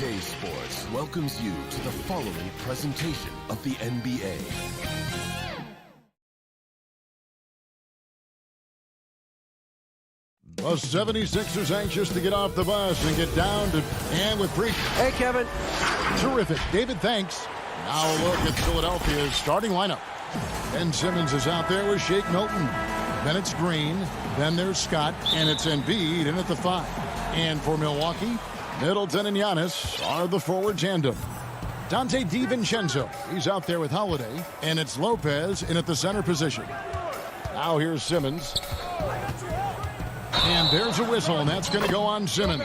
CLA Sports welcomes you to the following presentation of the NBA. The 76ers anxious to get off the bus and get down to and with Preach. Hey, Kevin. Terrific. David, thanks. Now a look at Philadelphia's starting lineup. Ben Simmons is out there with Shake Milton. Then it's Green. Then there's Scott. And it's Embiid in at the 5. And for Milwaukee, Middleton and Giannis are the forward tandem. Dante DiVincenzo, he's out there with Holiday. And it's Lopez in at the center position. Now here's Simmons. And there's a whistle, and that's going to go on Simmons.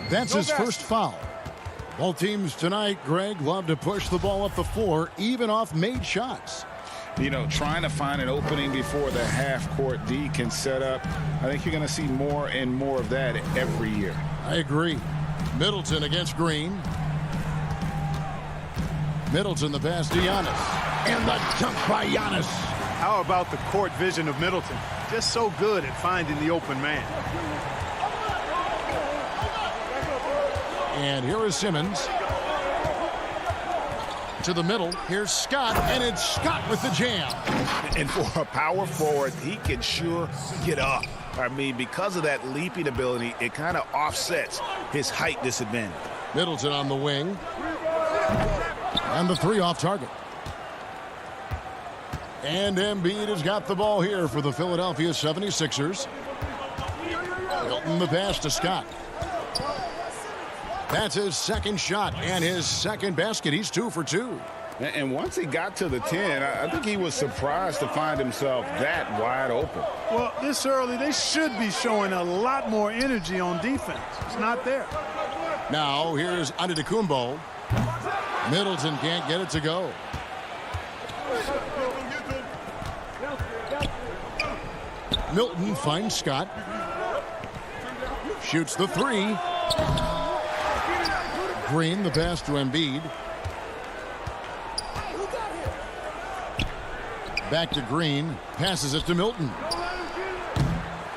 That's his first foul. Both teams tonight, Greg, love to push the ball up the floor, even off made shots. You know, trying to find an opening before the half-court D can set up. I think you're going to see more and more of that every year. I agree. Middleton against Green. Middleton the pass to Giannis. And the dunk by Giannis. How about the court vision of Middleton? Just so good at finding the open man. And here is Simmons. To the middle. Here's Scott, and it's Scott with the jam. And for a power forward, he can sure get up. I mean, because of that leaping ability, it kind of offsets his height disadvantage. Middleton on the wing. And the 3 off target. And Embiid has got the ball here for the Philadelphia 76ers. Milton the pass to Scott. That's his second shot and his second basket. He's 2 for 2. And once he got to the 10, I think he was surprised to find himself that wide open. Well, this early, they should be showing a lot more energy on defense. It's not there. Now, here's Antetokounmpo. Middleton can't get it to go. Milton finds Scott. Shoots the 3. Green, the pass to Embiid. Back to Green. Passes it to Milton.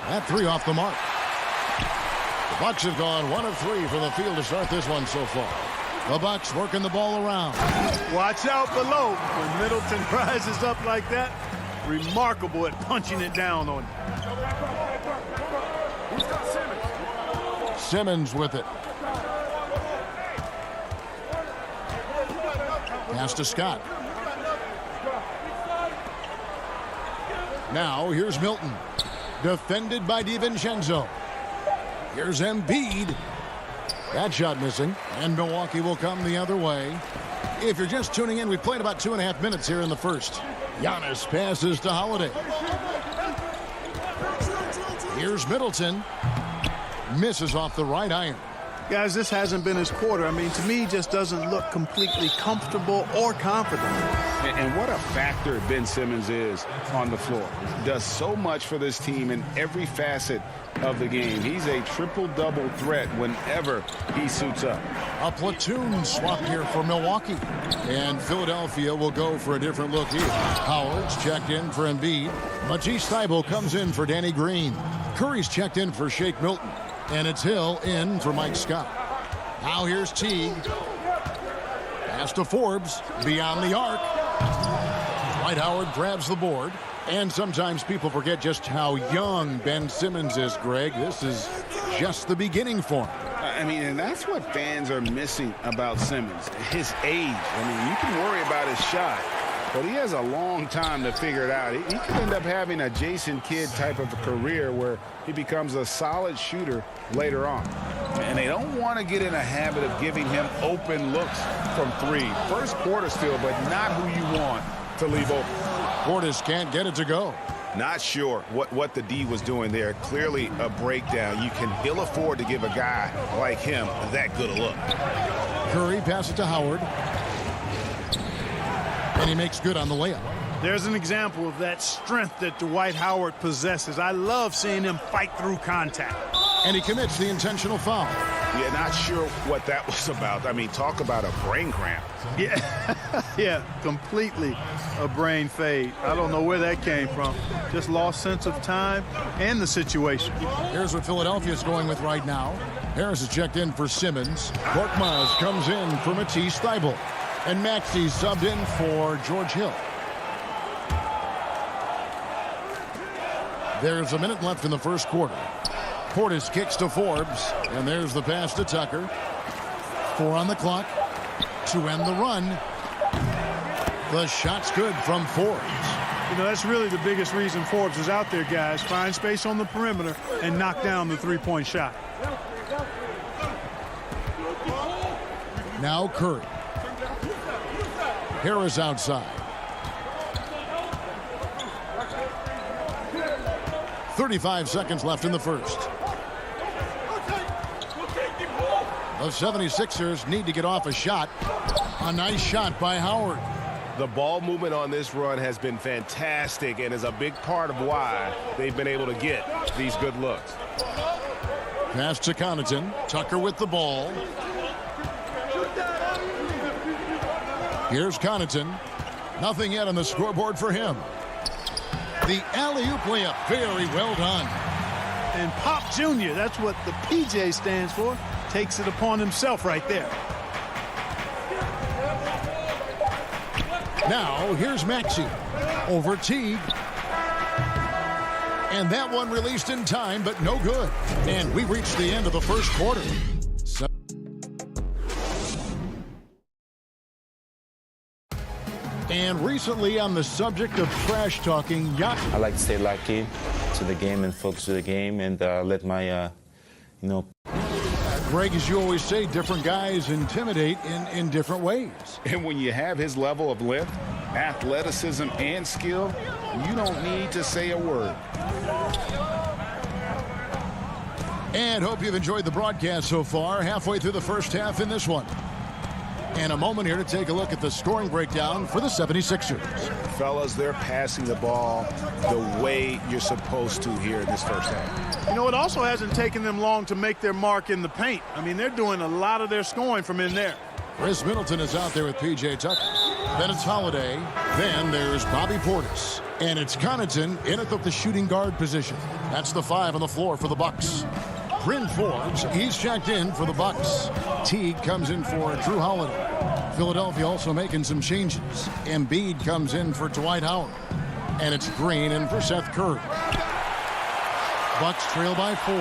That 3 off the mark. The Bucks have gone 1 of 3 from the field to start this one so far. The Bucks working the ball around. Watch out below. When Middleton rises up like that, remarkable at punching it down on him. Simmons with it. Pass to Scott. Now here's Milton. Defended by DiVincenzo. Here's Embiid. That shot missing. And Milwaukee will come the other way. If you're just tuning in, we played about 2.5 minutes here in the first. Giannis passes to Holiday. Here's Middleton. Misses off the right iron. Guys, this hasn't been his quarter. I mean, to me, just doesn't look completely comfortable or confident. And what a factor Ben Simmons is on the floor. Does so much for this team in every facet of the game. He's a triple-double threat whenever he suits up. A platoon swap here for Milwaukee. And Philadelphia will go for a different look here. Howard's checked in for Embiid. Matisse Thybulle comes in for Danny Green. Curry's checked in for Shake Milton. And it's Hill in for Mike Scott. Now here's Teague. Pass to Forbes. Beyond the arc. Dwight Howard grabs the board. And sometimes people forget just how young Ben Simmons is, Greg. This is just the beginning for him. I mean, and that's what fans are missing about Simmons. His age. I mean, you can worry about his shot, but he has a long time to figure it out. He could end up having a Jason Kidd type of a career where he becomes a solid shooter later on. And they don't want to get in a habit of giving him open looks from 3. First quarter still, but not who you want to leave open. Portis can't get it to go. Not sure what the D was doing there. Clearly a breakdown. You can ill afford to give a guy like him that good a look. Curry passes it to Howard. And he makes good on the layup. There's an example of that strength that Dwight Howard possesses. I love seeing him fight through contact. And he commits the intentional foul. Yeah, not sure what that was about. I mean, talk about a brain cramp. Yeah. Yeah, completely a brain fade. I don't know where that came from. Just lost sense of time and the situation. Here's what Philadelphia is going with right now. Harris is checked in for Simmons. Korkmaz comes in for Matisse Thybulle. And Maxey subbed in for George Hill. There's a minute left in the first quarter. Portis kicks to Forbes. And there's the pass to Tucker. 4 on the clock to end the run. The shot's good from Forbes. You know, that's really the biggest reason Forbes is out there, guys. Find space on the perimeter and knock down the three-point shot. Now Curry. Harris outside. 35 seconds left in the first. The 76ers need to get off a shot. A nice shot by Howard. The ball movement on this run has been fantastic and is a big part of why they've been able to get these good looks. Pass to Connaughton. Tucker with the ball. Here's Connaughton. Nothing yet on the scoreboard for him. The alley-oop layup. Very well done. And Pop Jr., that's what the PJ stands for, takes it upon himself right there. Now, here's Maxey over Teague. And that one released in time, but no good. And we reached the end of the first quarter. And recently, on the subject of trash talking, I like to stay locked in to the game and focus on the game and let my, Greg, as you always say, different guys intimidate in different ways. And when you have his level of lift, athleticism, and skill, you don't need to say a word. And hope you've enjoyed the broadcast so far. Halfway through the first half in this one. And a moment here to take a look at the scoring breakdown for the 76ers. Fellas, they're passing the ball the way you're supposed to here in this first half. You know, it also hasn't taken them long to make their mark in the paint. I mean, they're doing a lot of their scoring from in there. Chris Middleton is out there with P.J. Tucker. Then it's Holiday. Then there's Bobby Portis. And it's Connaughton in at the shooting guard position. That's the 5 on the floor for the Bucks. Bryn Forbes, he's checked in for the Bucks. Teague comes in for Drew Holiday. Philadelphia also making some changes. Embiid comes in for Dwight Howard. And it's Green in for Seth Curry. Bucks trail by 4.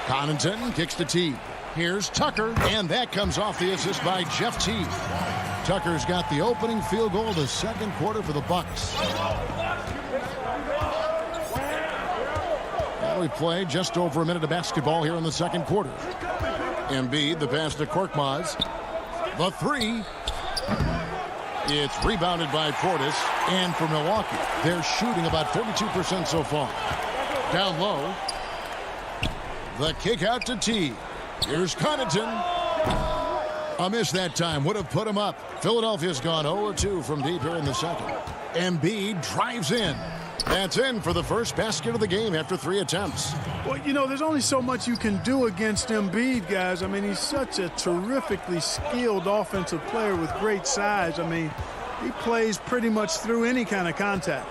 Connaughton kicks to Teague. Here's Tucker, and that comes off the assist by Jeff Teague. Tucker's got the opening field goal of the second quarter for the Bucks. We play just over a minute of basketball here in the second quarter. Embiid, the pass to Korkmaz. The 3. It's rebounded by Portis. And for Milwaukee, they're shooting about 42% so far. Down low. The kick out to Teague. Here's Connaughton. A miss that time. Would have put him up. Philadelphia's gone 0-2 from deep here in the second. Embiid drives in. That's in for the first basket of the game after 3 attempts. Well, you know, there's only so much you can do against Embiid, guys. I mean, he's such a terrifically skilled offensive player with great size. I mean, he plays pretty much through any kind of contact.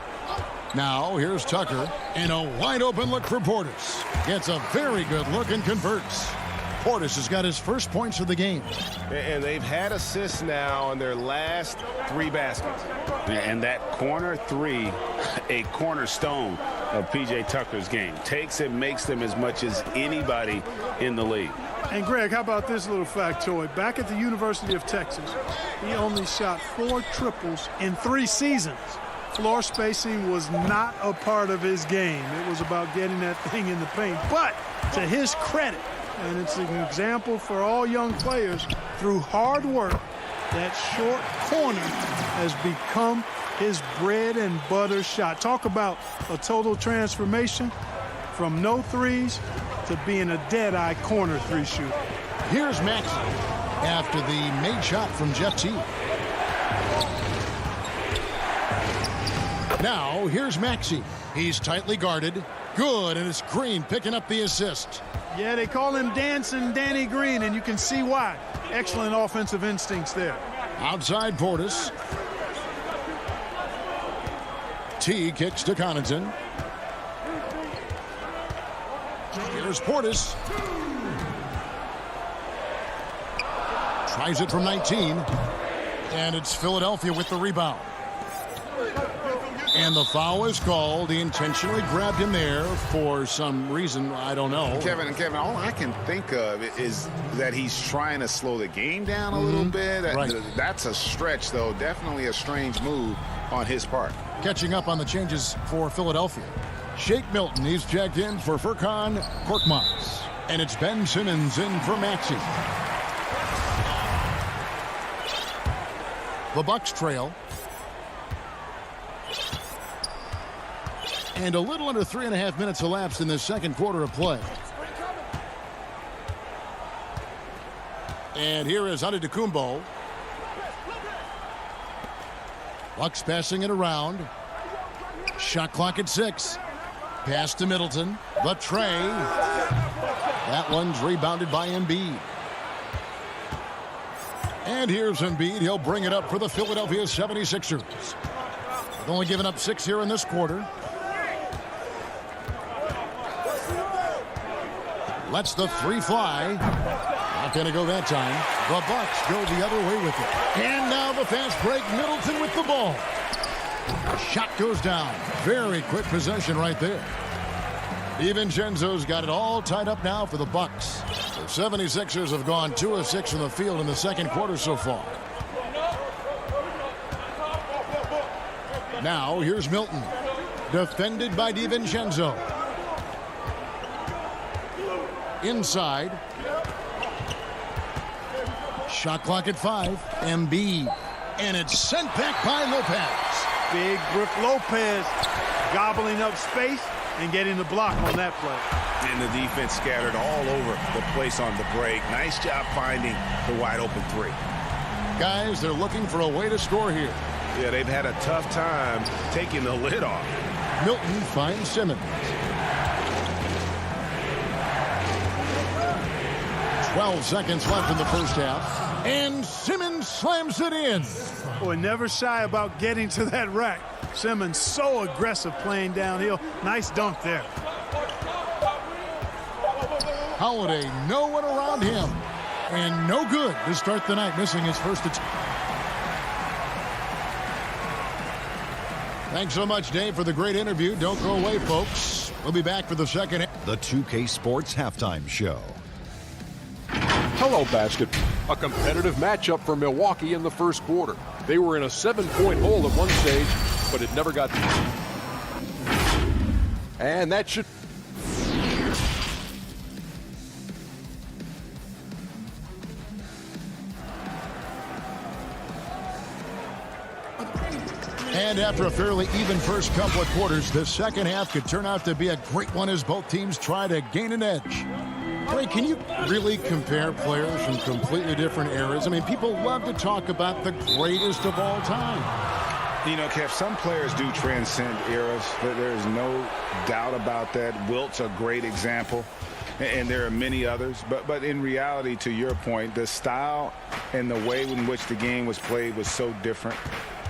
Now, here's Tucker, and a wide-open look for Portis. Gets a very good look and converts. Portis has got his first points of the game. And they've had assists now on their last 3 baskets. And that corner 3, a cornerstone of P.J. Tucker's game. Takes and makes them as much as anybody in the league. And, Greg, how about this little factoid? Back at the University of Texas, he only shot 4 triples in 3 seasons. Floor spacing was not a part of his game. It was about getting that thing in the paint. But to his credit, and it's an example for all young players, through hard work, that short corner has become his bread and butter shot. Talk about a total transformation from no threes to being a dead-eye corner 3 shooter. Here's Maxey after the made shot from Jeff Teague. Now, here's Maxey. He's tightly guarded. Good, and it's Green picking up the assist. Yeah, they call him Dancing Danny Green, and you can see why. Excellent offensive instincts there. Outside Portis. T kicks to Connaughton. Here's Portis. Tries it from 19. And it's Philadelphia with the rebound. And the foul is called. He intentionally grabbed him there for some reason. I don't know. Kevin, all I can think of is that he's trying to slow the game down a little bit. Right. That's a stretch, though. Definitely a strange move on his part. Catching up on the changes for Philadelphia. Shake Milton, he's checked in for Furkan Korkmaz. And it's Ben Simmons in for Maxey. The Bucks trail. And a little under 3.5 minutes elapsed in the second quarter of play. And here is Antetokounmpo. Bucks passing it around. Shot clock at 6. Pass to Middleton. The tray. That one's rebounded by Embiid. And here's Embiid. He'll bring it up for the Philadelphia 76ers. They've only given up 6 here in this quarter. Lets the 3 fly. Not going to go that time. The Bucks go the other way with it. And now the fast break. Middleton with the ball. Shot goes down. Very quick possession right there. DiVincenzo's got it all tied up now for the Bucks. The 76ers have gone 2 of 6 from the field in the second quarter so far. Now here's Milton. Defended by DiVincenzo. Inside. Shot clock at 5. Embiid. And it's sent back by Lopez. Big Brook Lopez gobbling up space and getting the block on that play. And the defense scattered all over the place on the break. Nice job finding the wide open 3. Guys, they're looking for a way to score here. Yeah, they've had a tough time taking the lid off. Milton finds Simmons. 12 seconds left in the first half. And Simmons slams it in. Boy, never shy about getting to that rack. Simmons so aggressive playing downhill. Nice dunk there. Holiday, no one around him. And no good to start the night, missing his first attempt. Thanks so much, Dave, for the great interview. Don't go away, folks. We'll be back for the second. The 2K Sports Halftime Show. Hello, Basket. A competitive matchup for Milwaukee in the first quarter. They were in a 7-point hole at one stage, but it never got. And that should. And after a fairly even first couple of quarters, the second half could turn out to be a great one as both teams try to gain an edge. Ray, can you really compare players from completely different eras? I mean, people love to talk about the greatest of all time. You know, Kev, some players do transcend eras. There's no doubt about that. Wilt's a great example, and there are many others. But in reality, to your point, the style and the way in which the game was played was so different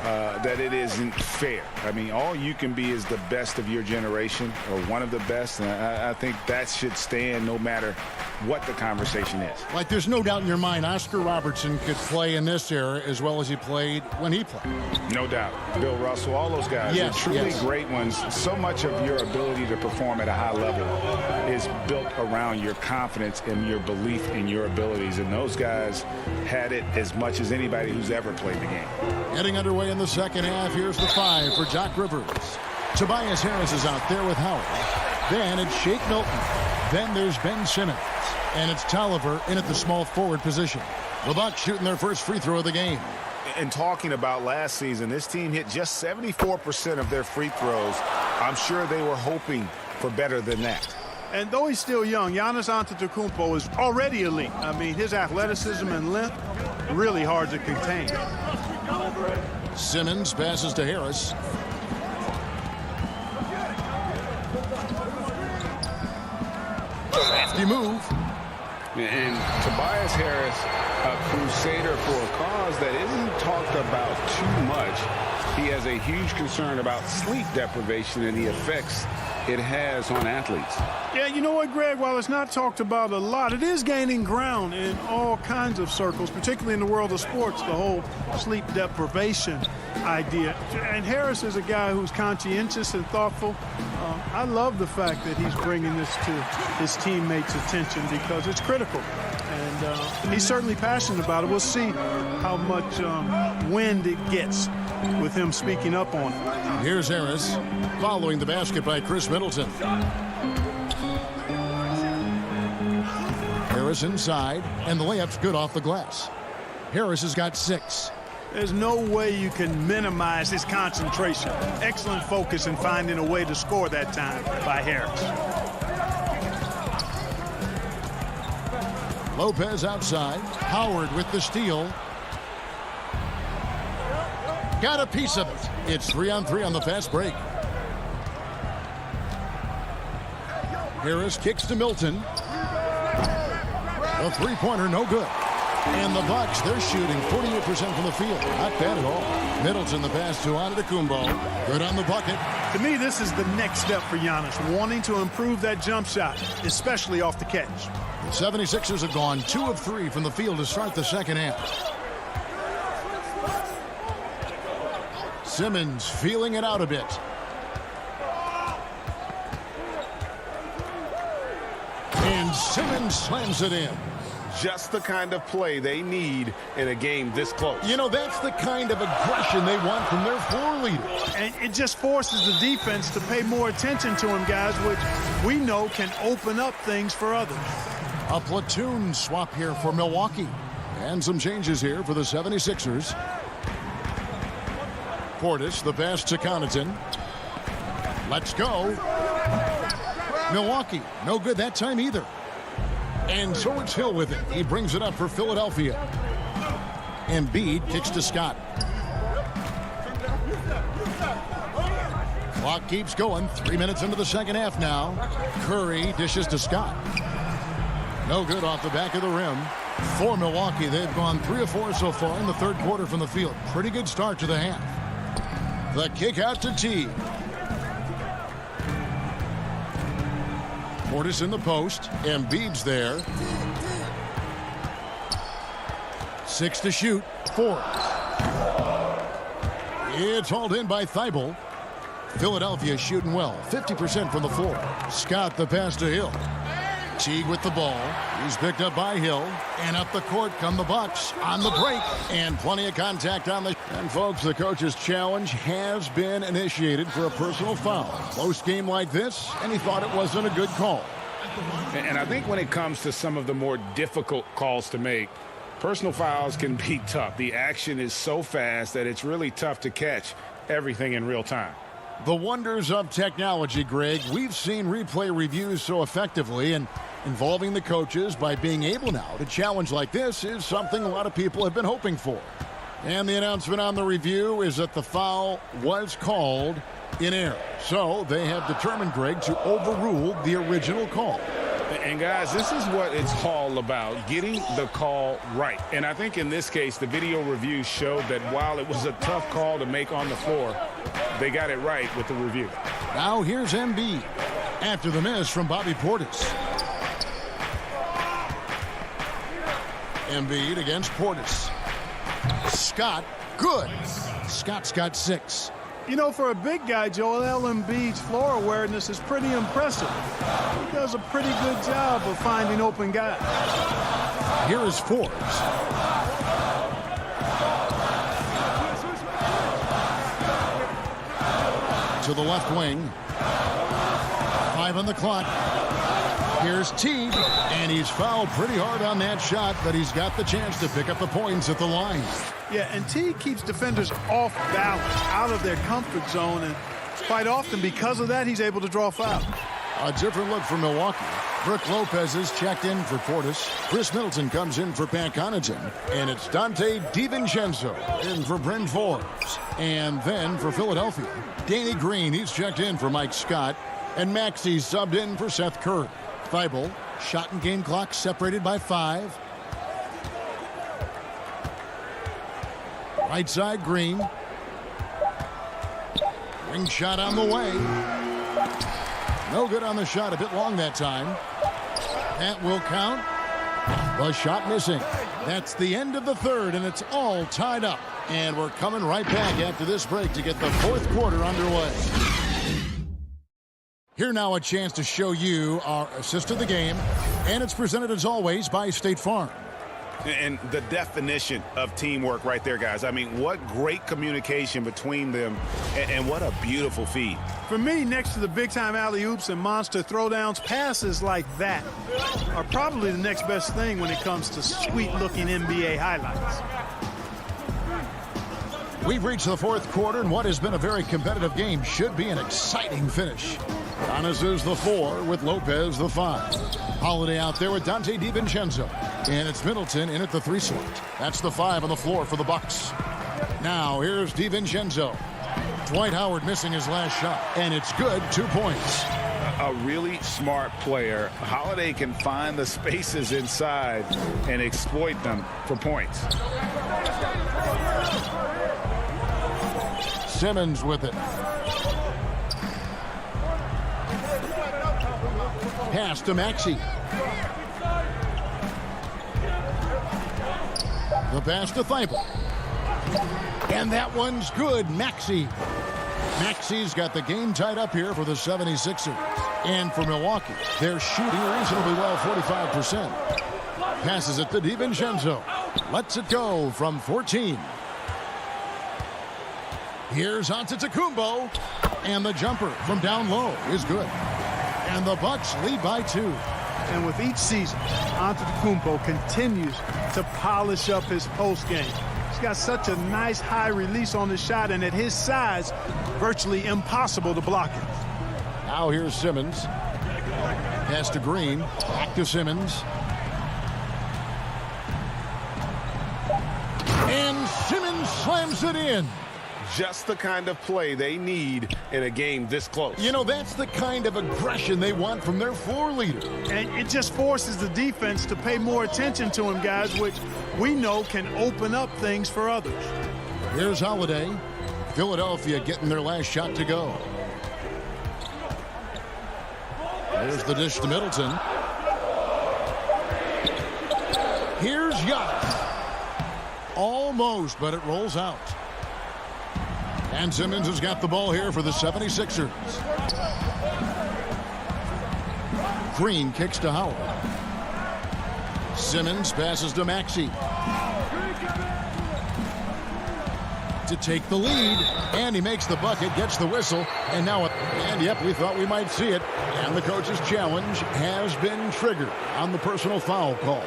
that it isn't fair. I mean, all you can be is the best of your generation or one of the best, and I think that should stand no matter what the conversation is. Like, there's no doubt in your mind Oscar Robertson could play in this era as well as he played when he played. No doubt. Bill Russell, all those guys are truly great ones. So much of your ability to perform at a high level is built around your confidence and your belief in your abilities, and those guys had it as much as anybody who's ever played the game. Getting underway in the second half, here's the 5 for Doc Rivers. Tobias Harris is out there with Howard. Then it's Shake Milton. Then there's Ben Simmons. And it's Tolliver in at the small forward position. The Bucks shooting their first free throw of the game. And talking about last season, this team hit just 74% of their free throws. I'm sure they were hoping for better than that. And though he's still young, Giannis Antetokounmpo is already elite. I mean, his athleticism and length, really hard to contain. Simmons passes to Harris. Milwaukee move. And Tobias Harris, a crusader for a cause that isn't talked about too much. He has a huge concern about sleep deprivation and the effects it has on athletes. Yeah, you know what, Greg? While it's not talked about a lot, it is gaining ground in all kinds of circles, particularly in the world of sports, the whole sleep deprivation idea. And Harris is a guy who's conscientious and thoughtful. I love the fact that he's bringing this to his teammates' attention because it's critical. And he's certainly passionate about it. We'll see how much wind it gets with him speaking up on it. Here's Harris following the basket by Chris Middleton. Harris inside, and the layup's good off the glass. Harris has got 6. There's no way you can minimize his concentration. Excellent focus in finding a way to score that time by Harris. Lopez outside. Howard with the steal. Got a piece of it. It's 3-on-3 on the fast break. Harris kicks to Milton. A three-pointer, no good. And the Bucks, they're shooting 48% from the field. Not bad at all. Middleton, the pass to Antetokounmpo. Good on the bucket. To me, this is the next step for Giannis, wanting to improve that jump shot, especially off the catch. The 76ers have gone 2 of 3 from the field to start the second half. Simmons feeling it out a bit. And Simmons slams it in. Just the kind of play they need in a game this close. You know, that's the kind of aggression they want from their floor leader. And it just forces the defense to pay more attention to him, guys, which we know can open up things for others. A platoon swap here for Milwaukee. And some changes here for the 76ers. Portis, the pass to Connaughton. Let's go. Milwaukee, no good that time either. And so it's Hill with it. He brings it up for Philadelphia. Embiid kicks to Scott. Clock keeps going. 3 minutes into the second half now. Curry dishes to Scott. No good off the back of the rim. For Milwaukee, they've gone 3 of 4 so far in the third quarter from the field. Pretty good start to the half. The kick out to T. Portis in the post. Embiid's there. 6 to shoot. 4. It's hauled in by Thibault. Philadelphia shooting well. 50% from the floor. Scott the pass to Hill. Teague with the ball. He's picked up by Hill. And up the court come the Bucks on the break. And plenty of contact on the... And folks, the coach's challenge has been initiated for a personal foul. Close game like this, and he thought it wasn't a good call. And I think when it comes to some of the more difficult calls to make, personal fouls can be tough. The action is so fast that it's really tough to catch everything in real time. The wonders of technology, Greg. We've seen replay reviews so effectively, and involving the coaches by being able now to challenge like this is something a lot of people have been hoping for. And the announcement on the review is that the foul was called in error. So they have determined, Greg, to overrule the original call. And guys, this is what it's all about, getting the call right. And I think in this case, the video review showed that while it was a tough call to make on the floor, they got it right with the review. Now here's Embiid after the miss from Bobby Portis. Embiid against Portis. Scott, good. Scott's got 6. You know, for a big guy, Joel Embiid's floor awareness is pretty impressive. He does a pretty good job of finding open guys. Here is Forbes. To the left wing. 5 on the clock. Here's Teague, and he's fouled pretty hard on that shot, but he's got the chance to pick up the points at the line. Yeah, and Teague keeps defenders off balance, out of their comfort zone, and quite often because of that, he's able to draw fouls. A different look for Milwaukee. Brook Lopez is checked in for Portis. Chris Middleton comes in for Pat Connaughton. And it's Dante DiVincenzo in for Bryn Forbes. And then for Philadelphia, Danny Green, he's checked in for Mike Scott. And Maxey's subbed in for Seth Curry. Thibault Shot and game clock separated by 5. Right side, Green. Ring shot on the way. No good on the shot. A bit long that time. That will count. The shot missing. That's the end of the third, and it's all tied up. And we're coming right back after this break to get the fourth quarter underway. Here now a chance to show you our assist of the game, and it's presented as always by State Farm. And the definition of teamwork right there, guys. I mean, what great communication between them, and what a beautiful feed. For me, next to the big-time alley-oops and monster throwdowns, passes like that are probably the next best thing when it comes to sweet-looking NBA highlights. We've reached the fourth quarter, and what has been a very competitive game should be an exciting finish. Giannis is the 4 with Lopez the 5. Holiday out there with Dante DiVincenzo. And it's Middleton in at the 3 slot. That's the 5 on the floor for the Bucks. Now here's DiVincenzo. Dwight Howard missing his last shot. And it's good, 2 points. A really smart player. Holiday can find the spaces inside and exploit them for points. Simmons with it. Pass to Maxey. The pass to Thibault. And that one's good. Maxey. Maxey's got the game tied up here for the 76ers. And for Milwaukee, they're shooting reasonably well, 45%. Passes it to DiVincenzo. Lets it go from 14. Here's Antetokounmpo. And the jumper from down low is good. And the Bucks lead by 2. And with each season, Antetokounmpo continues to polish up his post game. He's got such a nice high release on the shot, and at his size, virtually impossible to block it. Now here's Simmons. Pass to Green. Back to Simmons. And Simmons slams it in. Just the kind of play they need in a game this close. You know, that's the kind of aggression they want from their floor leader. And it just forces the defense to pay more attention to him, guys, which we know can open up things for others. Here's Holiday. Philadelphia getting their last shot to go. There's the dish to Middleton. Here's Giannis. Almost, but it rolls out. And Simmons has got the ball here for the 76ers. Green kicks to Howard. Simmons passes to Maxey. To take the lead. And he makes the bucket, gets the whistle. And now, yep, we thought we might see it. And the coach's challenge has been triggered on the personal foul call.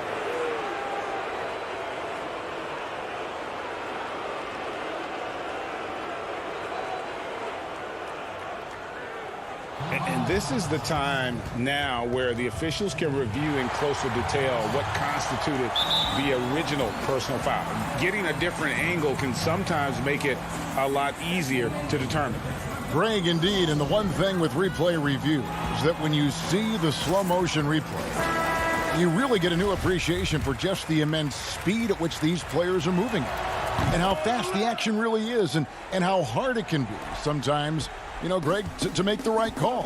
And this is the time now where the officials can review in closer detail what constituted the original personal foul. Getting a different angle can sometimes make it a lot easier to determine. Greg, indeed, and the one thing with replay review is that when you see the slow motion replay, you really get a new appreciation for just the immense speed at which these players are moving and how fast the action really is and how hard it can be sometimes, you know, Greg, to make the right call.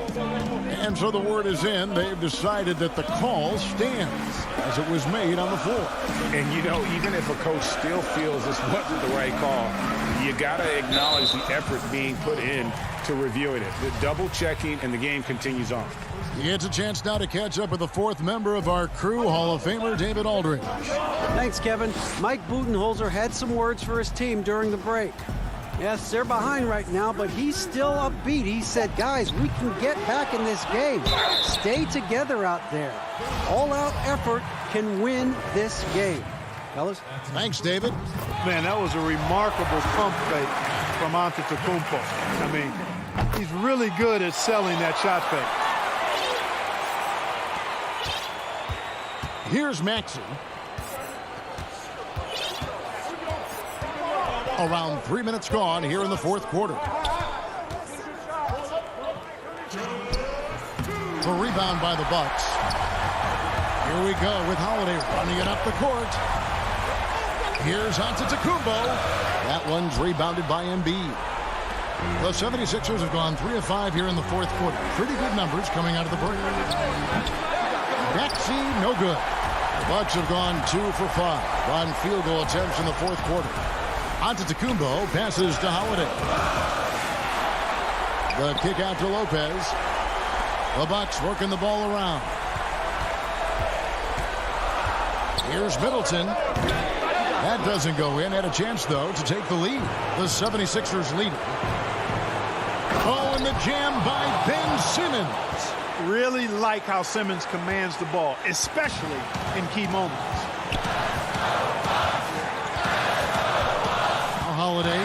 And so the word is in. They've decided that the call stands as it was made on the floor. And, you know, even if a coach still feels this wasn't the right call, you got to acknowledge the effort being put in to reviewing it. The double checking, and the game continues on. He gets a chance now to catch up with the fourth member of our crew, Hall of Famer David Aldridge. Thanks, Kevin. Mike Budenholzer had some words for his team during the break. Yes, they're behind right now, but he's still upbeat. He said, guys, we can get back in this game. Stay together out there. All-out effort can win this game. Fellas? Thanks, David. Man, that was a remarkable pump fake from Antetokounmpo. I mean, he's really good at selling that shot fake. Here's Maxey. Around 3 minutes gone here in the fourth quarter. The rebound by the Bucks. Here we go with Holiday running it up the court. Here's Antetokounmpo. That one's rebounded by Embiid. The 76ers have gone 3 of 5 here in the fourth quarter. Pretty good numbers coming out of the break. Maxey, no good. The Bucks have gone 2 for 5 on field goal attempts in the fourth quarter. Antetokounmpo passes to Holiday. The kick out to Lopez. The Bucks working the ball around. Here's Middleton. That doesn't go in. Had a chance, though, to take the lead. The 76ers lead. Oh, and the jam by Ben Simmons. Really like how Simmons commands the ball, especially in key moments. Holiday.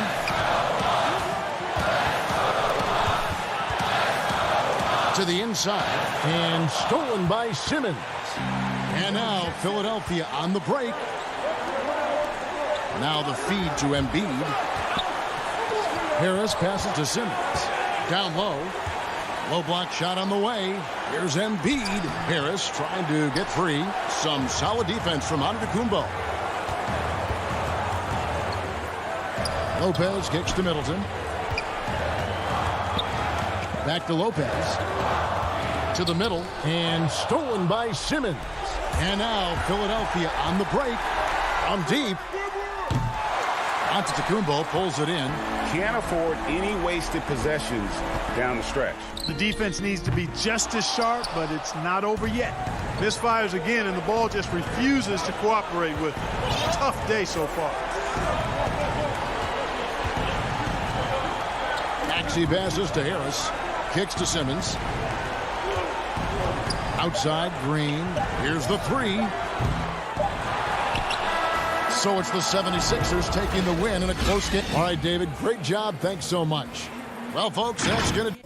To the inside. And stolen by Simmons. And now Philadelphia on the break. Now the feed to Embiid. Harris passes to Simmons. Down low. Low block shot on the way. Here's Embiid. Harris trying to get free. Some solid defense from Antetokounmpo. Lopez kicks to Middleton. Back to Lopez. To the middle. And stolen by Simmons. And now Philadelphia on the break. From deep. Antetokounmpo pulls it in. Can't afford any wasted possessions down the stretch. The defense needs to be just as sharp, but it's not over yet. Misfires again, and the ball just refuses to cooperate with it. Tough day so far. Maxey passes to Harris. Kicks to Simmons. Outside, Green. Here's the three. So it's the 76ers taking the win in a close game. All right, David, great job. Thanks so much. Well, folks, that's going to...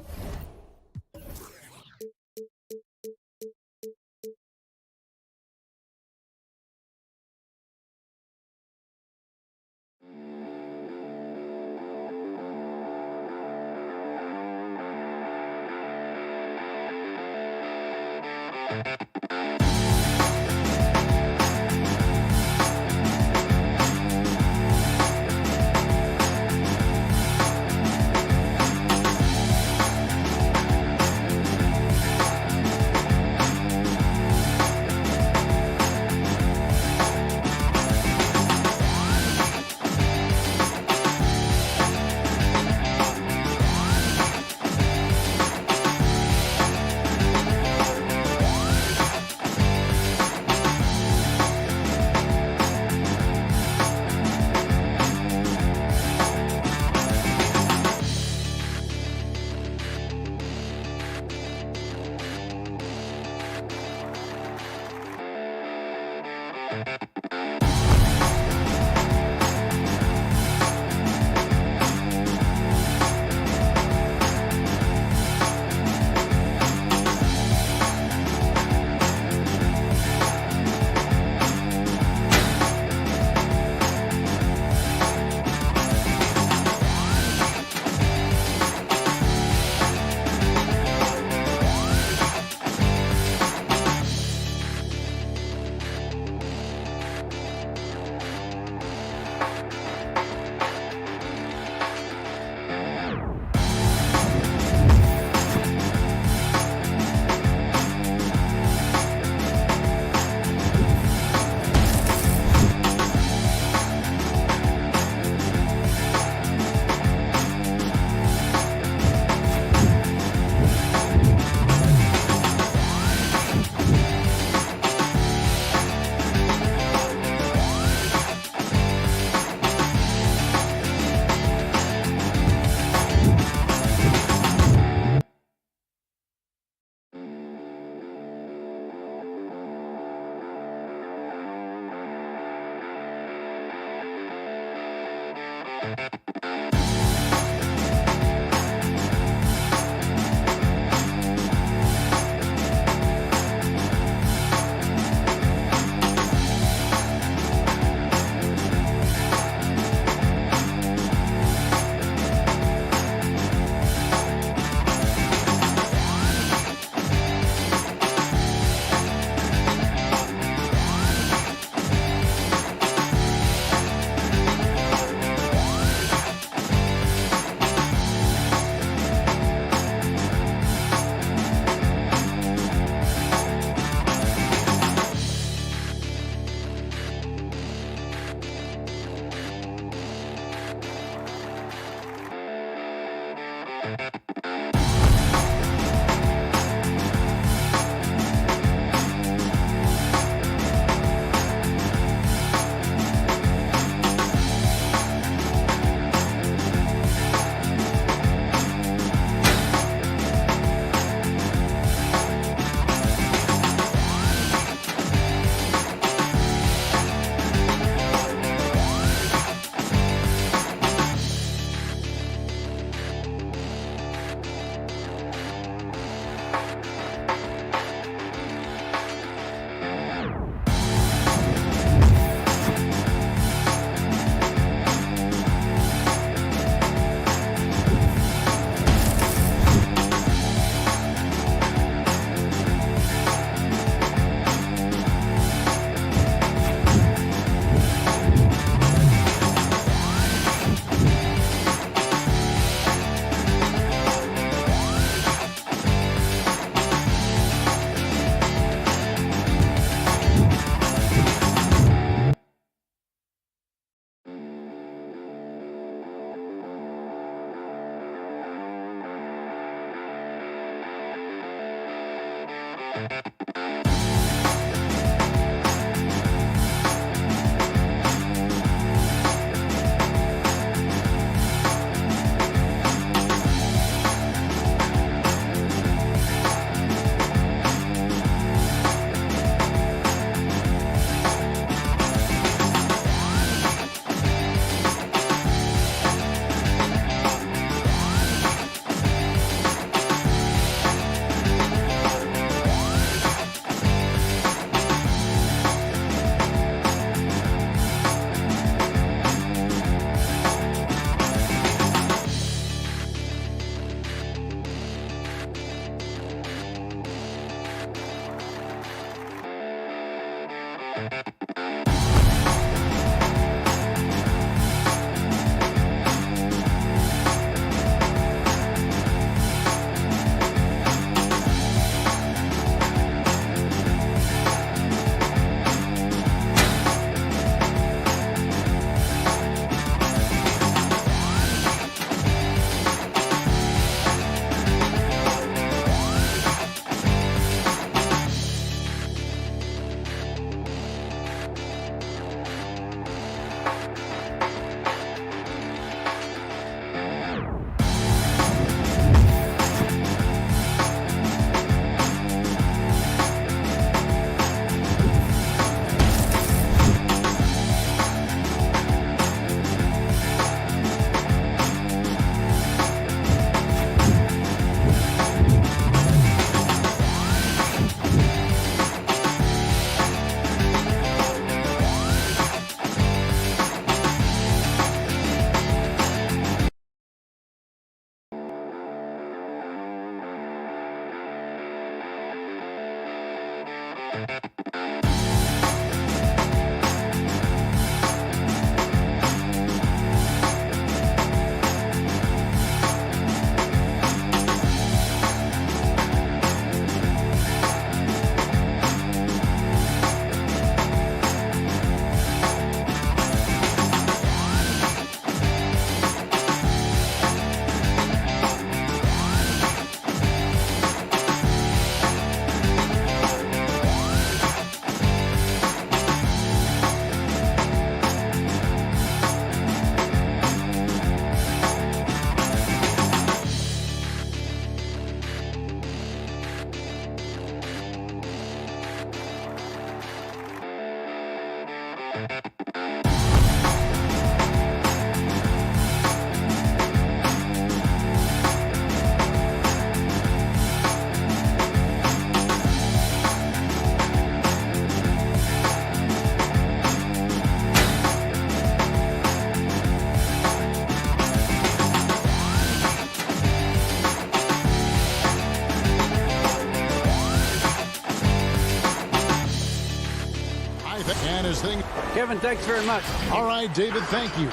And his thing. Kevin, thanks very much. All right, David, thank you.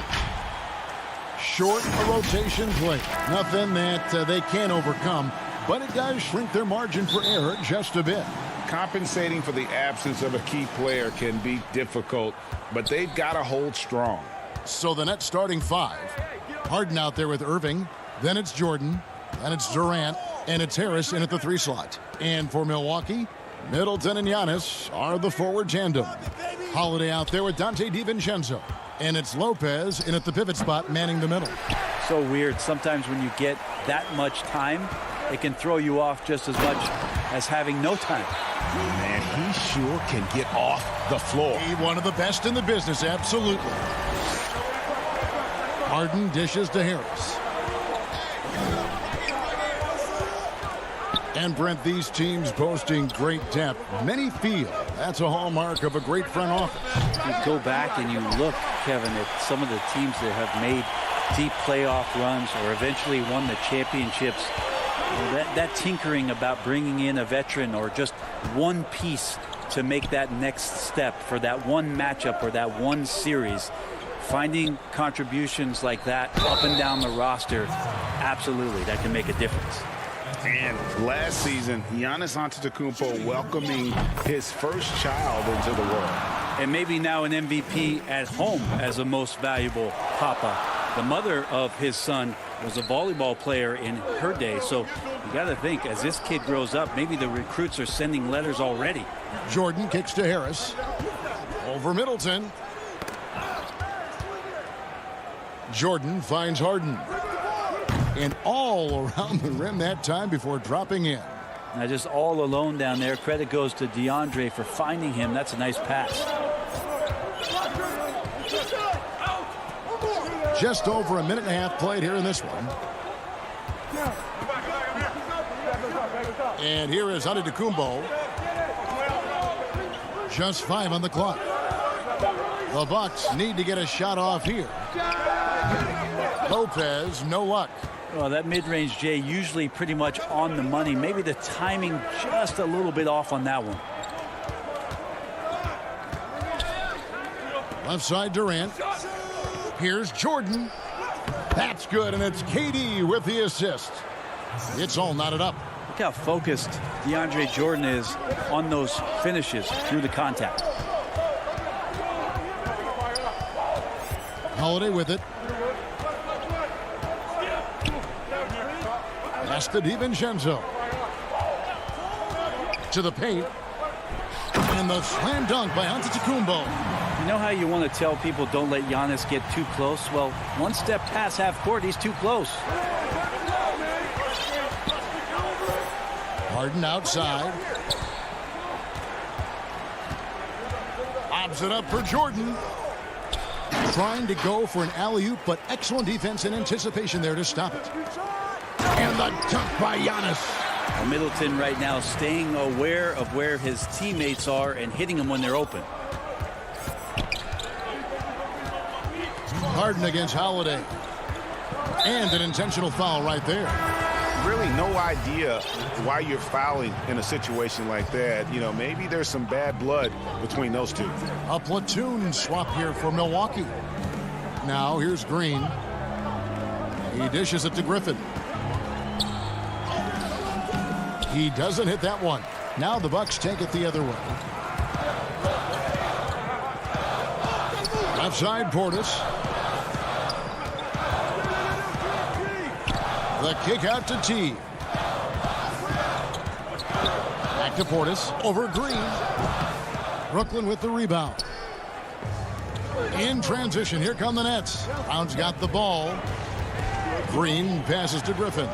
Short a rotation play. Nothing that they can't overcome, but it does shrink their margin for error just a bit. Compensating for the absence of a key player can be difficult, but they've got to hold strong. So the Nets starting five. Harden out there with Irving. Then it's Jordan. And it's Durant, and it's Harris in at the 3 slot. And for Milwaukee, Middleton and Giannis are the forward tandem. Holiday out there with Dante DiVincenzo. And it's Lopez in at the pivot spot, manning the middle. So weird. Sometimes when you get that much time, it can throw you off just as much as having no time. Man, he sure can get off the floor. He one of the best in the business, absolutely. Harden dishes to Harris. And Brent, these teams boasting great depth. Many feel that's a hallmark of a great front office. You go back and you look, Kevin, at some of the teams that have made deep playoff runs or eventually won the championships. That tinkering about bringing in a veteran or just one piece to make that next step for that one matchup or that one series, finding contributions like that up and down the roster, absolutely, that can make a difference. And last season, Giannis Antetokounmpo welcoming his first child into the world. And maybe now an MVP at home as a most valuable papa. The mother of his son was a volleyball player in her day. So you got to think, as this kid grows up, maybe the recruits are sending letters already. Jordan kicks to Harris. Over Middleton. Jordan finds Harden. And all around the rim that time before dropping in. Now just all alone down there. Credit goes to DeAndre for finding him. That's a nice pass. Just over a minute and a half played here in this one. And here is Antetokounmpo. Just 5 on the clock. The Bucks need to get a shot off here. Lopez, no luck. Well, that mid-range, Jay, usually pretty much on the money. Maybe the timing just a little bit off on that one. Left side, Durant. Here's Jordan. That's good, and it's KD with the assist. It's all knotted up. Look how focused DeAndre Jordan is on those finishes through the contact. Holiday with it. Pass to DiVincenzo. To the paint. And the slam dunk by Antetokounmpo. You know how you want to tell people don't let Giannis get too close? Well, one step past half court, he's too close. Harden outside. Lobs it up for Jordan. Trying to go for an alley-oop, but excellent defense and anticipation there to stop it. And the dunk by Giannis. Middleton right now staying aware of where his teammates are and hitting them when they're open. Harden against Holiday. And an intentional foul right there. Really no idea why you're fouling in a situation like that. You know, maybe there's some bad blood between those two. A platoon swap here for Milwaukee. Now here's Green. He dishes it to Griffin. He doesn't hit that one. Now the Bucks take it the other way. Left side, Portis. The kick out to T. Back to Portis. Over Green. Brooklyn with the rebound. In transition, here come the Nets. Brown's got the ball. Green passes to Griffin.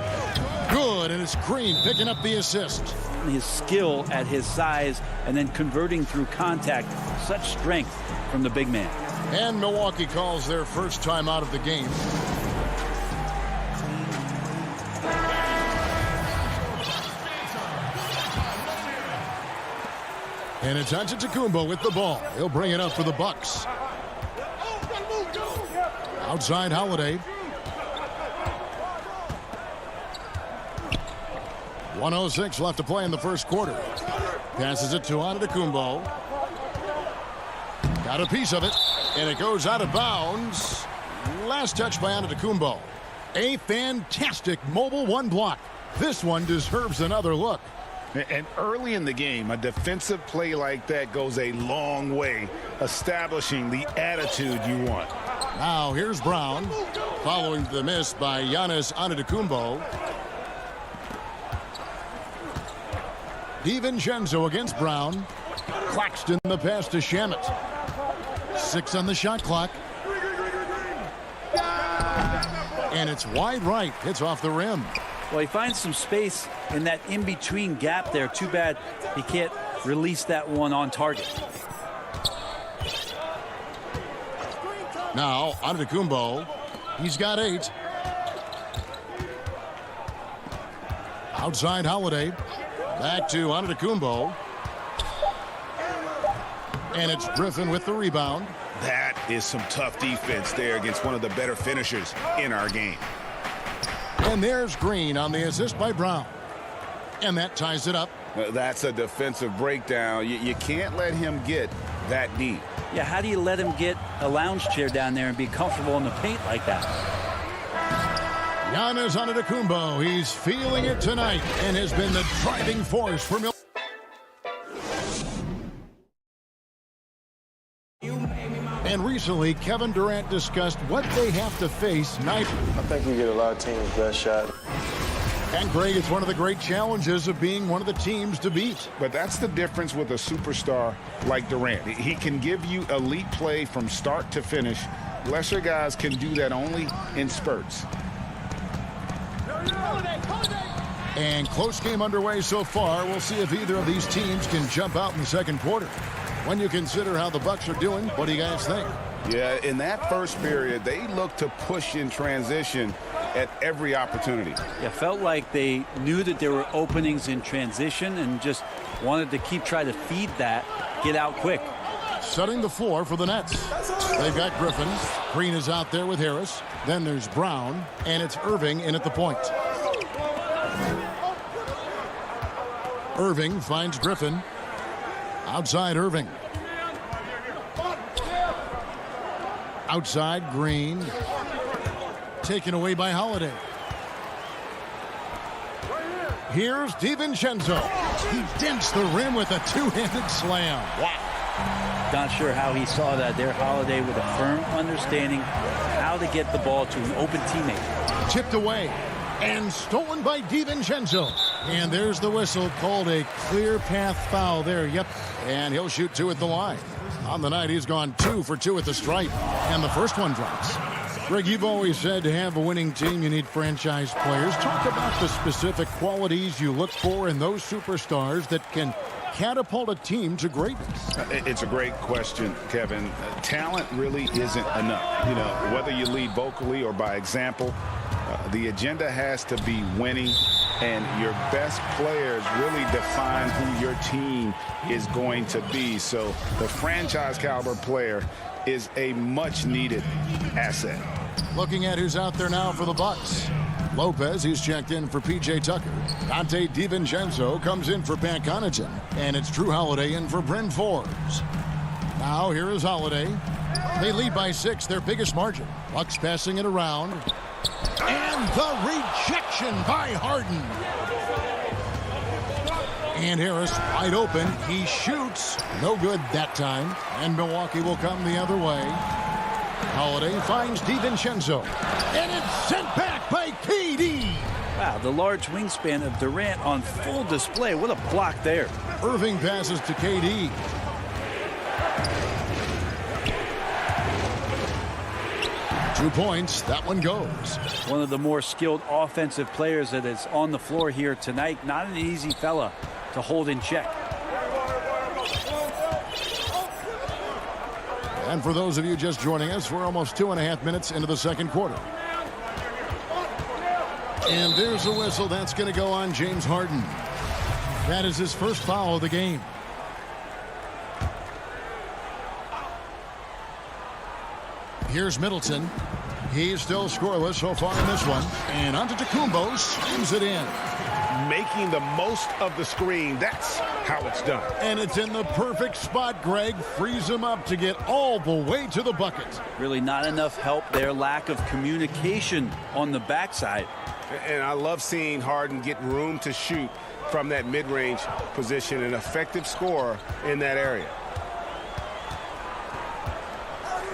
Good, and it's Green picking up the assist. His skill at his size and then converting through contact. Such strength from the big man. And Milwaukee calls their first time out of the game. And it's Antetokounmpo with the ball. He'll bring it up for the Bucks. Outside Holiday. 1:06 left to play in the first quarter. Passes it to Antetokounmpo. Got a piece of it, and it goes out of bounds. Last touch by Antetokounmpo. A fantastic mobile one block. This one deserves another look. And early in the game, a defensive play like that goes a long way, establishing the attitude you want. Now here's Brown, following the miss by Giannis Antetokounmpo. DiVincenzo against Brown. Claxton the pass to Shamet. 6 on the shot clock. And it's wide right. It's off the rim. Well, he finds some space in that in-between gap there. Too bad he can't release that one on target. Now, Antetokounmpo. He's got 8. Outside Holiday. Back to Antetokounmpo. And it's Griffin with the rebound. That is some tough defense there against one of the better finishers in our game. And there's Green on the assist by Brown. And that ties it up. That's a defensive breakdown. You can't let him get that deep. Yeah, how do you let him get a lounge chair down there and be comfortable in the paint like that? Giannis Antetokounmpo, he's feeling it tonight and has been the driving force for Milwaukee. And recently, Kevin Durant discussed what they have to face nightly. I think we get a lot of teams' best shot. And Greg, it's one of the great challenges of being one of the teams to beat. But that's the difference with a superstar like Durant. He can give you elite play from start to finish. Lesser guys can do that only in spurts. And close game underway so far. We'll see if either of these teams can jump out in the second quarter. When you consider how the Bucks are doing, what do you guys think? Yeah, in that first period, they looked to push in transition at every opportunity. Yeah, felt like they knew that there were openings in transition and just wanted to keep trying to feed that, get out quick. Setting the floor for the Nets. They've got Griffin. Green is out there with Harris. Then there's Brown, and it's Irving in at the point. Irving finds Griffin. Outside Irving. Outside Green. Taken away by Holiday. Here's DiVincenzo. He dents the rim with a two-handed slam. Wow. Not sure how he saw that there. Holiday with a firm understanding how to get the ball to an open teammate. Tipped away and stolen by DiVincenzo. And there's the whistle, called a clear path foul there. Yep. And he'll shoot 2 at the line. On the night, he's gone 2 for 2 at the stripe. And the first one drops. Greg, you've always said to have a winning team, you need franchise players. Talk about the specific qualities you look for in those superstars that can catapult a team to greatness. It's a great question, Kevin. Talent really isn't enough. You know, whether you lead vocally or by example, the agenda has to be winning, and your best players really define who your team is going to be. So the franchise caliber player is a much needed asset. Looking at who's out there now for the Bucks. Lopez, he's checked in for P.J. Tucker. Dante DiVincenzo comes in for Pat Connaughton. And it's Drew Holiday in for Bryn Forbes. Now here is Holiday. They lead by 6, their biggest margin. Bucks passing it around. And the rejection by Harden. And Harris wide open. He shoots. No good that time. And Milwaukee will come the other way. Holiday finds DiVincenzo. And it's sent back by KD. Wow, the large wingspan of Durant on full display. What a block there. Irving passes to KD. Two points. That one goes. One of the more skilled offensive players that is on the floor here tonight. Not an easy fella to hold in check. And for those of you just joining us, we're almost 2.5 minutes into the second quarter. And there's a whistle. That's going to go on James Harden. That is his first foul of the game. Here's Middleton. He's still scoreless so far in this one. And Antetokounmpo slams it in. Making the most of the screen. That's how it's done. And it's in the perfect spot, Greg. Frees him up to get all the way to the bucket. Really not enough help there. Lack of communication on the backside. And I love seeing Harden get room to shoot from that mid-range position. An effective scorer in that area.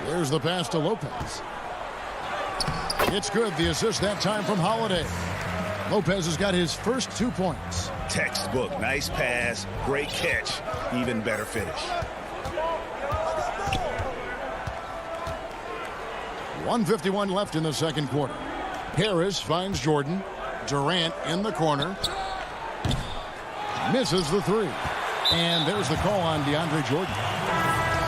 There's the pass to Lopez. It's good. The assist that time from Holiday. Lopez has got his first 2 points. Textbook. Nice pass. Great catch. Even better finish. 1:51 left in the second quarter. Harris finds Jordan. Durant in the corner. Misses the three. And there's the call on DeAndre Jordan.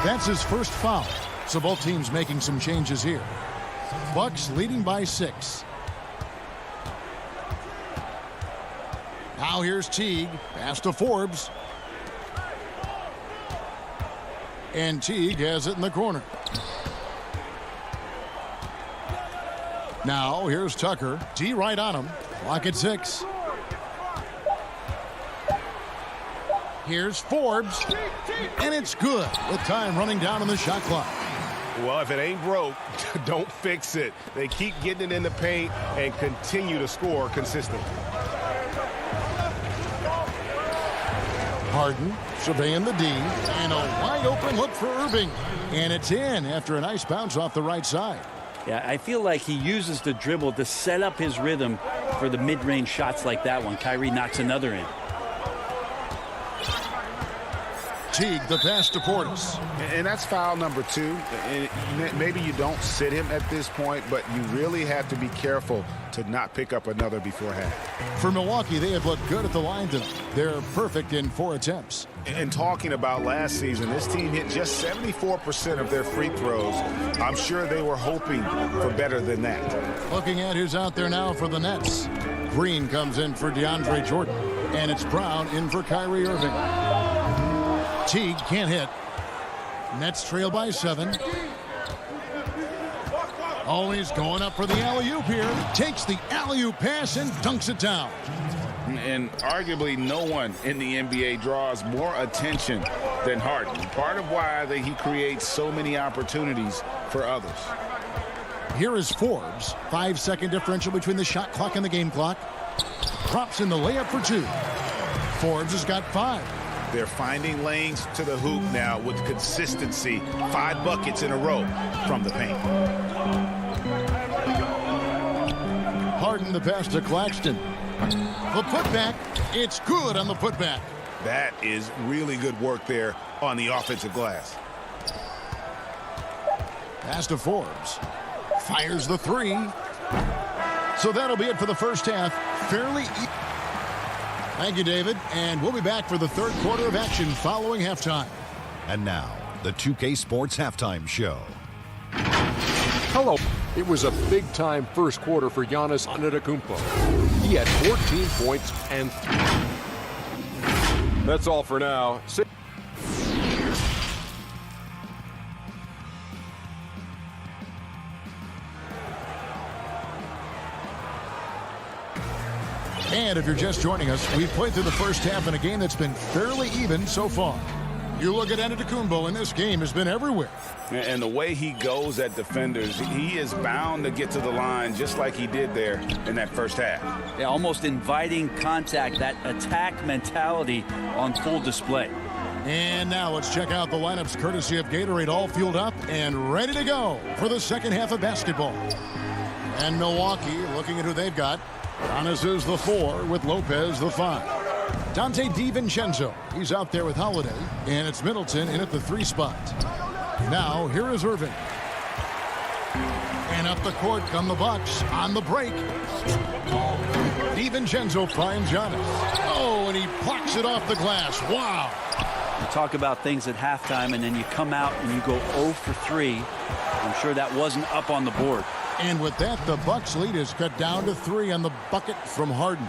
That's his first foul. So both teams making some changes here. Bucks leading by 6. Now here's Teague. Pass to Forbes. And Teague has it in the corner. Now here's Tucker. T right on him. Clock at 6. Here's Forbes. And it's good with time running down on the shot clock. Well, if it ain't broke, don't fix it. They keep getting it in the paint and continue to score consistently. Harden surveying the D. And a wide open look for Irving. And it's in after a nice bounce off the right side. Yeah, I feel like he uses the dribble to set up his rhythm for the mid-range shots like that one. Kyrie knocks another in. Teague, the pass to Portis. And that's foul number 2. And maybe you don't sit him at this point, but you really have to be careful to not pick up another before half. For Milwaukee, they have looked good at the line tonight. They're perfect in 4 attempts. And talking about last season, this team hit just 74% of their free throws. I'm sure they were hoping for better than that. Looking at who's out there now for the Nets. Green comes in for DeAndre Jordan. And it's Brown in for Kyrie Irving. Teague can't hit. Nets trail by 7. Always going up for the alley-oop here. Takes the alley-oop pass and dunks it down. And arguably no one in the NBA draws more attention than Harden. Part of why he creates so many opportunities for others. Here is Forbes. 5-second differential between the shot clock and the game clock. Drops in the layup for 2. Forbes has got 5. They're finding lanes to the hoop now with consistency. 5 buckets in a row from the paint. Harden the pass to Claxton. The putback. It's good on the putback. That is really good work there on the offensive glass. Pass to Forbes. Fires the 3. So that'll be it for the first half. Fairly easy. Thank you, David. And we'll be back for the third quarter of action following halftime. And now, the 2K Sports Halftime Show. Hello. It was a big-time first quarter for Giannis Antetokounmpo. He had 14 points and... That's all for now. And if you're just joining us, we've played through the first half in a game that's been fairly even so far. You look at Antetokounmpo, and this game has been everywhere. And the way he goes at defenders, he is bound to get to the line just like he did there in that first half. Yeah, almost inviting contact, that attack mentality on full display. And now let's check out the lineups courtesy of Gatorade, all fueled up and ready to go for the second half of basketball. And Milwaukee looking at who they've got. Giannis is the 4 with Lopez the 5. Dante DiVincenzo, he's out there with Holiday, and it's Middleton in at the 3 spot. Now here is Irving. And up the court come the Bucks on the break. DiVincenzo finds Giannis. Oh, and he blocks it off the glass. Wow. You talk about things at halftime, and then you come out and you go 0 for 3. I'm sure that wasn't up on the board. And with that, the Bucks lead is cut down to 3 on the bucket from Harden.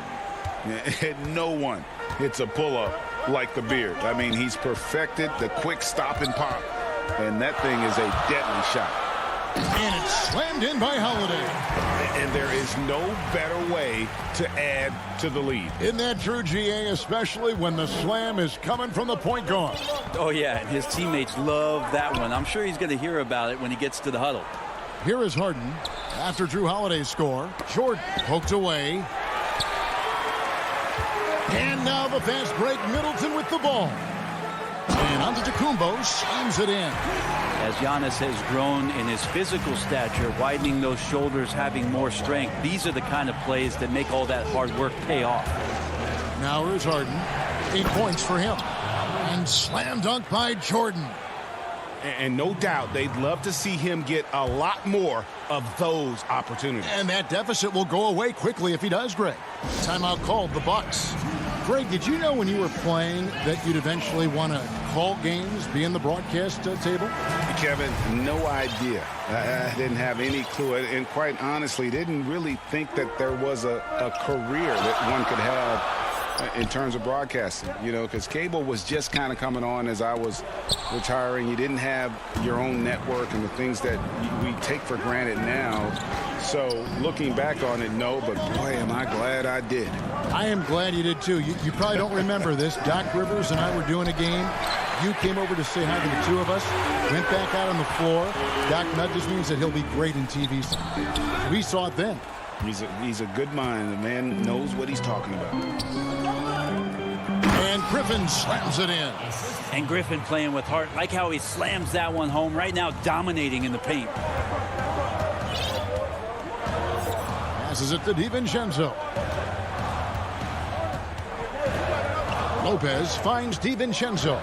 No one hits a pull-up like the Beard. I mean, he's perfected the quick stop and pop, and that thing is a deadly shot. And it's slammed in by Holiday. And there is no better way to add to the lead. Isn't that true, GA, especially when the slam is coming from the point guard? Oh, yeah, and his teammates love that one. I'm sure he's going to hear about it when he gets to the huddle. Here is Harden. After Drew Holiday's score, Jordan poked away. And now the fast break, Middleton with the ball. And Antetokounmpo slams it in. As Giannis has grown in his physical stature, widening those shoulders, having more strength, these are the kind of plays that make all that hard work pay off. Now here's Harden. 8 points for him. And slam dunk by Jordan. And no doubt they'd love to see him get a lot more of those opportunities. And that deficit will go away quickly if he does, Greg. Timeout called, the Bucks. Greg, did you know when you were playing that you'd eventually want to call games, be in the broadcast table? Kevin, no idea. I didn't have any clue. And quite honestly, didn't really think that there was a career that one could have in terms of broadcasting, you know, because cable was just kind of coming on as I was retiring. You didn't have your own network and the things that we take for granted now. So looking back on it, no, but boy, am I glad I did. I am glad you did too. You probably don't remember this. Doc Rivers and I were doing a game. You came over to say hi to the two of us, went back out on the floor. Doc nudges me and said he'll be great in TV someday. We saw it then. He's a good mind. The man knows what he's talking about. And Griffin slams it in. And Griffin playing with heart. Like how he slams that one home right now, dominating in the paint. Passes it to DiVincenzo. Lopez finds DiVincenzo.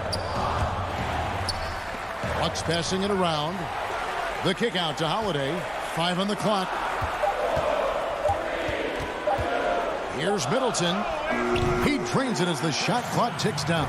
Bucks passing it around. The kick out to Holiday. 5 on the clock. Here's Middleton. He drains it as the shot clock ticks down.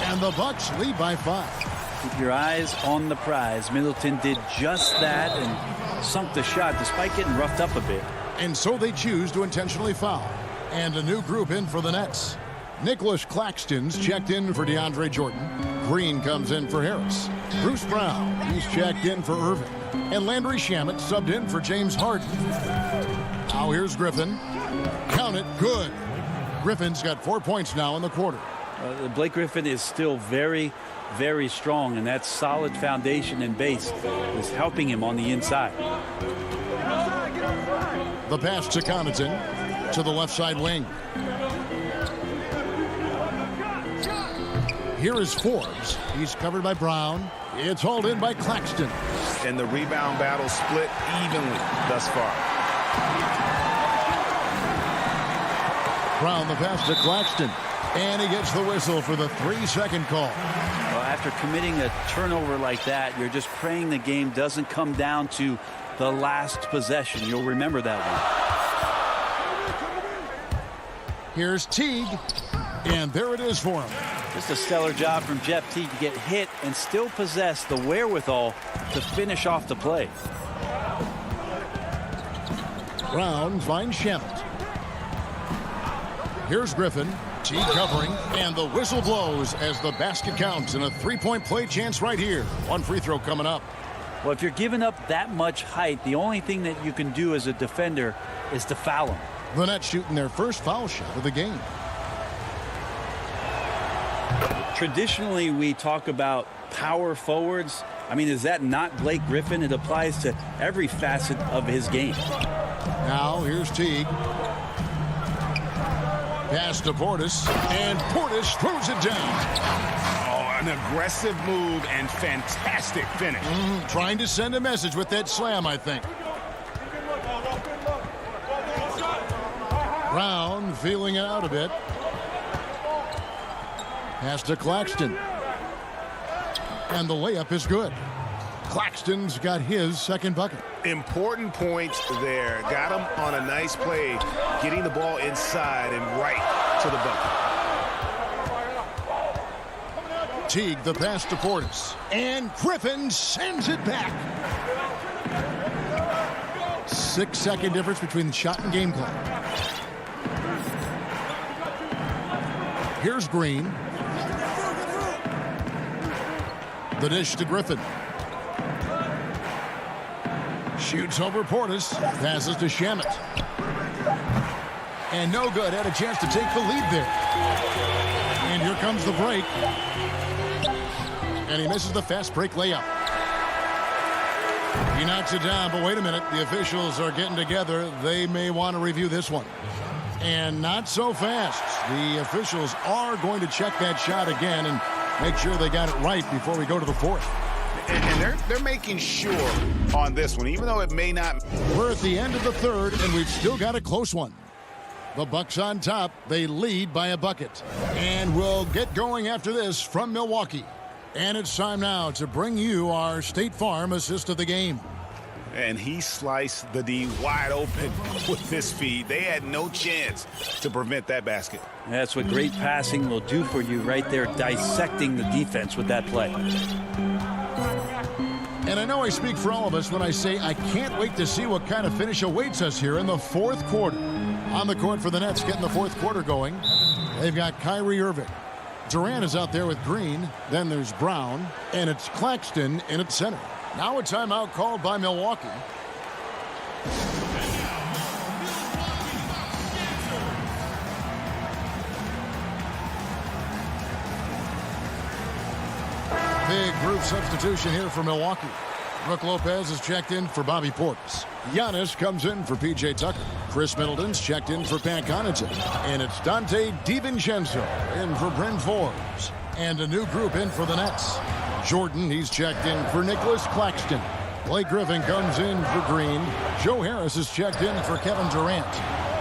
And the Bucks lead by 5. Keep your eyes on the prize. Middleton did just that and sunk the shot despite getting roughed up a bit. And so they choose to intentionally foul. And a new group in for the Nets. Nicholas Claxton's checked in for DeAndre Jordan. Green comes in for Harris. Bruce Brown, he's checked in for Irving. And Landry Shamet subbed in for James Harden. Now here's Griffin. Count it, good. Griffin's got 4 points now in the quarter. Blake Griffin is still very, very strong, and that solid foundation and base is helping him on the inside. The pass to Connaughton to the left side wing. Here is Forbes. He's covered by Brown. It's hauled in by Claxton. And the rebound battle split evenly thus far. Brown the pass to Claxton. And he gets the whistle for the 3-second call. Well, after committing a turnover like that, you're just praying the game doesn't come down to the last possession. You'll remember that one. Here's Teague. And there it is for him. Just a stellar job from Jeff Teague to get hit and still possess the wherewithal to finish off the play. Brown finds Shamet. Here's Griffin. Teague covering, and the whistle blows as the basket counts, and a 3-point play chance right here. One free throw coming up. Well, if you're giving up that much height, the only thing that you can do as a defender is to foul him. The Nets shooting their first foul shot of the game. Traditionally, we talk about power forwards. I mean, is that not Blake Griffin? It applies to every facet of his game. Now, here's Teague. Pass to Portis, and Portis throws it down. Oh, an aggressive move and fantastic finish. Trying to send a message with that slam, I think. Brown feeling it out a bit. Pass to Claxton. And the layup is good. Claxton's got his second bucket. Important points there. Got him on a nice play, getting the ball inside and right to the bucket. Teague the pass to Portis. And Griffin sends it back. 6-second difference between the shot and game clock. Here's Green. The dish to Griffin. Shoots over Portis. Passes to Shamet. And no good. Had a chance to take the lead there. And here comes the break. And he misses the fast break layup. He knocks it down, but wait a minute. The officials are getting together. They may want to review this one. And not so fast. The officials are going to check that shot again. And make sure they got it right before we go to the fourth. And they're making sure on this one, even though it may not. We're at the end of the third, and we've still got a close one. The Bucks on top. They lead by a bucket. And we'll get going after this from Milwaukee. And it's time now to bring you our State Farm assist of the game. And he sliced the D wide open with his feed. They had no chance to prevent that basket. That's what great passing will do for you right there, dissecting the defense with that play. And I know I speak for all of us when I say I can't wait to see what kind of finish awaits us here in the fourth quarter. On the court for the Nets, getting the fourth quarter going. They've got Kyrie Irving. Durant is out there with Green. Then there's Brown. And it's Claxton in at center. Now a timeout called by Milwaukee. Big group substitution here for Milwaukee. Brook Lopez is checked in for Bobby Portis. Giannis comes in for P.J. Tucker. Chris Middleton's checked in for Pat Connaughton. And it's Dante DiVincenzo in for Bryn Forbes. And a new group in for the Nets. Jordan, he's checked in for Nicholas Claxton. Blake Griffin comes in for Green. Joe Harris is checked in for Kevin Durant.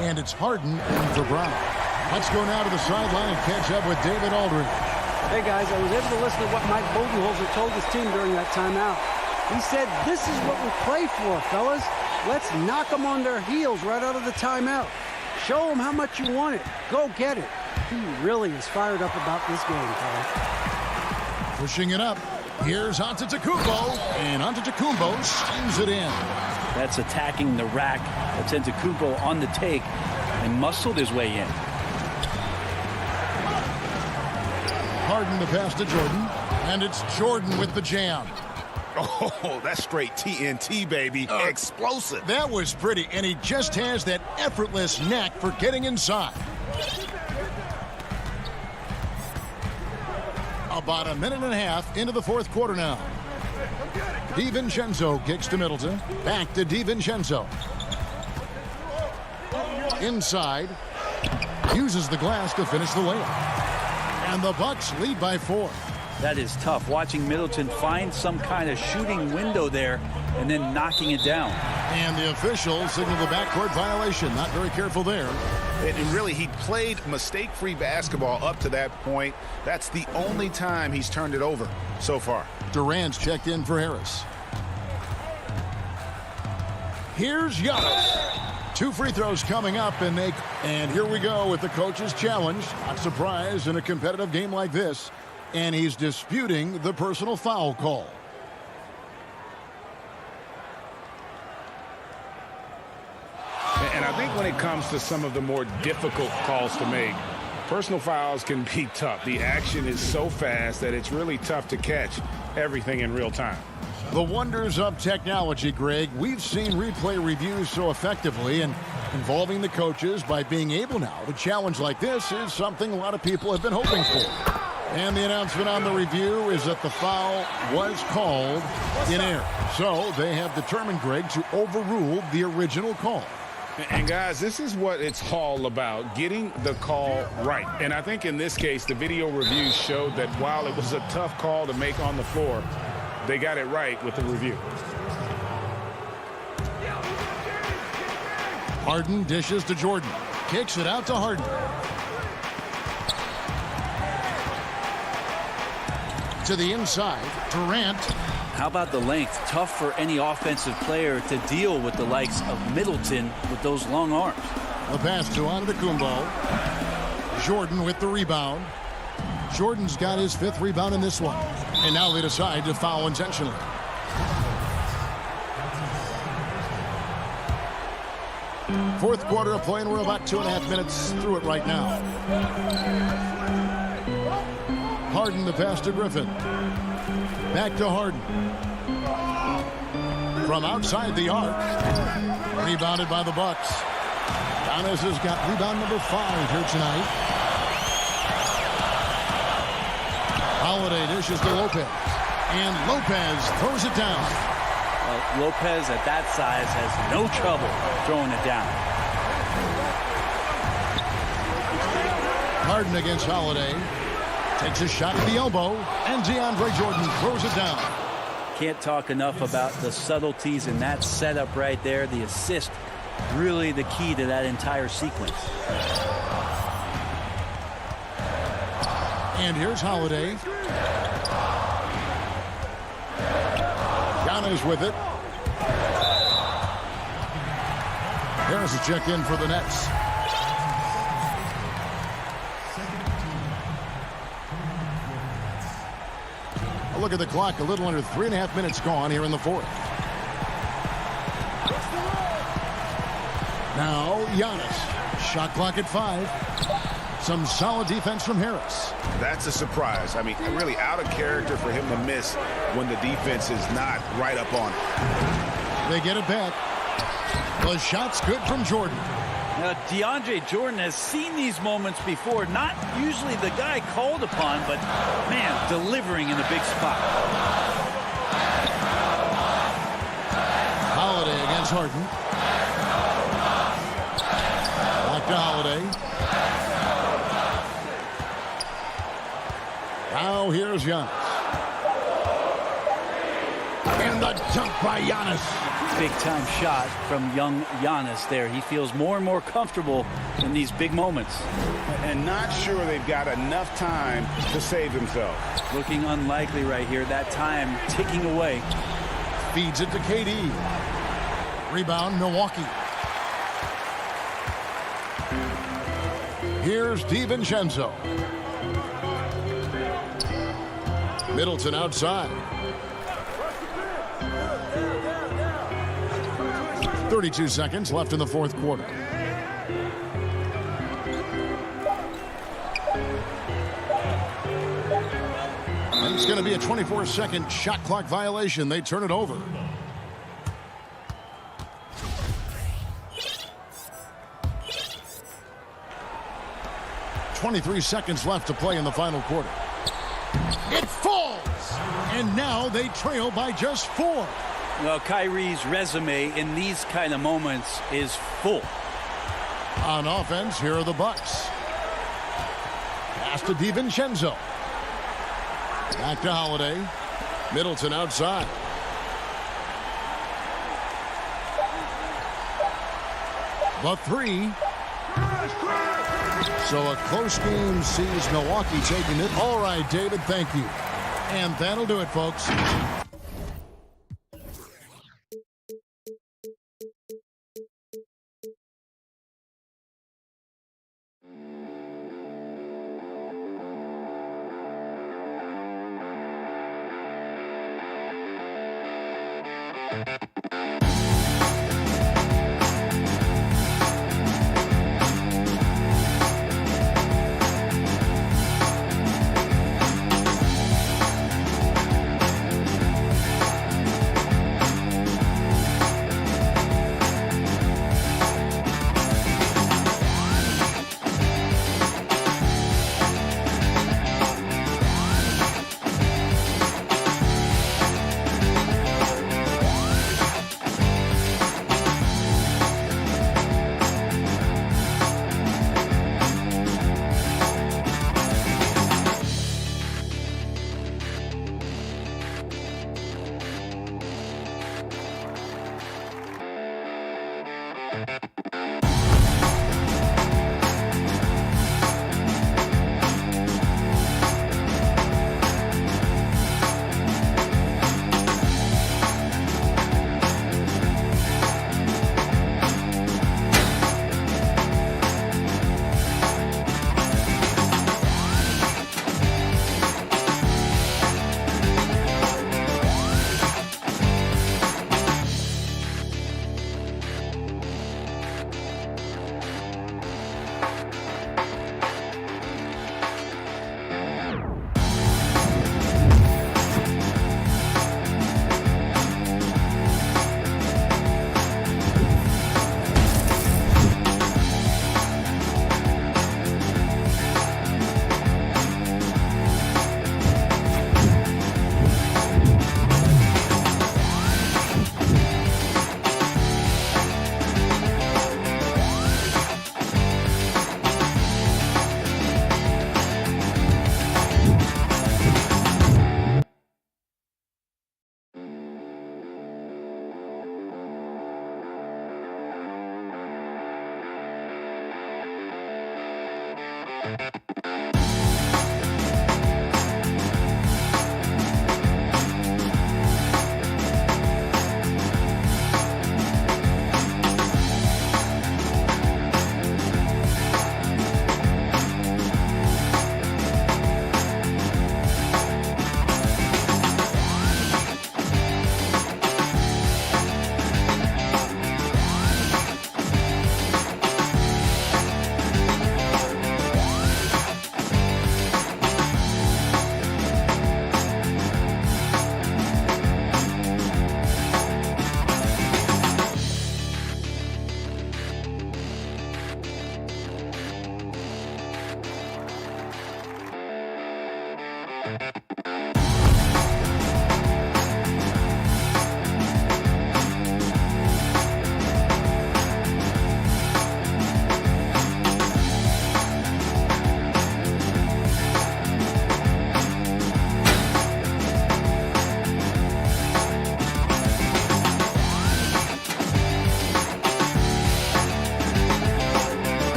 And it's Harden in for Brown. Let's go now to the sideline and catch up with David Aldridge. Hey, guys, I was able to listen to what Mike Budenholzer told his team during that timeout. He said, this is what we play for, fellas. Let's knock them on their heels right out of the timeout. Show them how much you want it. Go get it. He really is fired up about this game, fellas. Pushing it up. Here's Antetokounmpo. And Antetokounmpo steams it in. That's attacking the rack. That's Antetokounmpo on the take and muscled his way in. Harden the pass to Jordan. And it's Jordan with the jam. Oh, that's straight TNT, baby. Explosive. That was pretty, and he just has that effortless knack for getting inside. About a minute and a half into the fourth quarter now. DiVincenzo kicks to Middleton. Back to DiVincenzo. Inside. Uses the glass to finish the layup. And the Bucks lead by 4. That is tough. Watching Middleton find some kind of shooting window there and then knocking it down. And the officials signal the backcourt violation. Not very careful there. And really, he played mistake-free basketball up to that point. That's the only time he's turned it over so far. Durant's checked in for Harris. Here's Giannis. 2 free throws coming up, and here we go with the coach's challenge. Not surprised in a competitive game like this. And he's disputing the personal foul call. And I think when it comes to some of the more difficult calls to make, personal fouls can be tough. The action is so fast that it's really tough to catch everything in real time. The wonders of technology, Greg. We've seen replay reviews so effectively, and involving the coaches by being able now to challenge like this is something a lot of people have been hoping for. And the announcement on the review is that the foul was called in error. So they have determined, Greg, to overrule the original call. And guys, this is what it's all about, getting the call right. And I think in this case, the video review showed that while it was a tough call to make on the floor, they got it right with the review. Harden dishes to Jordan. Kicks it out to Harden. To the inside, Durant. How about the length? Tough for any offensive player to deal with the likes of Middleton with those long arms. The pass to Antetokounmpo. Jordan with the rebound. Jordan's got his 5th rebound in this one. And now they decide to foul intentionally. Fourth quarter of play, and we're about 2.5 minutes through it right now. Harden the pass to Griffin. Back to Harden. From outside the arc. Rebounded by the Bucks. Giannis has got rebound number 5 here tonight. Holiday dishes to Lopez. And Lopez throws it down. Lopez at that size has no trouble throwing it down. Harden against Holiday. Takes a shot at the elbow, and DeAndre Jordan throws it down. Can't talk enough about the subtleties in that setup right there. The assist, really the key to that entire sequence. And here's Holiday. Giannis with it. Harris is checked in for the Nets. A look at the clock. A little under 3.5 minutes gone here in the fourth. Now Giannis. Shot clock at 5. Some solid defense from Harris. That's a surprise. I mean, really out of character for him to miss when the defense is not right up on it. They get it back. The shot's good from Jordan. Now, DeAndre Jordan has seen these moments before. Not usually the guy called upon, but, man, delivering in a big spot. Holiday against Harden. Back to Holiday. Now here's Giannis. And the dunk by Giannis. Big-time shot from young Giannis there. He feels more and more comfortable in these big moments. And not sure they've got enough time to save himself. Looking unlikely right here. That time ticking away. Feeds it to KD. Rebound, Milwaukee. Here's DiVincenzo. Middleton outside. 32 seconds left in the fourth quarter. And it's going to be a 24-second shot clock violation. They turn it over. .23 seconds left to play in the final quarter. It falls! And now they trail by just 4. Well, Kyrie's resume in these kind of moments is full. On offense, here are the Bucks. Pass to DiVincenzo. Back to Holiday. Middleton outside. The 3. So a close game sees Milwaukee taking it. All right, David, thank you. And that'll do it, folks.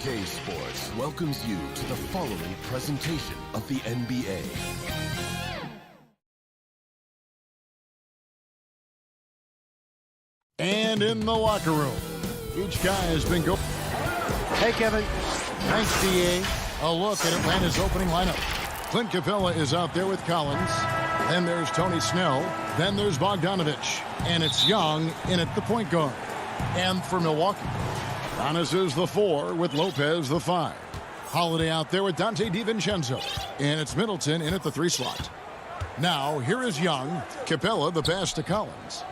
2K Sports welcomes you to the following presentation of the NBA. And in the locker room, each guy has been going. Hey, Kevin. Thanks, D.A. A look at Atlanta's opening lineup. Clint Capella is out there with Collins. Then there's Tony Snell. Then there's Bogdanovich. And it's Young in at the point guard. And for Milwaukee, Giannis is the 4 with Lopez the 5. Holiday out there with Dante DiVincenzo. And it's Middleton in at the 3 slot. Now, here is Young. Capella the pass to Collins.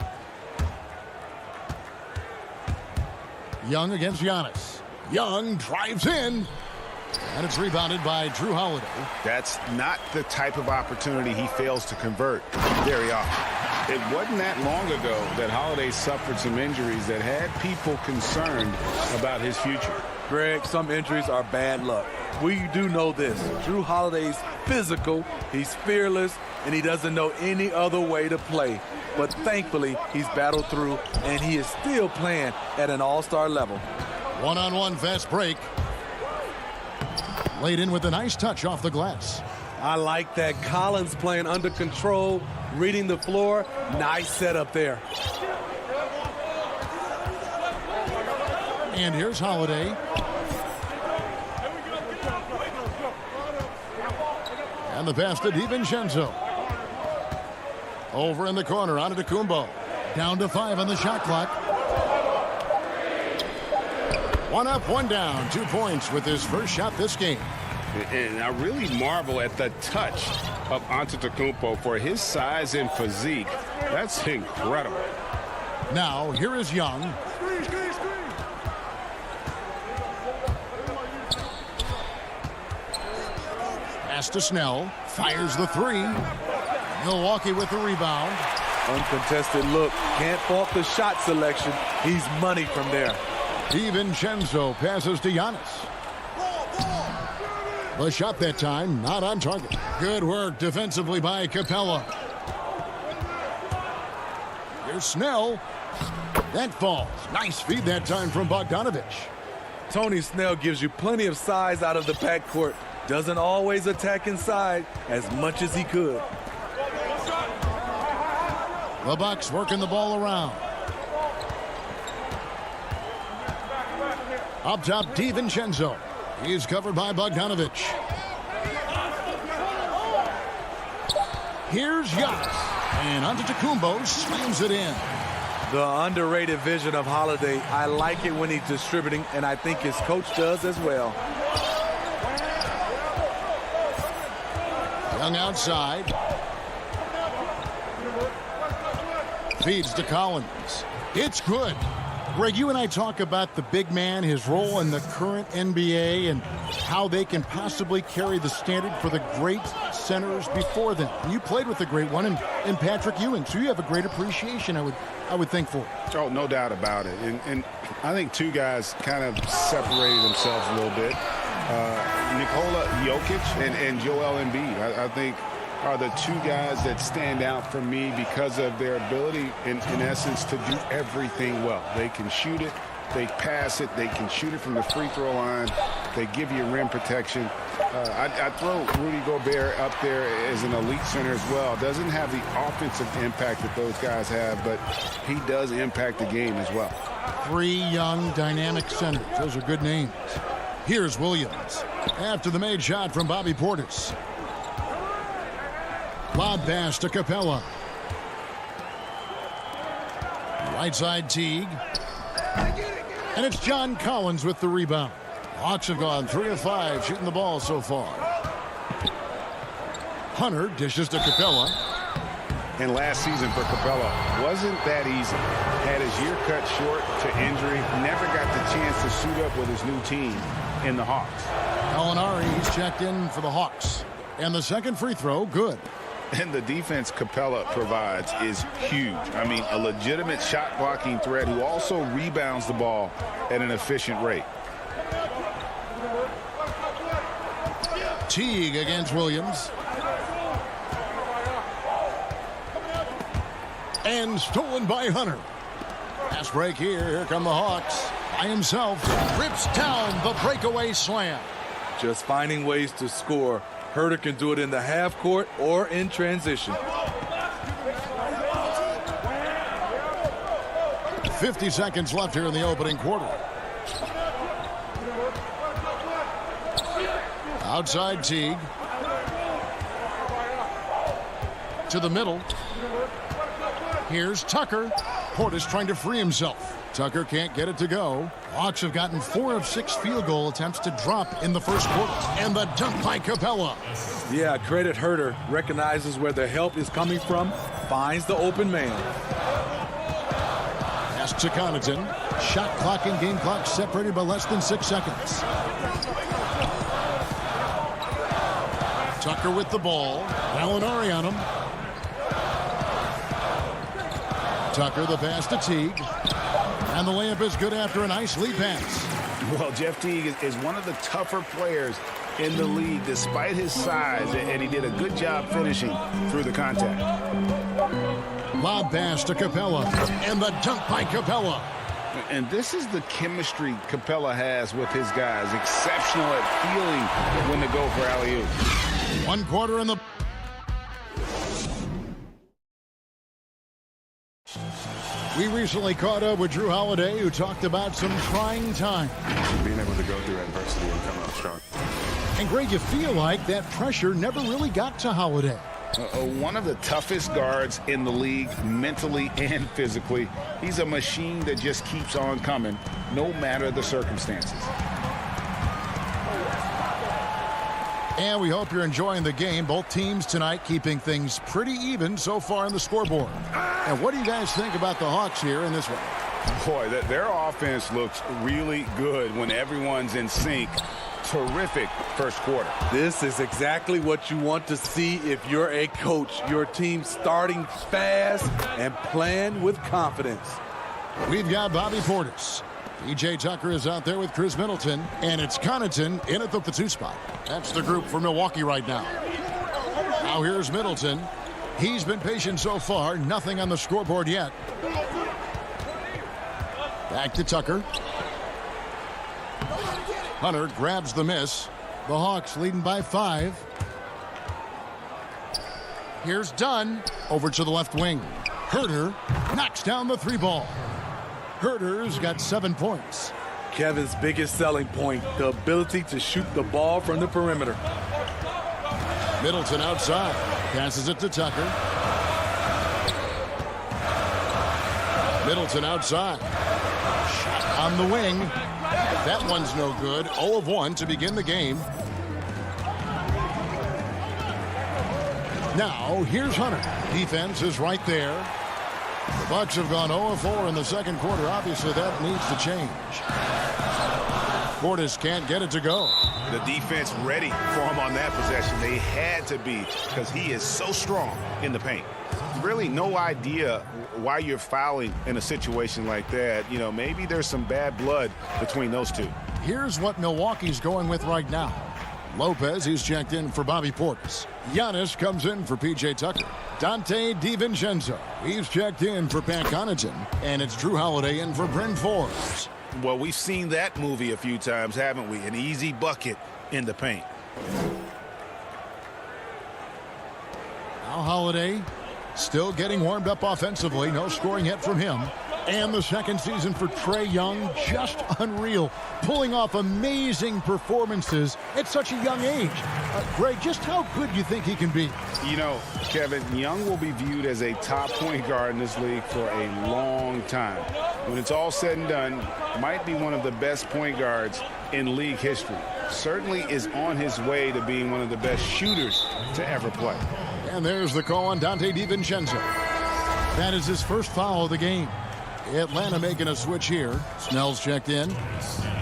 Young against Giannis. Young drives in. And it's rebounded by Drew Holiday. That's not the type of opportunity he fails to convert very often. It wasn't that long ago that Holiday suffered some injuries that had people concerned about his future. Greg, some injuries are bad luck. We do know this. Drew Holiday's physical, he's fearless, and he doesn't know any other way to play. But thankfully, he's battled through, and he is still playing at an all-star level. One-on-one fast break. Laid in with a nice touch off the glass. I like that. Collins playing under control, reading the floor. Nice setup there. And here's Holiday. And the pass to DiVincenzo. Over in the corner, Antetokounmpo. Down to 5 on the shot clock. 1 up, 1 down. 2 points with his first shot this game. And I really marvel at the touch of Antetokounmpo for his size and physique. That's incredible. Now, here is Young. Pass to Snell. Fires the 3. Milwaukee with the rebound. Uncontested look. Can't fault the shot selection. He's money from there. DiVincenzo passes to Giannis. The shot that time, not on target. Good work defensively by Capella. Here's Snell. That falls. Nice feed that time from Bogdanovich. Tony Snell gives you plenty of size out of the backcourt. Doesn't always attack inside as much as he could. The Bucks working the ball around. Up top, DiVincenzo. He's covered by Bogdanovich. Here's Giannis. And Antetokounmpo slams it in. The underrated vision of Holiday. I like it when he's distributing, and I think his coach does as well. Young outside. Feeds to Collins. It's good. Greg, you and I talk about the big man, his role in the current NBA, and how they can possibly carry the standard for the great centers before them. And you played with the great one in Patrick Ewing, so you have a great appreciation, I would think, for it. Oh, no doubt about it. And I think 2 guys kind of separated themselves a little bit. Nikola Jokic and Joel Embiid, I think, are the 2 guys that stand out for me because of their ability, in essence, to do everything well. They can shoot it, they pass it, they can shoot it from the free throw line, they give you rim protection. I throw Rudy Gobert up there as an elite center as well. Doesn't have the offensive impact that those guys have, but he does impact the game as well. 3 young, dynamic centers. Those are good names. Here's Williams. After the made shot from Bobby Portis. Lob pass to Capella. Right side Teague. And it's John Collins with the rebound. Hawks have gone 3 of 5 shooting the ball so far. Hunter dishes to Capella. And last season for Capella wasn't that easy. Had his year cut short to injury. Never got the chance to suit up with his new team in the Hawks. Gallinari, he's checked in for the Hawks. And the second free throw, good. And the defense Capella provides is huge. I mean, a legitimate shot blocking threat who also rebounds the ball at an efficient rate. Teague against Williams. And stolen by Hunter. Fast break here. Here come the Hawks. by himself. Rips down the breakaway slam. Just finding ways to score. Herter can do it in the half court or in transition. 50 seconds left here in the opening quarter. Outside Teague. To the middle. Here's Tucker. Portis trying to free himself. Tucker can't get it to go. Hawks have gotten 4 of 6 field goal attempts to drop in the first quarter. And the dunk by Capella. Yeah, credit Herter. Recognizes where the help is coming from. Finds the open man. Pass to Connaughton. Shot clock and game clock separated by less than 6 seconds. Tucker with the ball. Gallinari on him. Tucker the pass to Teague. And the layup is good after a nice lead pass. Well, Jeff Teague is one of the tougher players in the league despite his size, and he did a good job finishing through the contact. Lob pass to Capella. And the dunk by Capella. And this is the chemistry Capella has with his guys. Exceptional at feeling when to go for alley-oop. 1 quarter in the... We recently caught up with Drew Holiday, who talked about some trying times. Being able to go through adversity and come out strong. And Greg, you feel like that pressure never really got to Holiday. One of the toughest guards in the league, mentally and physically. He's a machine that just keeps on coming, no matter the circumstances. And we hope you're enjoying the game. Both teams tonight keeping things pretty even so far on the scoreboard. And what do you guys think about the Hawks here in this one? Boy, their offense looks really good when everyone's in sync. Terrific first quarter. This is exactly what you want to see if you're a coach. Your team starting fast and playing with confidence. We've got Bobby Portis. P.J. Tucker is out there with Chris Middleton, and it's Connaughton in at the 2 spot. That's the group for Milwaukee right now. Now here's Middleton. He's been patient so far. Nothing on the scoreboard yet. Back to Tucker. Hunter grabs the miss. The Hawks leading by 5. Here's Dunn over to the left wing. Herter knocks down the 3 ball. Herter's got 7 points. Kevin's biggest selling point, the ability to shoot the ball from the perimeter. Middleton outside. Passes it to Tucker. Middleton outside. Shot on the wing. That one's no good. 0 of 1 to begin the game. Now, here's Hunter. Defense is right there. The Bucks have gone 0 of 4 in the second quarter. Obviously, that needs to change. Portis can't get it to go. The defense ready for him on that possession. They had to be because he is so strong in the paint. Really no idea why you're fouling in a situation like that. You know, maybe there's some bad blood between those two. Here's what Milwaukee's going with right now. Lopez, he's checked in for Bobby Portis. Giannis comes in for P.J. Tucker. Dante DiVincenzo, he's checked in for Pat Connaughton. And it's Drew Holiday in for Bryn Forbes. Well, we've seen that movie a few times, haven't we? An easy bucket in the paint. Now Holiday still getting warmed up offensively. No scoring yet from him. And the second season for Trae Young, just unreal. Pulling off amazing performances at such a young age. Greg, just how good do you think he can be? You know, Kevin, Young will be viewed as a top point guard in this league for a long time. When it's all said and done, might be one of the best point guards in league history. Certainly is on his way to being one of the best shooters to ever play. And there's the call on Dante DiVincenzo. That is his first foul of the game. Atlanta making a switch here. Snell's checked in.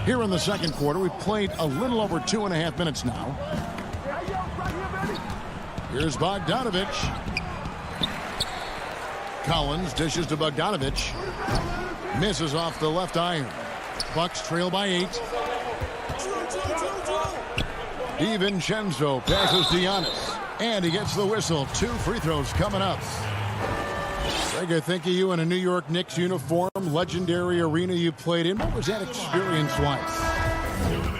Here in the second quarter, we've played a little over 2.5 minutes now. Here's Bogdanovich. Collins dishes to Bogdanovich. Misses off the left iron. Bucks trail by 8. DiVincenzo passes to Giannis. And he gets the whistle. 2 free throws coming up. Greg, I think of you in a New York Knicks uniform, legendary arena you played in. What was that experience like?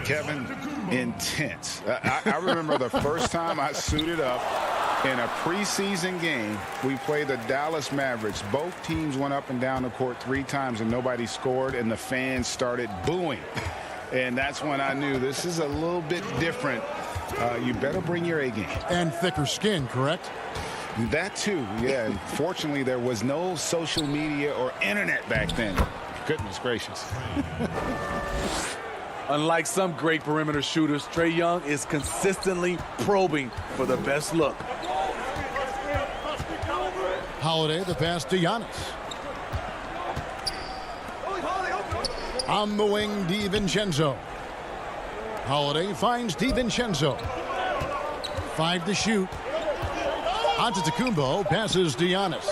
Kevin, intense. I remember the first time I suited up in a preseason game. We played the Dallas Mavericks. Both teams went up and down the court 3 times and nobody scored, and the fans started booing. And that's when I knew this is a little bit different. You better bring your A game. And thicker skin, correct? That too, yeah. And fortunately, there was no social media or internet back then. Goodness gracious. Unlike some great perimeter shooters, Trae Young is consistently probing for the best look. Holiday, the pass to Giannis. On the wing, DiVincenzo. Holiday finds DiVincenzo. 5 to shoot. Antetokounmpo passes to Giannis.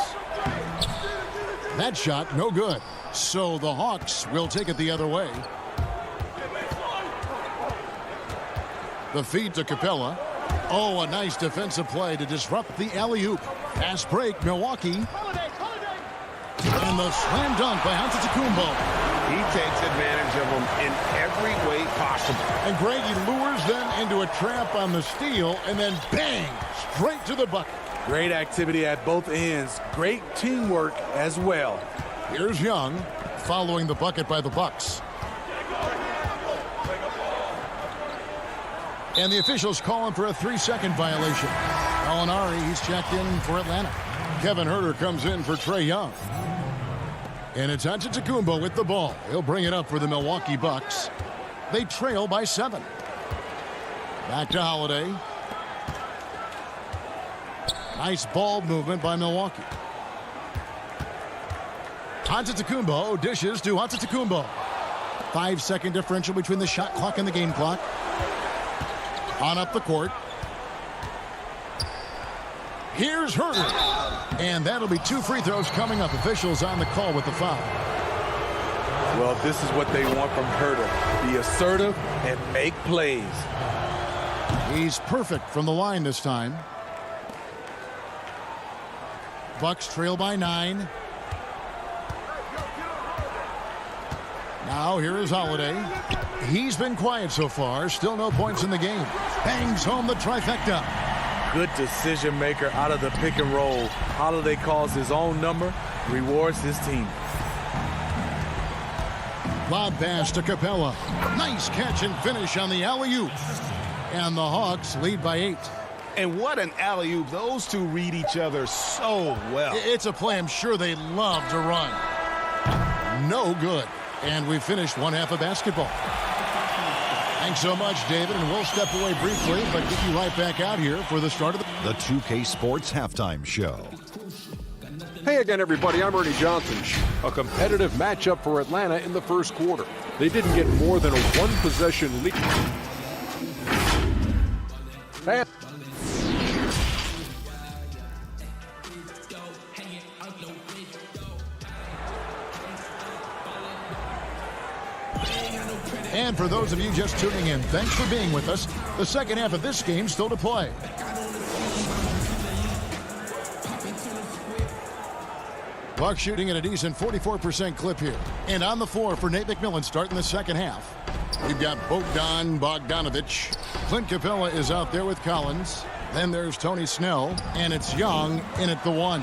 That shot, no good. So the Hawks will take it the other way. The feed to Capella. Oh, a nice defensive play to disrupt the alley-oop. Fast break, Milwaukee. And the slam dunk by Antetokounmpo. He takes advantage of them in every way possible. And Greg, he lures them into a trap on the steal, and then bang, straight to the bucket. Great activity at both ends. Great teamwork as well. Here's Young following the bucket by the Bucks. And the officials calling for a 3-second violation. Gallinari, he's checked in for Atlanta. Kevin Huerter comes in for Trae Young. And it's Antetokounmpo with the ball. He'll bring it up for the Milwaukee Bucks. They trail by 7. Back to Holiday. Nice ball movement by Milwaukee. Antetokounmpo dishes to Antetokounmpo. 5-second differential between the shot clock and the game clock. On up the court. Here's Huerter. And that'll be 2 free throws coming up. Officials on the call with the foul. Well, this is what they want from Huerter. Be assertive and make plays. He's perfect from the line this time. Bucks trail by 9. Now here is Holiday. He's been quiet so far. Still no points in the game. Bangs home the trifecta. Good decision maker out of the pick and roll. Holiday calls his own number, rewards his team. Lob pass to Capella. Nice catch and finish on the alley-oop. And the Hawks lead by 8. And what an alley-oop. Those two read each other so well. It's a play I'm sure they love to run. No good. And we finished one half of basketball. Thanks so much, David, and we'll step away briefly, but get you right back out here for the start of the 2K Sports Halftime Show. Hey again, everybody. I'm Ernie Johnson. A competitive matchup for Atlanta in the first quarter. They didn't get more than a one-possession lead. And for those of you just tuning in, thanks for being with us. The second half of this game still to play. Bucks shooting at a decent 44% clip here. And on the floor for Nate McMillan starting the second half. We've got Bogdan Bogdanovic. Clint Capella is out there with Collins. Then there's Tony Snell. And it's Young in at the 1.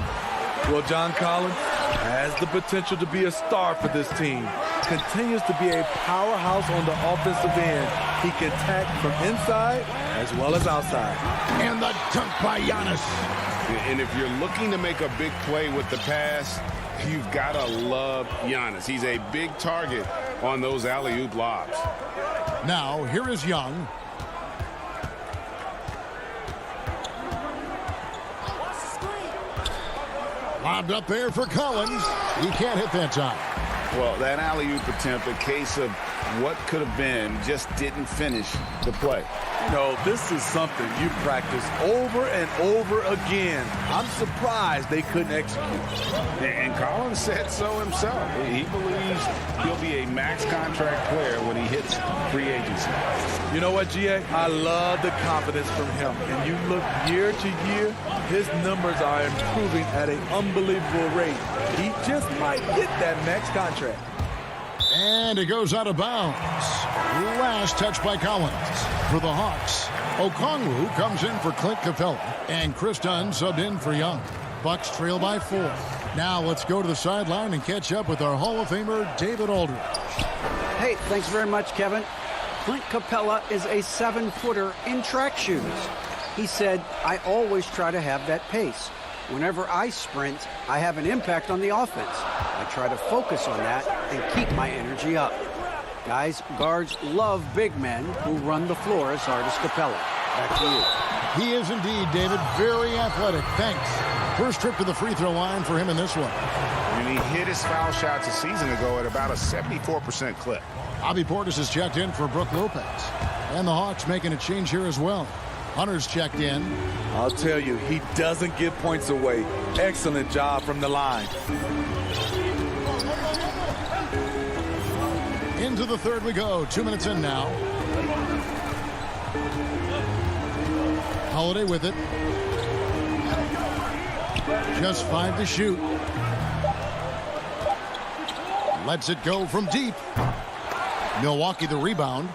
Well, John Collins has the potential to be a star for this team. Continues to be a powerhouse on the offensive end. He can attack from inside as well as outside. And the dunk by Giannis. And if you're looking to make a big play with the pass, you've got to love Giannis. He's a big target on those alley-oop lobs. Now, here is Young. Lobbed up there for Collins. He can't hit that time. Well, that alley-oop attempt, a case of what could have been, just didn't finish the play. No, this is something you practice over and over again. I'm surprised they couldn't execute. And Collins said so himself. He believes he'll be a max contract player when he hits free agency. You know what, GA? I love the confidence from him. And you look year to year, His numbers are improving at an unbelievable rate. He just might get that max contract. And it goes out of bounds. Last touch by Collins. For the Hawks, Okongwu comes in for Clint Capella, and Chris Dunn subbed in for Young. Bucks trail by 4. Now let's go to the sideline and catch up with our Hall of Famer, David Aldridge. Hey, thanks very much, Kevin. Clint Capella is a 7-footer in track shoes. He said, I always try to have that pace. Whenever I sprint, I have an impact on the offense. I try to focus on that and keep my energy up. Guys, guards love big men who run the floor as hard as Capella. Back to you. He is indeed, David, very athletic. Thanks. First trip to the free throw line for him in this one. And he hit his foul shots a season ago at about a 74% clip. Bobby Portis is checked in for Brook Lopez. And the Hawks making a change here as well. Hunter's checked in. I'll tell you, he doesn't give points away. Excellent job from the line. Into the third we go. 2 minutes in now. Holiday with it. Just 5 to shoot. Lets it go from deep. Milwaukee the rebound.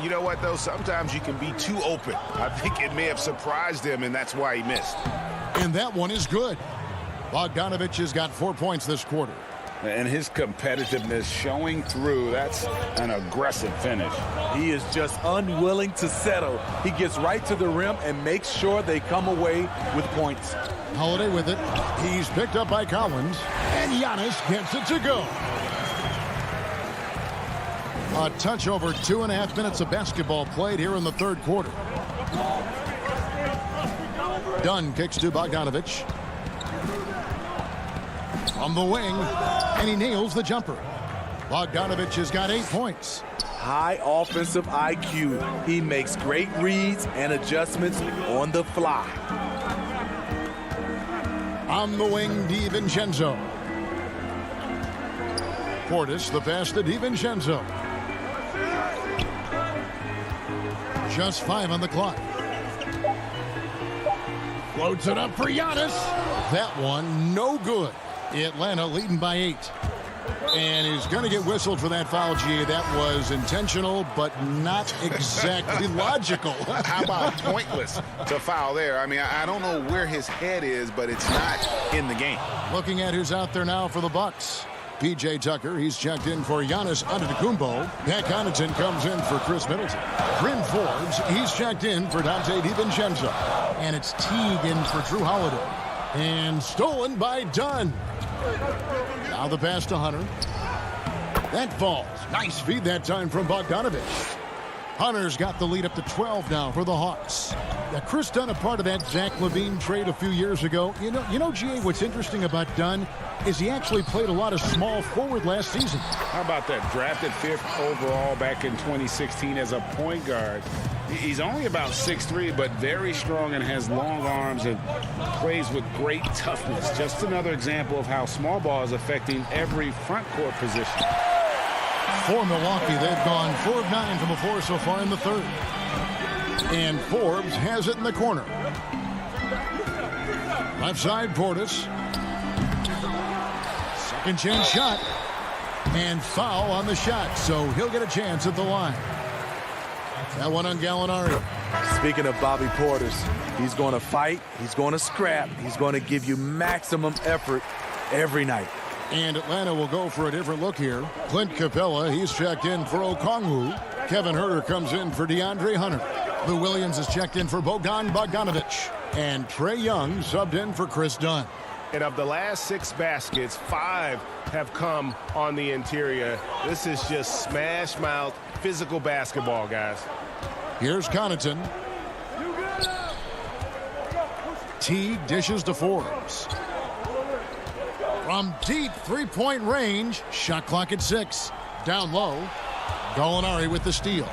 You know what, though? Sometimes you can be too open. I think it may have surprised him, and that's why he missed. And that one is good. Bogdanovich has got 4 points this quarter. And his competitiveness showing through. That's an aggressive finish. He is just unwilling to settle. He gets right to the rim and makes sure they come away with points. Holiday with it. He's picked up by Collins. And Giannis gets it to go. A touch over 2.5 minutes of basketball played here in the third quarter. Dunn kicks to Bogdanovich. On the wing, and he nails the jumper. Bogdanovich has got 8 points. High offensive IQ. He makes great reads and adjustments on the fly. On the wing, DiVincenzo. Portis, the pass to DiVincenzo. Just 5 on the clock. Floats it up for Giannis. That one, no good. Atlanta leading by 8. And he's going to get whistled for that foul, G. That was intentional, but not exactly logical. How about pointless to foul there? I mean, I don't know where his head is, but it's not in the game. Looking at who's out there now for the Bucks. P.J. Tucker, he's checked in for Giannis Antetokounmpo. Pat Connaughton comes in for Chris Middleton. Bryn Forbes, he's checked in for Dante DiVincenzo. And it's Teague in for Drew Holiday. And stolen by Dunn. Now the pass to Hunter. That falls. Nice feed that time from Bogdanovich. Hunter's got the lead up to 12 now for the Hawks. Now, Chris Dunn, a part of that Zach LaVine trade a few years ago. You know, G.A., what's interesting about Dunn is he actually played a lot of small forward last season. How about that? Drafted 5th overall back in 2016 as a point guard. He's only about 6'3", but very strong and has long arms and plays with great toughness. Just another example of how small ball is affecting every front court position. For Milwaukee, they've gone 4 of 9 from the floor so far in the third. And Forbes has it in the corner. Left side, Portis. Second chance shot. And foul on the shot, so he'll get a chance at the line. That one on Gallinari. Speaking of Bobby Portis, he's going to fight, he's going to scrap, he's going to give you maximum effort every night. And Atlanta will go for a different look here. Clint Capella, he's checked in for Okongwu. Kevin Huerter comes in for DeAndre Hunter. Lou Williams is checked in for Bogdan Bogdanovich. And Trae Young subbed in for Chris Dunn. And of the last 6 baskets, 5 have come on the interior. This is just smash mouth, physical basketball, guys. Here's Connaughton. Teague dishes to Forbes. From deep 3-point range, shot clock at 6. Down low, Gallinari with the steal.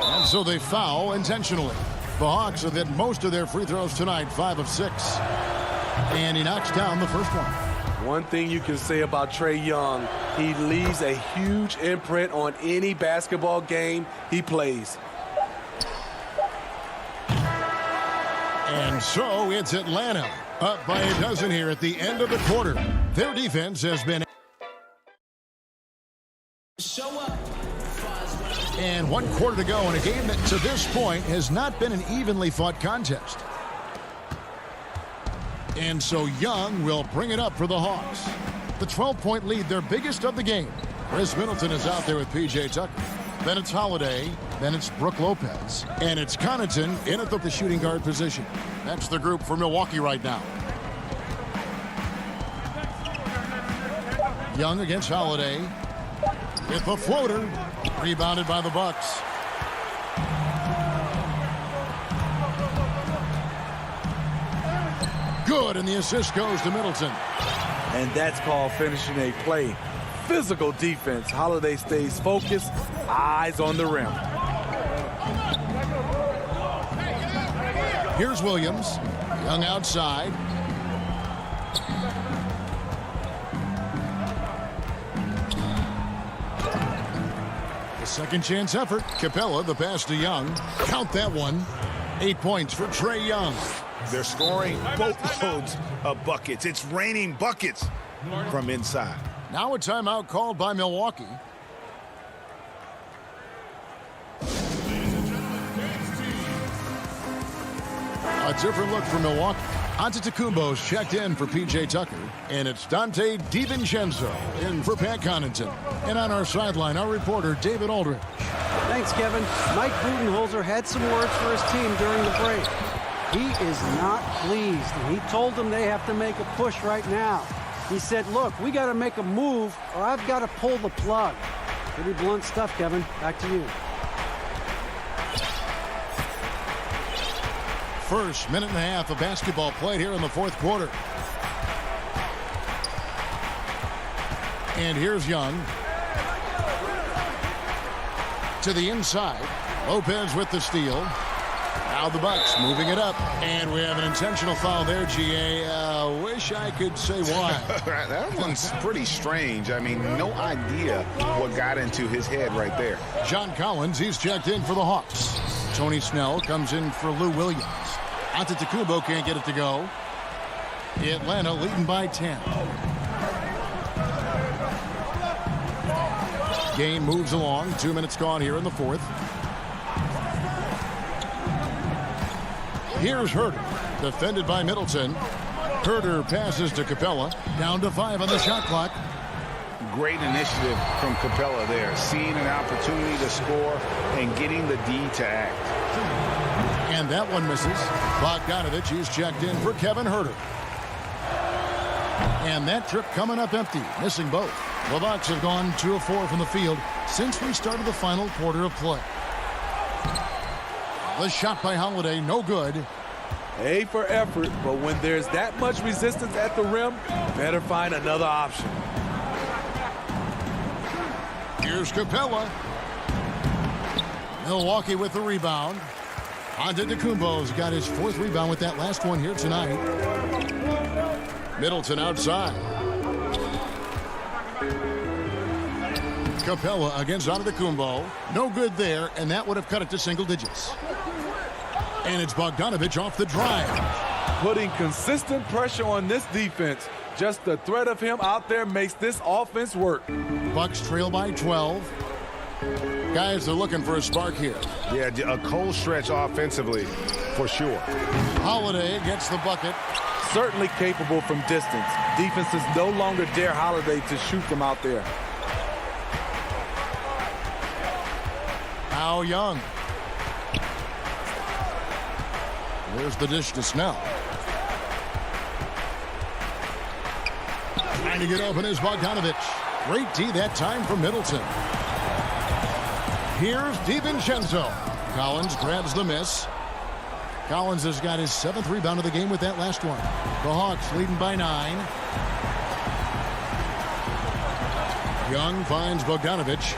And so they foul intentionally. The Hawks have hit most of their free throws tonight, 5 of 6. And he knocks down the first one. One thing you can say about Trae Young, he leaves a huge imprint on any basketball game he plays. And so it's Atlanta up by a dozen here at the end of the quarter. Their defense has been... And 1 quarter to go in a game that to this point has not been an evenly fought contest. And so Young will bring it up for the Hawks. The 12-point lead, their biggest of the game. Chris Middleton is out there with P.J. Tucker. Then it's Holiday. Then it's Brook Lopez. And it's Connaughton in at the shooting guard position. That's the group for Milwaukee right now. Young against Holiday. With the floater. Rebounded by the Bucks. Good, and the assist goes to Middleton. And that's called finishing a play. Physical defense. Holiday stays focused, eyes on the rim. Here's Williams. Young outside. The second chance effort. Capella, the pass to Young. Count that one. 8 points for Trae Young. They're scoring boatloads of buckets. It's raining buckets from inside. Now a timeout called by Milwaukee. A different look for Milwaukee. Antetokounmpo's checked in for P.J. Tucker. And it's Dante DiVincenzo in for Pat Connaughton. And on our sideline, our reporter, David Aldridge. Thanks, Kevin. Mike Budenholzer had some words for his team during the break. He is not pleased, and he told them they have to make a push right now. He said, look, we got to make a move, or I've got to pull the plug. Pretty blunt stuff, Kevin. Back to you. First minute and a half of basketball played here in the fourth quarter. And here's Young. To the inside. Lopez with the steal. Now the Bucks moving it up. And we have an intentional foul there, G.A. Wish I could say why. That one's pretty strange. I mean, no idea what got into his head right there. John Collins, he's checked in for the Hawks. Tony Snell comes in for Lou Williams. Antetokounmpo can't get it to go. Atlanta leading by 10. Game moves along. 2 minutes gone here in the fourth. Here's Herter, defended by Middleton. Herter passes to Capella. Down to 5 on the shot clock. Great initiative from Capella there. Seeing an opportunity to score and getting the D to act. And that one misses. Bogdanovich, he's checked in for Kevin Herter. And that trip coming up empty, missing both. The Bucks have gone 2 of 4 from the field since we started the final quarter of play. The shot by Holiday, no good. A for effort, but when there's that much resistance at the rim, better find another option. Here's Capella. Milwaukee with the rebound. Antetokounmpo's got his 4th rebound with that last one here tonight. Middleton outside. Capella against Antetokounmpo. No good there, and that would have cut it to single digits. And it's Bogdanovich off the drive. Putting consistent pressure on this defense. Just the threat of him out there makes this offense work. Bucks trail by 12. Guys, they're looking for a spark here. Yeah, a cold stretch offensively, for sure. Holiday gets the bucket. Certainly capable from distance. Defenses no longer dare Holiday to shoot them out there. Now Young. There's the dish to Snell. Trying to get open is Bogdanovich. Great D that time from Middleton. Here's DiVincenzo. Collins grabs the miss. Collins has got his 7th rebound of the game with that last one. The Hawks leading by 9. Young finds Bogdanovich.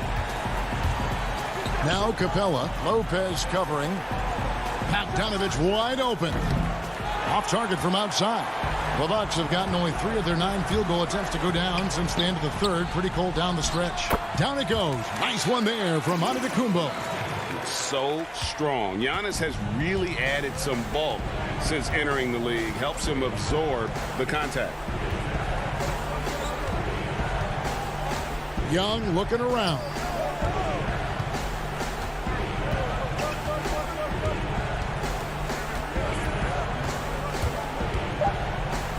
Now Capella. Lopez covering. Bogdanovich wide open. Off target from outside. The Bucks have gotten only 3 of their 9 field goal attempts to go down since the end of the third. Pretty cold down the stretch. Down it goes. Nice one there from Antetokounmpo. So strong. Giannis has really added some bulk since entering the league. Helps him absorb the contact. Young looking around.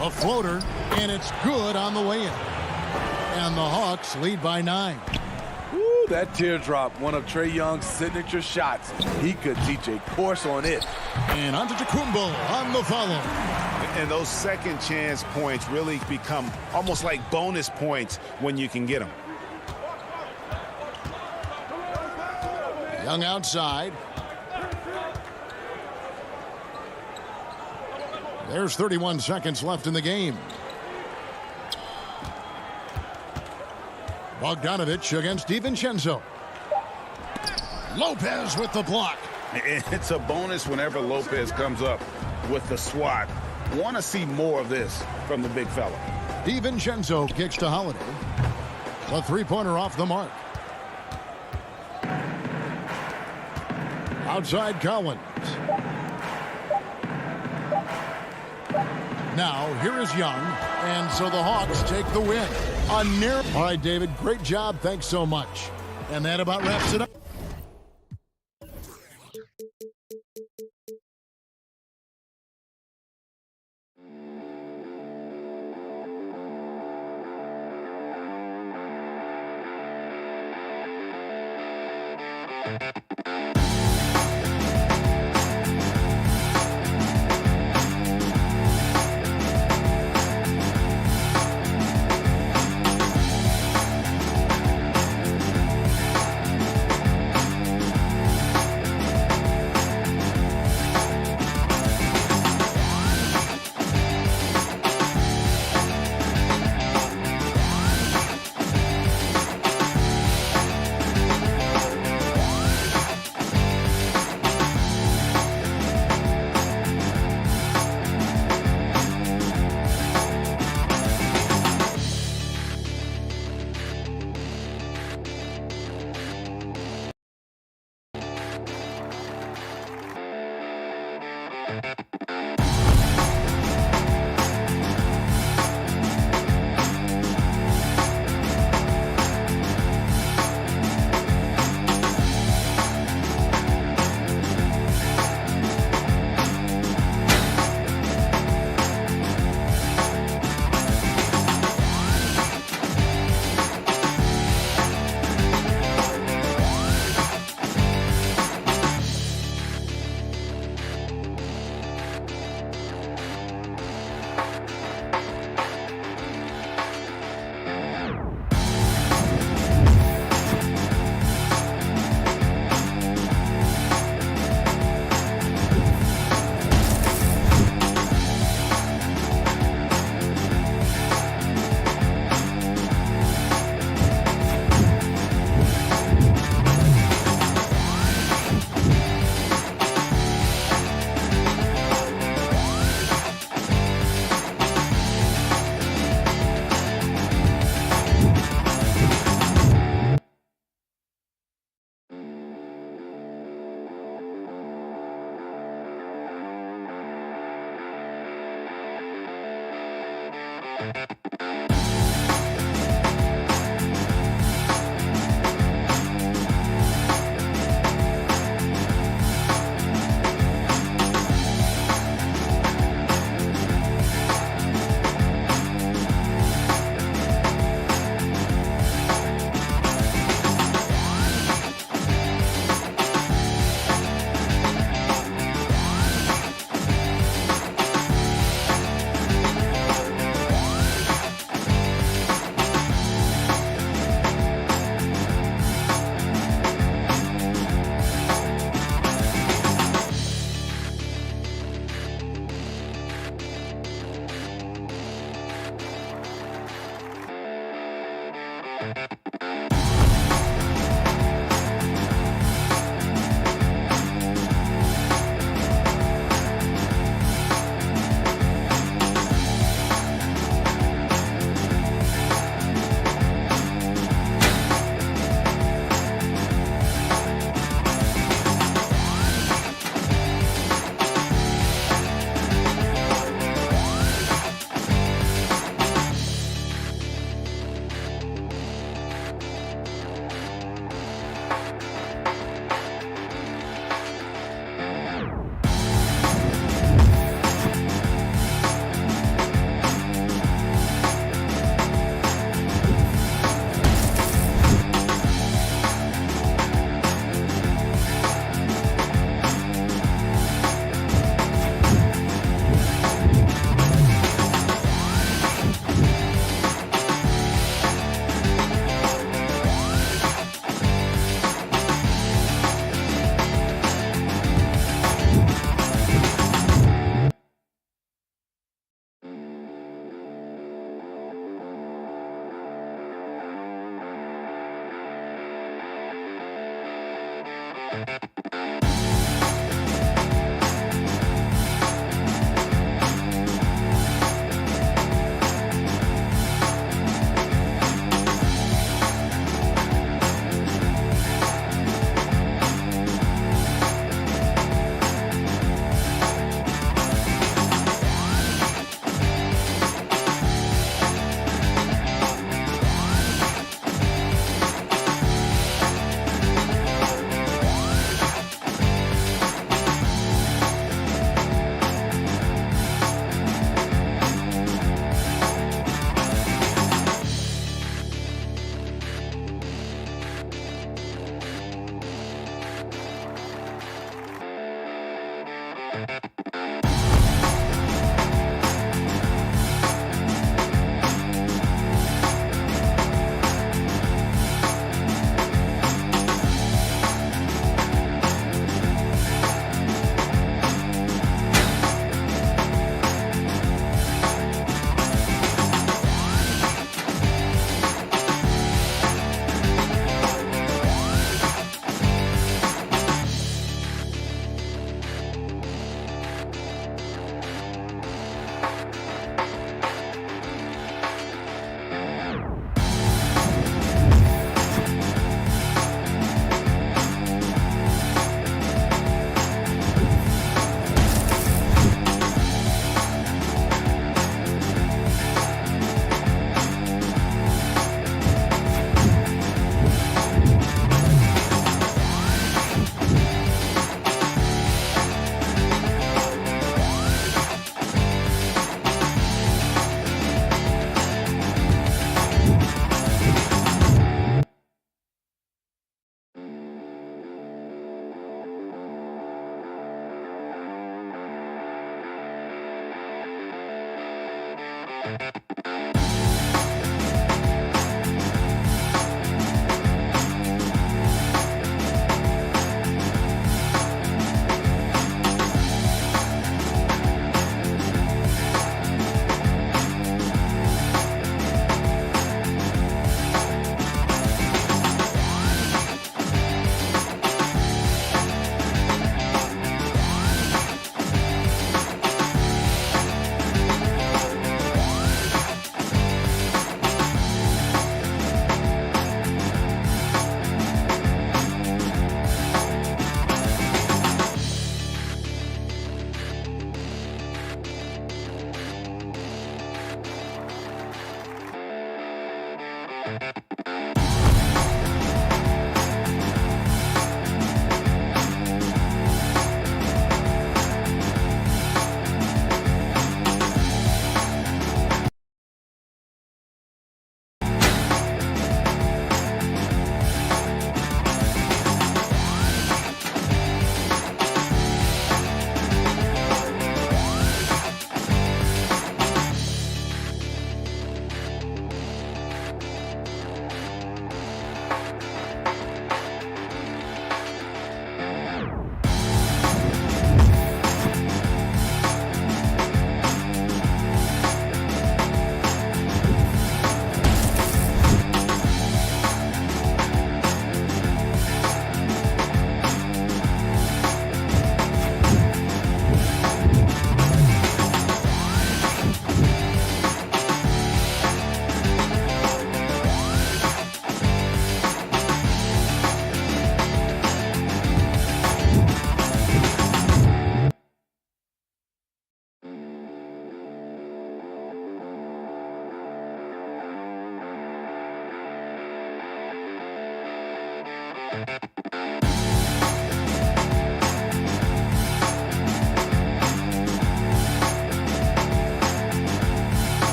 A floater, and it's good on the way in. And the Hawks lead by 9. Ooh, that teardrop, one of Trae Young's signature shots. He could teach a course on it. And Antetokounmpo on the follow. And those second chance points really become almost like bonus points when you can get them. Young outside. There's 31 seconds left in the game. Bogdanovich against DiVincenzo. Lopez with the block. It's a bonus whenever Lopez comes up with the swat. Want to see more of this from the big fella. DiVincenzo kicks to Holiday. A three-pointer off the mark. Outside Collins. Now, here is Young, and so the Hawks take the win. All right, David, great job. Thanks so much. And that about wraps it up.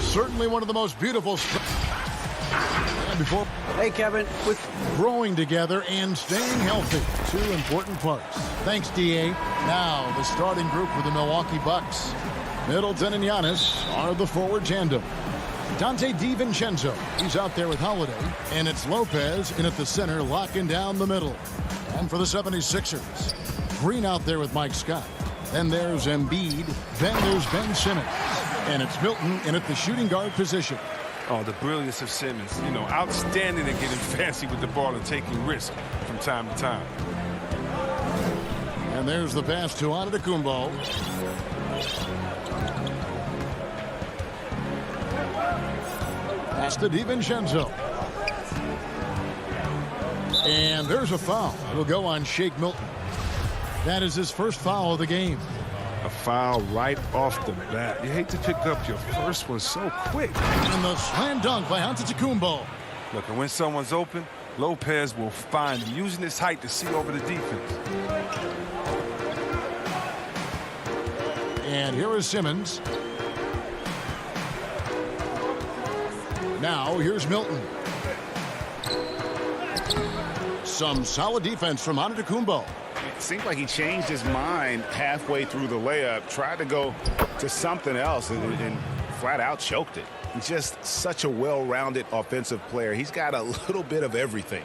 Certainly one of the most beautiful. Before hey, Kevin, with growing together and staying healthy, two important parts. Thanks, DA. Now the starting group for the Milwaukee Bucks. Middleton and Giannis are the forward tandem. Dante DiVincenzo, he's out there with Holiday, and it's Lopez in at the center, locking down the middle. And for the 76ers, Green out there with Mike Scott. Then there's Embiid. Then there's Ben Simmons. And it's Milton in at the shooting guard position. Oh, the brilliance of Simmons. You know, outstanding at getting fancy with the ball and taking risks from time to time. And there's the pass to Antetokounmpo. Pass to DiVincenzo. And there's a foul. It'll go on Shake Milton. That is his first foul of the game. A foul right off the bat. You hate to pick up your first one so quick. And the slam dunk by Antetokounmpo. Look, and when someone's open, Lopez will find him, using his height to see over the defense. And here is Simmons. Now here's Milton. Some solid defense from Antetokounmpo. It seemed like he changed his mind halfway through the layup, tried to go to something else, and flat out choked it. He's just such a well-rounded offensive player. He's got a little bit of everything.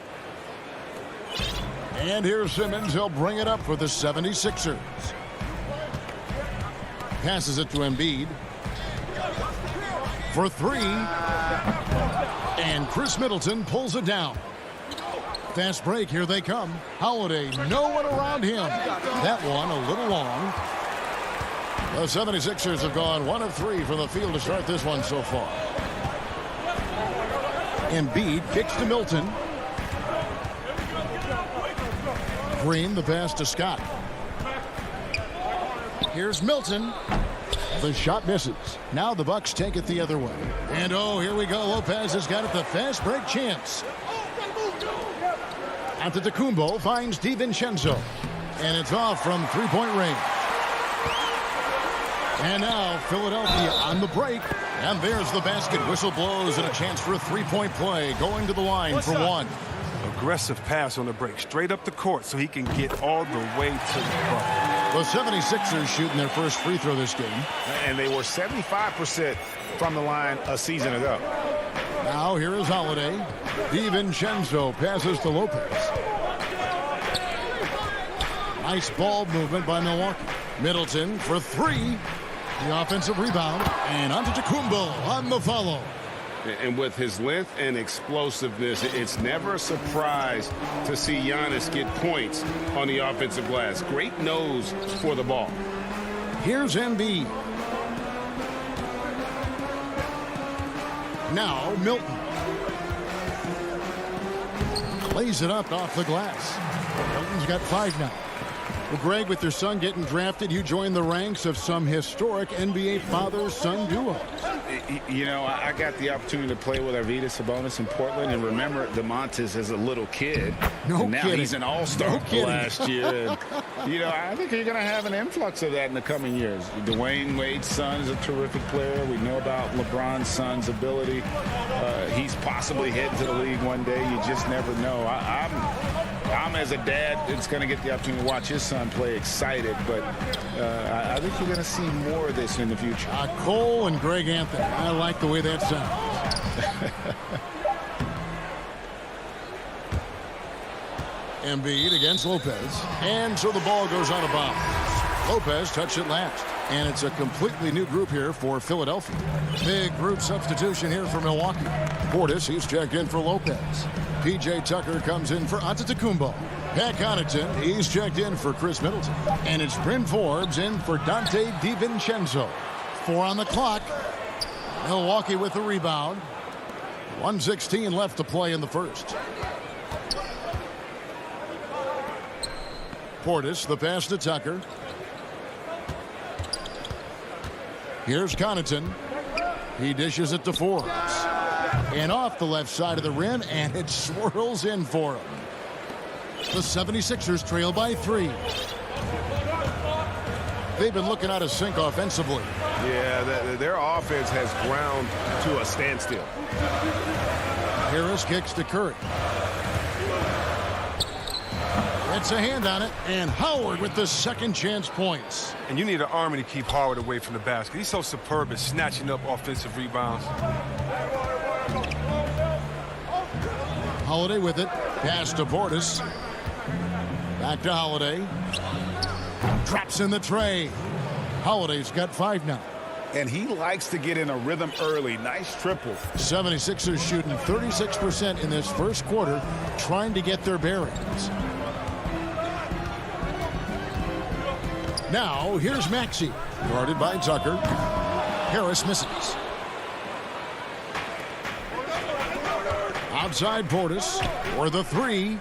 And here's Simmons. He'll bring it up for the 76ers. Passes it to Embiid. For three. And Chris Middleton pulls it down. Fast break, here they come. Holiday, no one around him. That one a little long. The 76ers have gone 1 of 3 from the field to start this one so far. Embiid kicks to Milton. Green, the pass to Scott. Here's Milton. The shot misses. Now the Bucks take it the other way. And oh, here we go. Lopez has got it, the fast break chance. Antetokounmpo finds DiVincenzo. And it's off from three-point range. And now Philadelphia on the break. And there's the basket. Whistle blows and a chance for a three-point play. Going to the line for one. Aggressive pass on the break. Straight up the court so he can get all the way to the bucket. The 76ers shooting their first free throw this game. And they were 75% from the line a season ago. Now here is Holiday. DiVincenzo passes to Lopez. Nice ball movement by Milwaukee. Middleton for three. The offensive rebound. And Antetokounmpo on the follow. And with his length and explosiveness, it's never a surprise to see Giannis get points on the offensive glass. Great nose for the ball. Here's Embiid. Now Milton. Lays it up off the glass. Milton's got 5 now. Well, Greg, with your son getting drafted, you joined the ranks of some historic NBA father-son duos. You know, I got the opportunity to play with Arvydas Sabonis in Portland, and remember DeMontis as a little kid. No now kidding. He's an all-star No last year. And, you know, I think you're going to have an influx of that in the coming years. Dwayne Wade's son is a terrific player. We know about LeBron's son's ability. He's possibly heading to the league one day. You just never know. I'm as a dad, it's going to get the opportunity to watch his son play excited, but I think you're going to see more of this in the future. Cole and Greg Anthony. I like the way that sounds. Embiid against Lopez. And so the ball goes out of bounds. Lopez touched it last. And it's a completely new group here for Philadelphia. Big group substitution here for Milwaukee. Portis, he's checked in for Lopez. P.J. Tucker comes in for Antetokounmpo. Pat Connaughton, he's checked in for Chris Middleton. And it's Bryn Forbes in for Dante DiVincenzo. 4 on the clock. Milwaukee with the rebound. 1:16 left to play in the first. Portis, the pass to Tucker. Here's Connaughton. He dishes it to Forbes. And off the left side of the rim, and it swirls in for him. The 76ers trail by 3. They've been looking out of sync offensively. Yeah, their offense has ground to a standstill. Harris kicks to Curry. It's a hand on it, and Howard with the second chance points. And you need an army to keep Howard away from the basket. He's so superb at snatching up offensive rebounds. Holiday with it. Pass to Portis. Back to Holiday. Drops in the tray. Holiday's got 5 now. And he likes to get in a rhythm early. Nice triple. 76ers shooting 36% in this first quarter, trying to get their bearings. Now, here's Maxey. Guarded by Tucker. Harris misses. Outside Portis for the 3.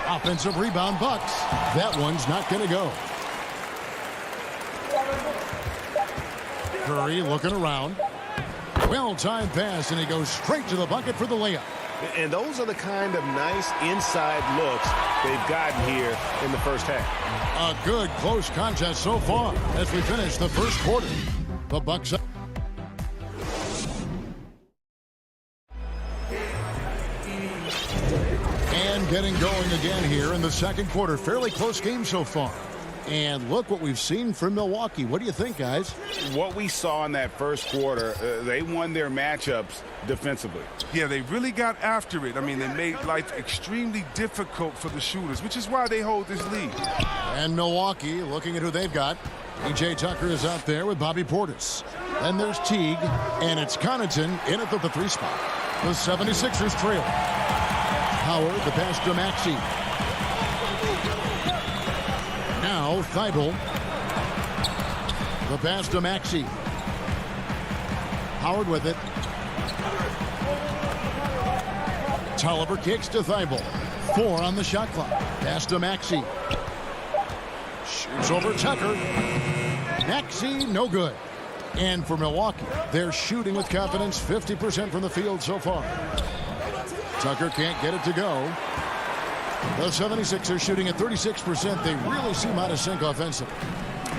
Offensive rebound Bucks. That one's not going to go. Curry looking around. Well-timed pass, and he goes straight to the bucket for the layup. And those are the kind of nice inside looks they've gotten here in the first half. A good close contest so far as we finish the first quarter. The Bucks up. And getting going again here in the second quarter. Fairly close game so far. And look what we've seen from Milwaukee. What do you think, guys? What we saw in that first quarter, they won their matchups defensively. Yeah, they really got after it. I mean, they made life extremely difficult for the shooters, which is why they hold this lead. And Milwaukee, looking at who they've got. P.J. Tucker is out there with Bobby Portis. Then there's Teague, and it's Connaughton in at the 3 spot. The 76ers trail. Howard, the pass to Maxey. Now, Thibault. The pass to Maxey. Howard with it. Tolliver kicks to Thibault. 4 on the shot clock. Pass to Maxey. Shoots over Tucker. Maxey, no good. And for Milwaukee, they're shooting with confidence, 50% from the field so far. Tucker can't get it to go. The 76ers shooting at 36%. They really seem out of sync offensively.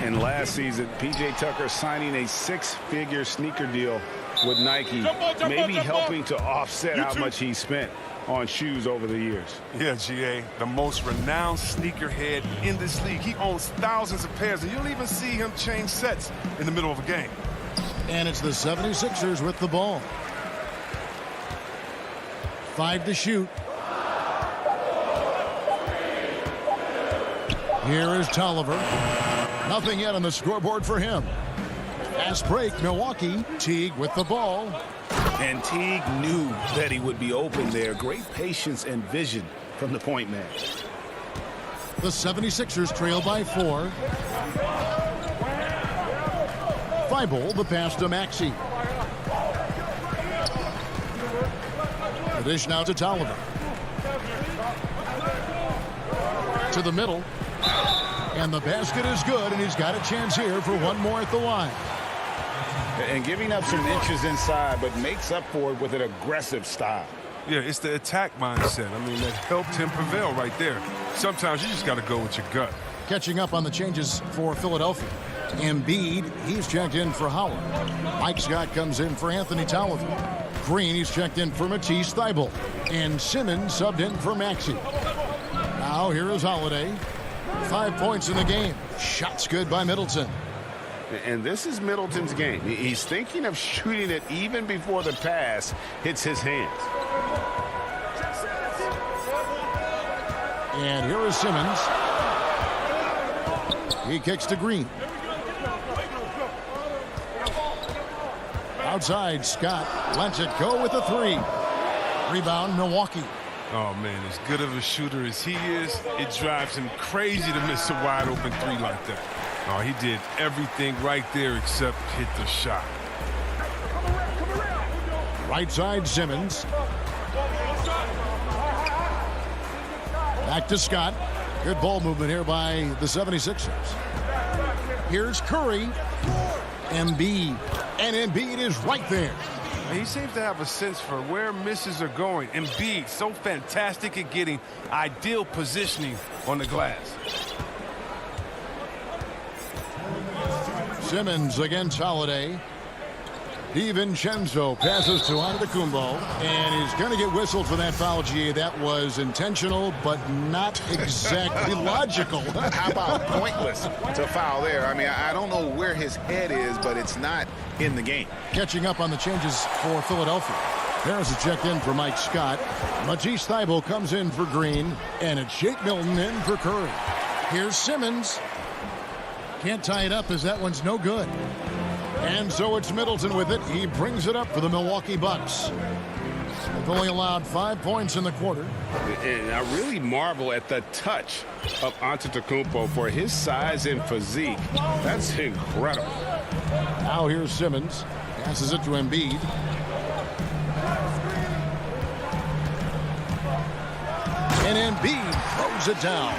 And last season, P.J. Tucker signing a 6-figure sneaker deal with Nike, maybe helping to offset how much he spent on shoes over the years. Yeah, G.A., the most renowned sneakerhead in this league. He owns thousands of pairs, and you don't even see him change sets in the middle of a game. And it's the 76ers with the ball. 5 to shoot. Here is Tolliver. Nothing yet on the scoreboard for him. Fast break, Milwaukee. Teague with the ball. And Teague knew that he would be open there. Great patience and vision from the point man. The 76ers trail by 4. Thibault, the pass to Maxey. The dish now to Tolliver. To the middle. And the basket is good, and he's got a chance here for one more at the line. And giving up some inches inside, but makes up for it with an aggressive style. Yeah, it's the attack mindset. I mean, that helped him prevail right there. Sometimes you just got to go with your gut. Catching up on the changes for Philadelphia. Embiid, he's checked in for Howard. Mike Scott comes in for Anthony Tolliver. Green, he's checked in for Matisse Thybulle. And Simmons subbed in for Maxey. Now here is Holiday. 5 points in the game. Shots good by Middleton. And this is Middleton's game. He's thinking of shooting it even before the pass hits his hands. And here is Simmons. He kicks to Green. Outside, Scott lets it go with a three. Rebound, Milwaukee. Oh, man, as good of a shooter as he is, it drives him crazy to miss a wide-open three like that. Oh, he did everything right there except hit the shot. Right side, Simmons. Back to Scott. Good ball movement here by the 76ers. Here's Curry. Embiid. And Embiid is right there. He seems to have a sense for where misses are going. Embiid, so fantastic at getting ideal positioning on the glass. Simmons against Holiday. DiVincenzo passes to Antetokounmpo, and he's going to get whistled for that foul, GA. That was intentional, but not exactly logical. How about pointless to foul there? I mean, I don't know where his head is, but it's not in the game. Catching up on the changes for Philadelphia. There's a check in for Mike Scott. Matisse Thybulle comes in for Green, and it's Shake Milton in for Curry. Here's Simmons. Can't tie it up as that one's no good. And so it's Middleton with it. He brings it up for the Milwaukee Bucks. They've only allowed 5 points in the quarter. And I really marvel at the touch of Antetokounmpo for his size and physique. That's incredible. Now here's Simmons. Passes it to Embiid. And Embiid throws it down.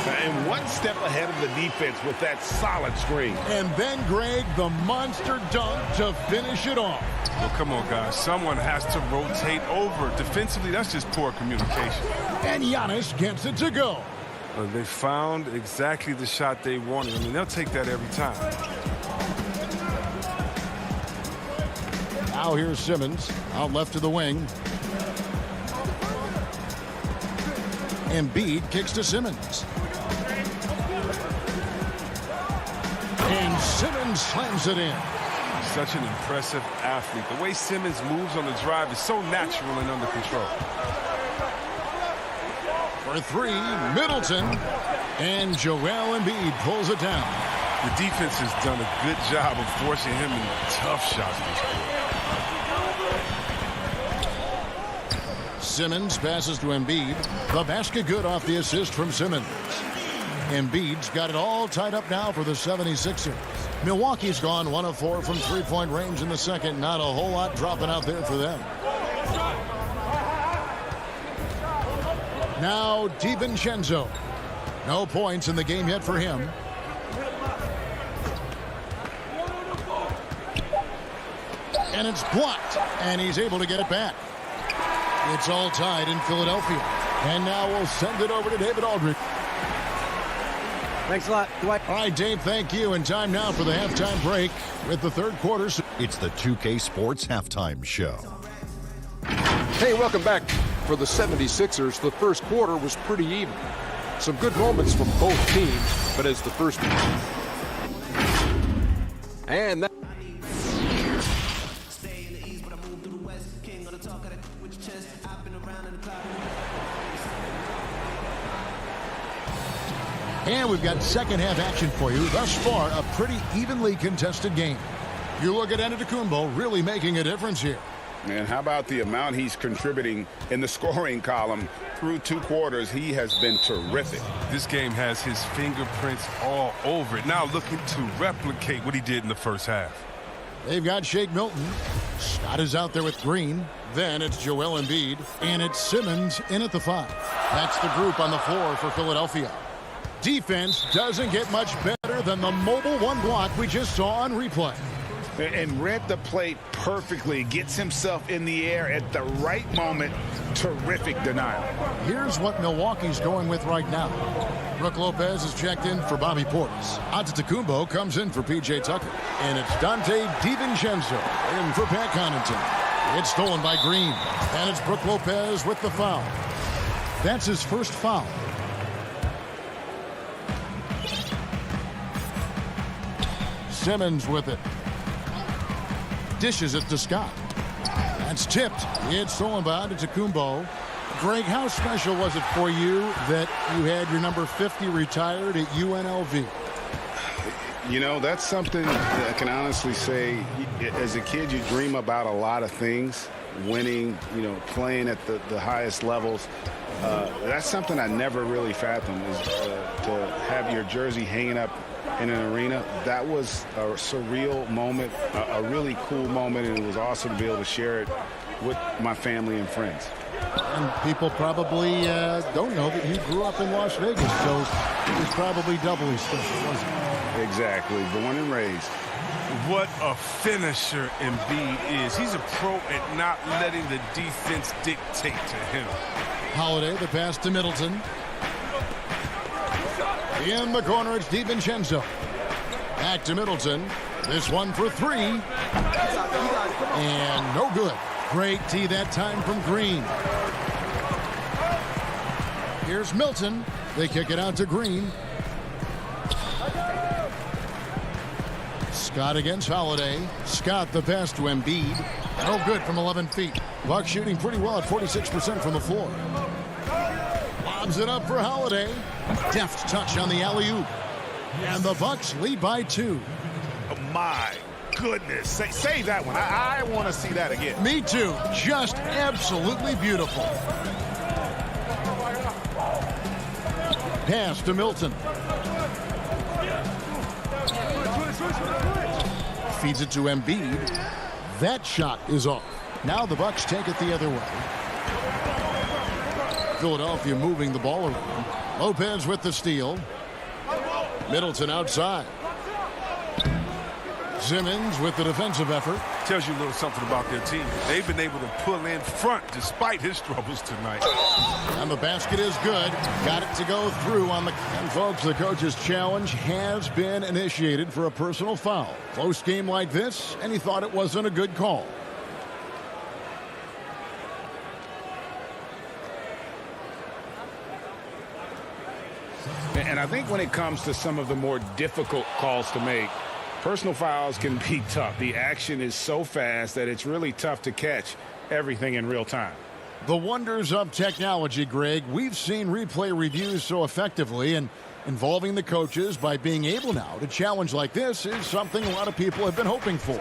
And one step ahead of the defense with that solid screen. And then, Greg, the monster dunk to finish it off. Well, come on, guys. Someone has to rotate over. Defensively, that's just poor communication. And Giannis gets it to go. They found exactly the shot they wanted. I mean, they'll take that every time. Now here's Simmons. Out left to the wing. Embiid kicks to Simmons. And Simmons slams it in. Such an impressive athlete. The way Simmons moves on the drive is so natural and under control. For three, Middleton. And Joel Embiid pulls it down. The defense has done a good job of forcing him in tough shots this quarter. Simmons passes to Embiid. The basket good off the assist from Simmons. Embiid's got it all tied up now for the 76ers. Milwaukee's gone 1 of 4 from three-point range in the second. Not a whole lot dropping out there for them. Now DiVincenzo. No points in the game yet for him. And it's blocked, and he's able to get it back. It's all tied in Philadelphia. And now we'll send it over to David Aldridge. Thanks a lot, Dwight. All right, Dave, thank you. And time now for the halftime break with the third quarter. It's the 2K Sports Halftime Show. Hey, welcome back. For the 76ers, the first quarter was pretty even. Some good moments from both teams, but as the first... And that... And we've got second half action for you. Thus far, a pretty evenly contested game. You look at Antetokounmpo really making a difference here. And how about the amount he's contributing in the scoring column through 2 quarters? He has been terrific. This game has his fingerprints all over it. Now looking to replicate what he did in the first half. They've got Shake Milton. Scott is out there with Green. Then it's Joel Embiid. And it's Simmons in at the 5. That's the group on the floor for Philadelphia. defense doesn't get much better than the mobile one block we just saw on replay. And read the play perfectly. Gets himself in the air at the right moment. Terrific denial. Here's what Milwaukee's going with right now. Brook Lopez is checked in for Bobby Portis. Antetokounmpo comes in for P.J. Tucker. And it's Dante DiVincenzo in for Pat Connaughton. It's stolen by Green. And it's Brook Lopez with the foul. That's his first foul. Simmons with it. Dishes it to Scott. That's tipped. It's stolen by Antetokounmpo. Greg, how special was it for you that you had your number 50 retired at UNLV? You know, that's something I can honestly say. As a kid, you dream about a lot of things. Winning, you know, playing at the highest levels. That's something I never really fathomed, is to have your jersey hanging up in an arena. That was a surreal moment, a really cool moment, and it was awesome to be able to share it with my family and friends. And people probably don't know that you grew up in Las Vegas, so it was probably doubly special, wasn't it? Exactly, born and raised. What a finisher Embiid is. He's a pro at not letting the defense dictate to him. Holiday, the pass to Middleton. In the corner, it's DiVincenzo. Back to Middleton. This one for three. And no good. Great tee that time from Green. Here's Milton. They kick it out to Green. Scott against Holiday. Scott the pass to Embiid. No good from 11 feet. Bucks shooting pretty well at 46% from the floor. Lobs it up for Holiday. Deft touch on the alley-oop. And the Bucks lead by 2. Oh my goodness. Save that one. I want to see that again. Me too. Just absolutely beautiful. Pass to Milton. Feeds it to Embiid. That shot is off. Now the Bucks take it the other way. Philadelphia moving the ball around. Lopez with the steal. Middleton outside. Simmons with the defensive effort. Tells you a little something about their team. They've been able to pull in front despite his troubles tonight. And the basket is good. Got it to go through on the... And folks, the coach's challenge has been initiated for a personal foul. Close game like this, and he thought it wasn't a good call. And I think when it comes to some of the more difficult calls to make, personal fouls can be tough. The action is so fast that it's really tough to catch everything in real time. The wonders of technology, Greg. We've seen replay reviews so effectively, and involving the coaches by being able now to challenge like this is something a lot of people have been hoping for.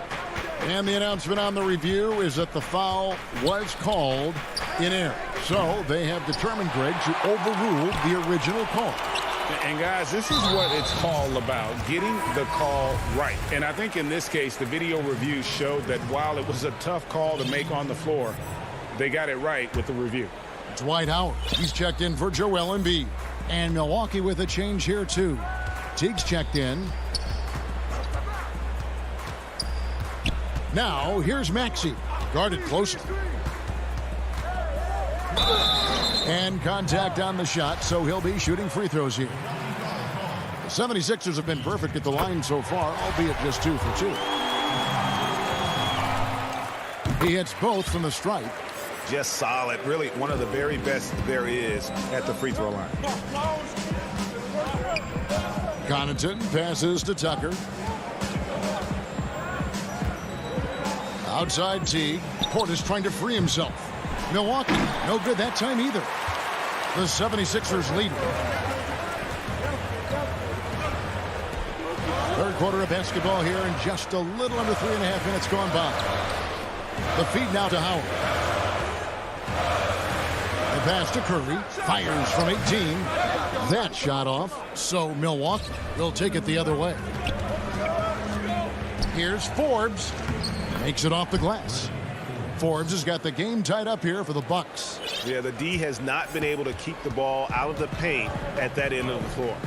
And the announcement on the review is that the foul was called in error. So they have determined, Greg, to overrule the original call. And guys, this is what it's all about, getting the call right. And I think in this case, the video review showed that while it was a tough call to make on the floor, they got it right with the review. Dwight Howard, he's checked in for Joel Embiid. And Milwaukee with a change here too. Teague's checked in. Now here's Maxey, guarded closely. And contact on the shot, so he'll be shooting free throws here. The 76ers have been perfect at the line so far, albeit just 2 for 2. He hits both from the stripe. Just solid. Really one of the very best there is at the free throw line. Connaughton passes to Tucker. Outside Teague. Portis trying to free himself. Milwaukee, no good that time either. The 76ers lead. Third quarter of basketball here, and just a little under 3.5 minutes gone by. The feed now to Howard. The pass to Curry. Fires from 18. That shot off. So Milwaukee will take it the other way. Here's Forbes. Makes it off the glass. Forbes has got the game tied up here for the Bucks. Yeah, the D has not been able to keep the ball out of the paint at that end of the floor.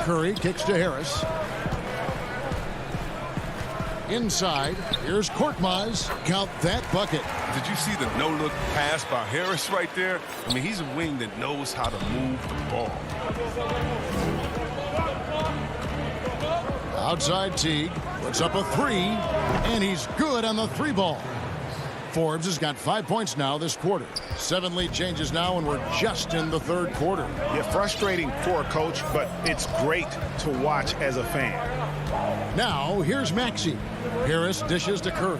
Curry kicks to Harris. Inside, here's Korkmaz. Count that bucket. Did you see the no-look pass by Harris right there? I mean, he's a wing that knows how to move the ball. Outside Teague puts up a three, and he's good on the three ball. Forbes has got 5 points now this quarter. 7 lead changes now, and we're just in the third quarter. Yeah, frustrating for a coach, but it's great to watch as a fan. Now, here's Maxey. Harris dishes to Curry.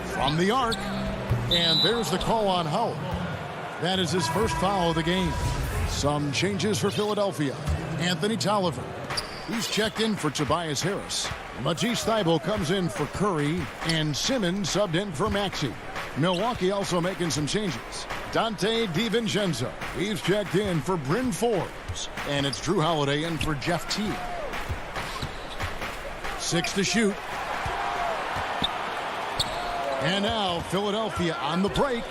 From the arc, and there's the call on Howard. That is his first foul of the game. Some changes for Philadelphia. Anthony Tolliver. He's checked in for Tobias Harris. Matisse Thybulle comes in for Curry, and Simmons subbed in for Maxey. Milwaukee also making some changes. Dante DiVincenzo. He's checked in for Bryn Forbes. And it's Drew Holiday in for Jeff Teague. 6 to shoot. And now Philadelphia on the break.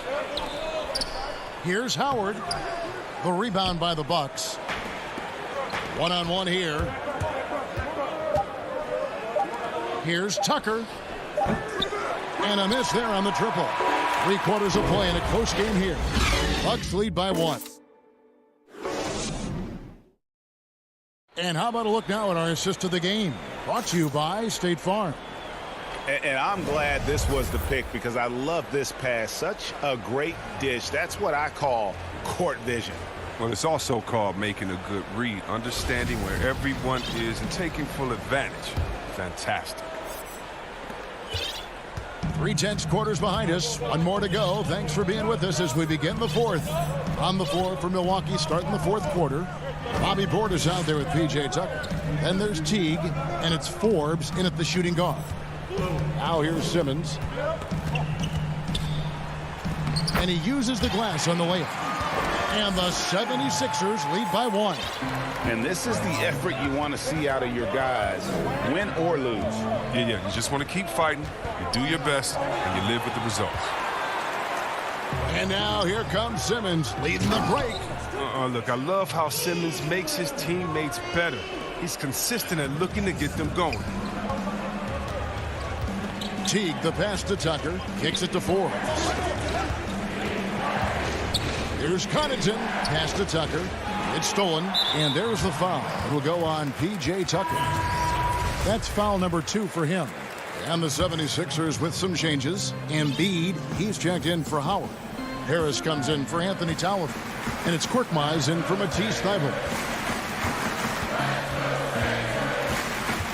Here's Howard. The rebound by the Bucks. One-on-one here. Here's Tucker. And a miss there on the triple. 3 quarters of play in a close game here. Bucks lead by 1. And how about a look now at our assist of the game? Brought to you by State Farm. And I'm glad this was the pick because I love this pass. Such a great dish. That's what I call court vision. Well, it's also called making a good read, understanding where everyone is and taking full advantage. Fantastic. 3/10 quarters behind us. 1 more to go. Thanks for being with us as we begin the fourth. On the floor for Milwaukee starting the fourth quarter. Bobby Portis out there with P.J. Tucker. Then there's Teague, and it's Forbes in at the shooting guard. Now here's Simmons. And he uses the glass on the layup. And the 76ers lead by 1. And this is the effort you want to see out of your guys, win or lose. Yeah, you just want to keep fighting, you do your best, and you live with the results. And now here comes Simmons leading the break. Look, I love how Simmons makes his teammates better. He's consistent at looking to get them going. Teague, the pass to Tucker, kicks it to Forbes. Here's Connaughton, pass to Tucker. It's stolen, and there's the foul. It will go on P.J. Tucker. That's foul number 2 for him. And the 76ers with some changes. Embiid, he's checked in for Howard. Harris comes in for Anthony Tolliver. And it's Korkmaz in for Matisse Thybulle.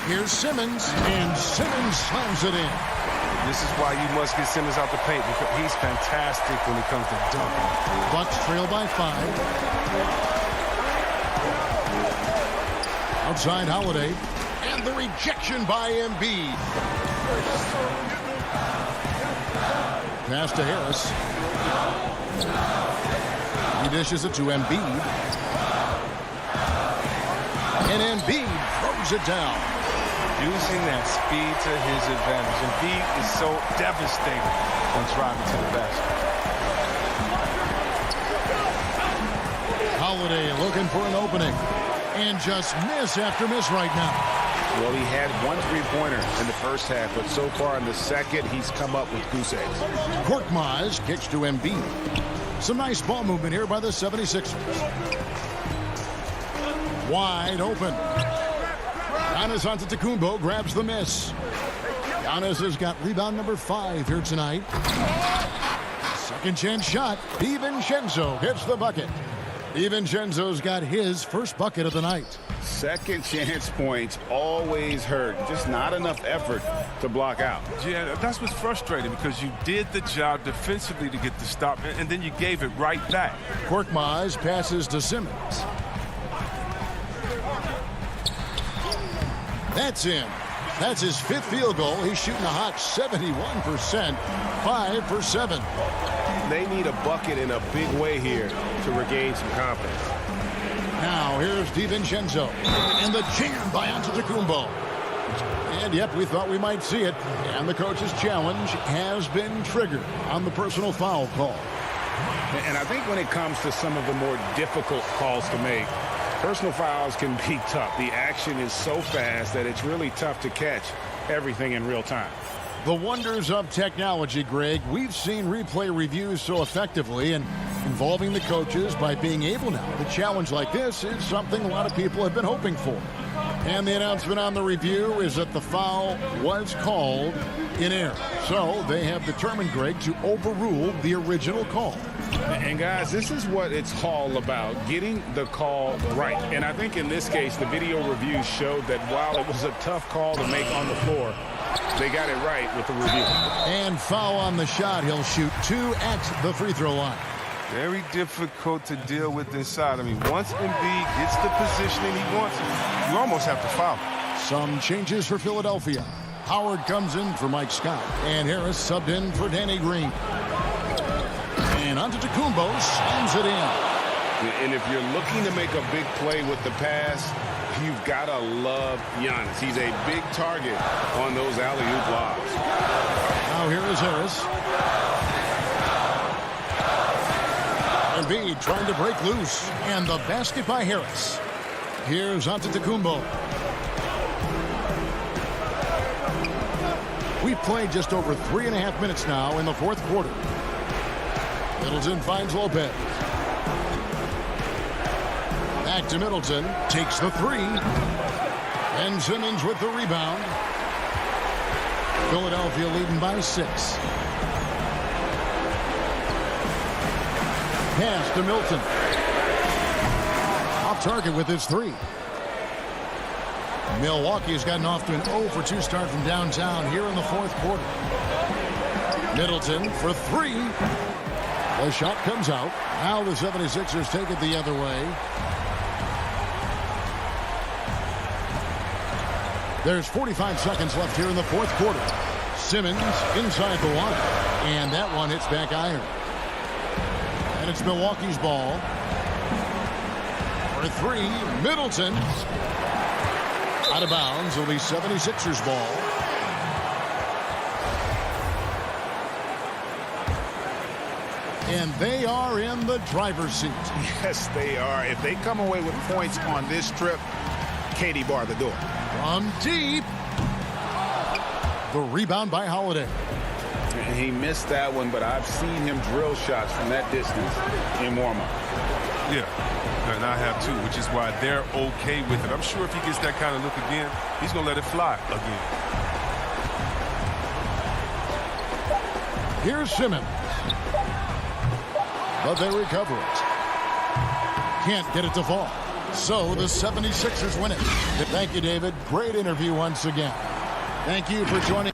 Here's Simmons, and Simmons slams it in. This is why you must get Simmons out the paint, because he's fantastic when it comes to dunking. Bucks trail by 5. Outside Holiday. And the rejection by Embiid. Pass to Harris. He dishes it to Embiid. And Embiid throws it down. Using that speed to his advantage. Embiid is so devastating when driving to the basket. Holiday looking for an opening. And just miss after miss right now. Well, he had 1 3-pointer in the first half, but so far in the second, he's come up with goose eggs. Korkmaz kicks to Embiid. Some nice ball movement here by the 76ers. Wide open. Giannis Antetokounmpo grabs the miss. Giannis has got rebound number 5 here tonight. Second chance shot. DiVincenzo hits the bucket. DiVincenzo's got his first bucket of the night. Second chance points always hurt. Just not enough effort to block out. Yeah, that's what's frustrating, because you did the job defensively to get the stop, and then you gave it right back. Korkmaz passes to Simmons. That's in. That's his 5th field goal. He's shooting a hot 71%. 5 for 7. They need a bucket in a big way here to regain some confidence. Now here's DiVincenzo. And the jam by Antetokounmpo. And yep, we thought we might see it. And the coach's challenge has been triggered on the personal foul call. And I think when it comes to some of the more difficult calls to make, personal fouls can be tough. The action is so fast that it's really tough to catch everything in real time. The wonders of technology, Greg. We've seen replay reviews so effectively, and involving the coaches by being able now to challenge like this is something a lot of people have been hoping for. And the announcement on the review is that the foul was called in error. So they have determined, Greg, to overrule the original call. And guys, this is what it's all about, getting the call right. And I think in this case, the video review showed that while it was a tough call to make on the floor, they got it right with the review. And foul on the shot. He'll shoot 2 at the free throw line. Very difficult to deal with inside. I mean, once Embiid gets the positioning he wants, you almost have to foul. Some changes for Philadelphia. Howard comes in for Mike Scott. And Harris subbed in for Danny Green. And Antetokounmpo slams it in. And if you're looking to make a big play with the pass, you've got to love Giannis. He's a big target on those alley-oop lobs. Now here is Harris. Embiid trying to break loose. And the basket by Harris. Here's Antetokounmpo. We've played just over 3.5 minutes now in the fourth quarter. Middleton finds Lopez. Back to Middleton. Takes the 3. And Simmons with the rebound. Philadelphia leading by 6. Pass to Milton. Off target with his 3. Milwaukee has gotten off to an 0-for-2 start from downtown here in the fourth quarter. Middleton for 3. The shot comes out. Now the 76ers take it the other way. There's 45 seconds left here in the fourth quarter. Simmons inside the line. And that one hits back iron. And it's Milwaukee's ball. For 3, Middleton. Out of bounds. It'll be 76ers ball. And they are in the driver's seat. Yes, they are. If they come away with points on this trip, Katie bar the door. From deep. The rebound by Holiday. And he missed that one, but I've seen him drill shots from that distance in warm-up. Yeah, and I have too, which is why they're okay with it. I'm sure if he gets that kind of look again, he's going to let it fly again. Here's Simmons. But they recover it. Can't get it to fall. So the 76ers win it. Thank you, David. Great interview once again. Thank you for joining.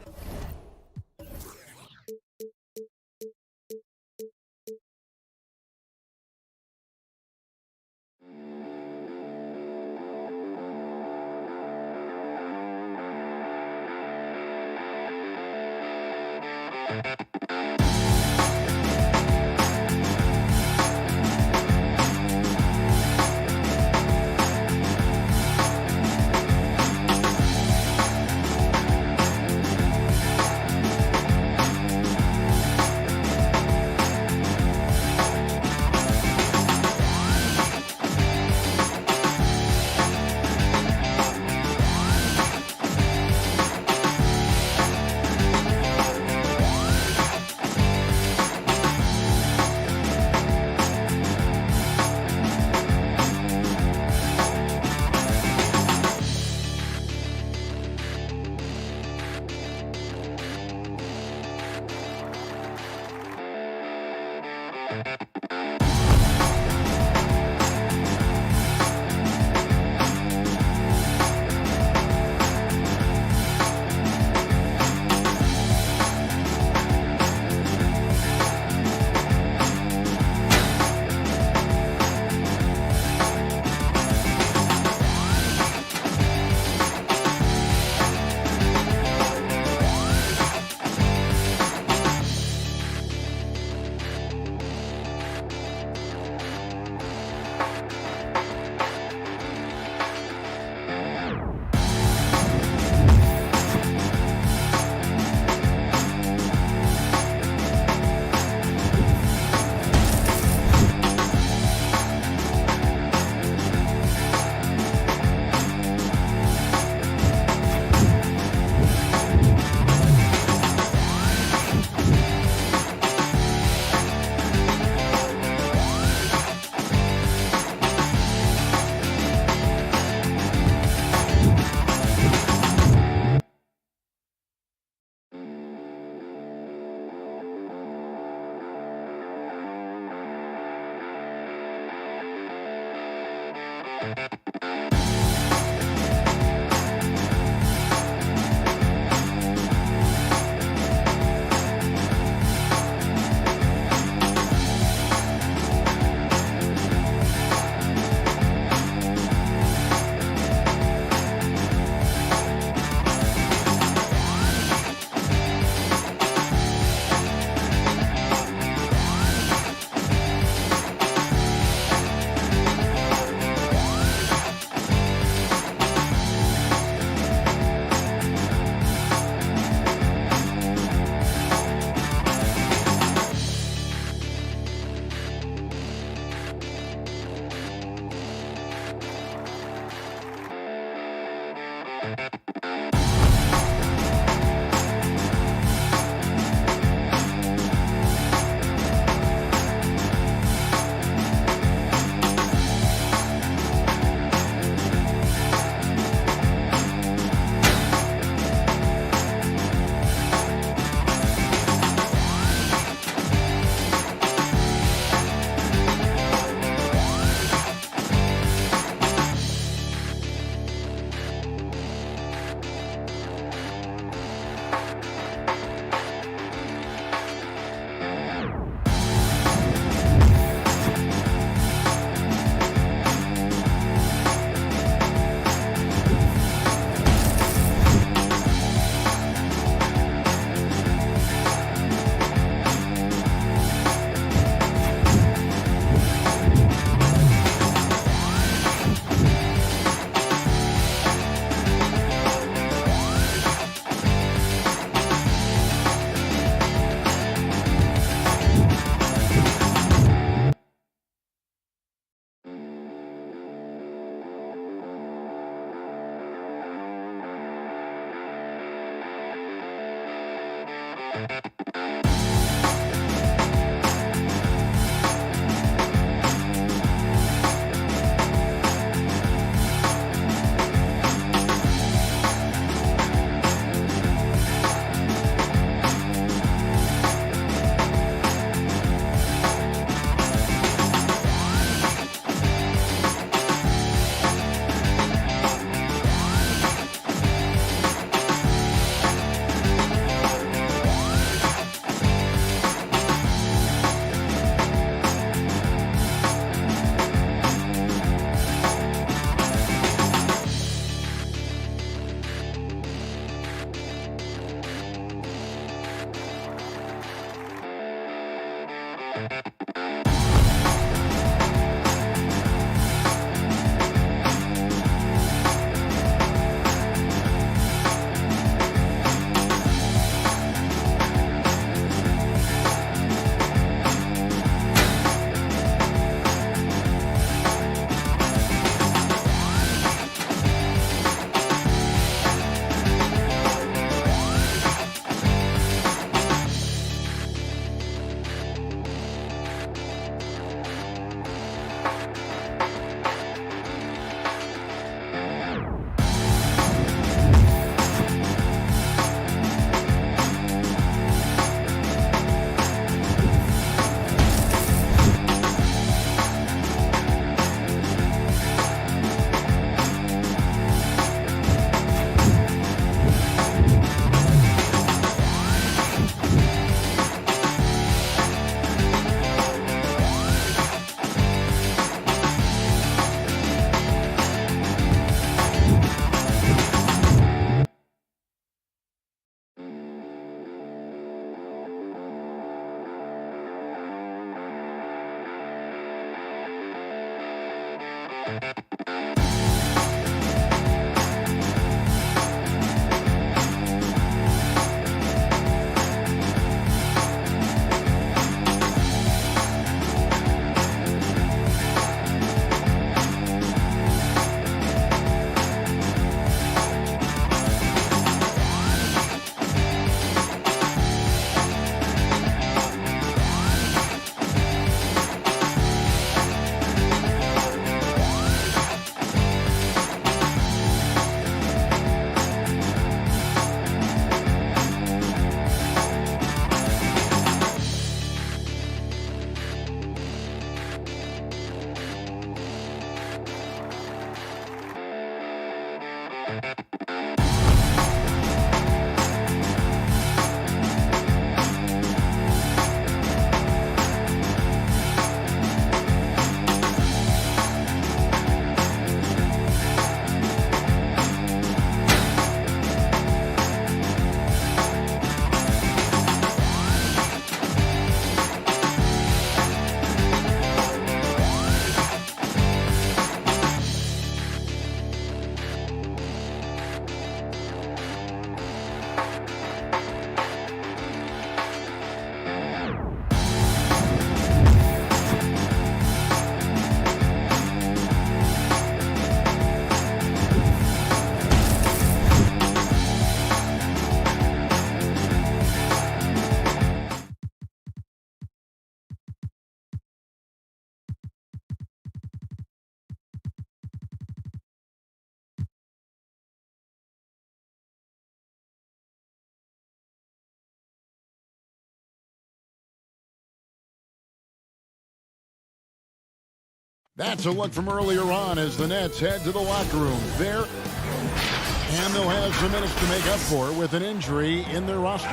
That's a look from earlier on as the Nets head to the locker room. There, and they'll have some minutes to make up for with an injury in their roster.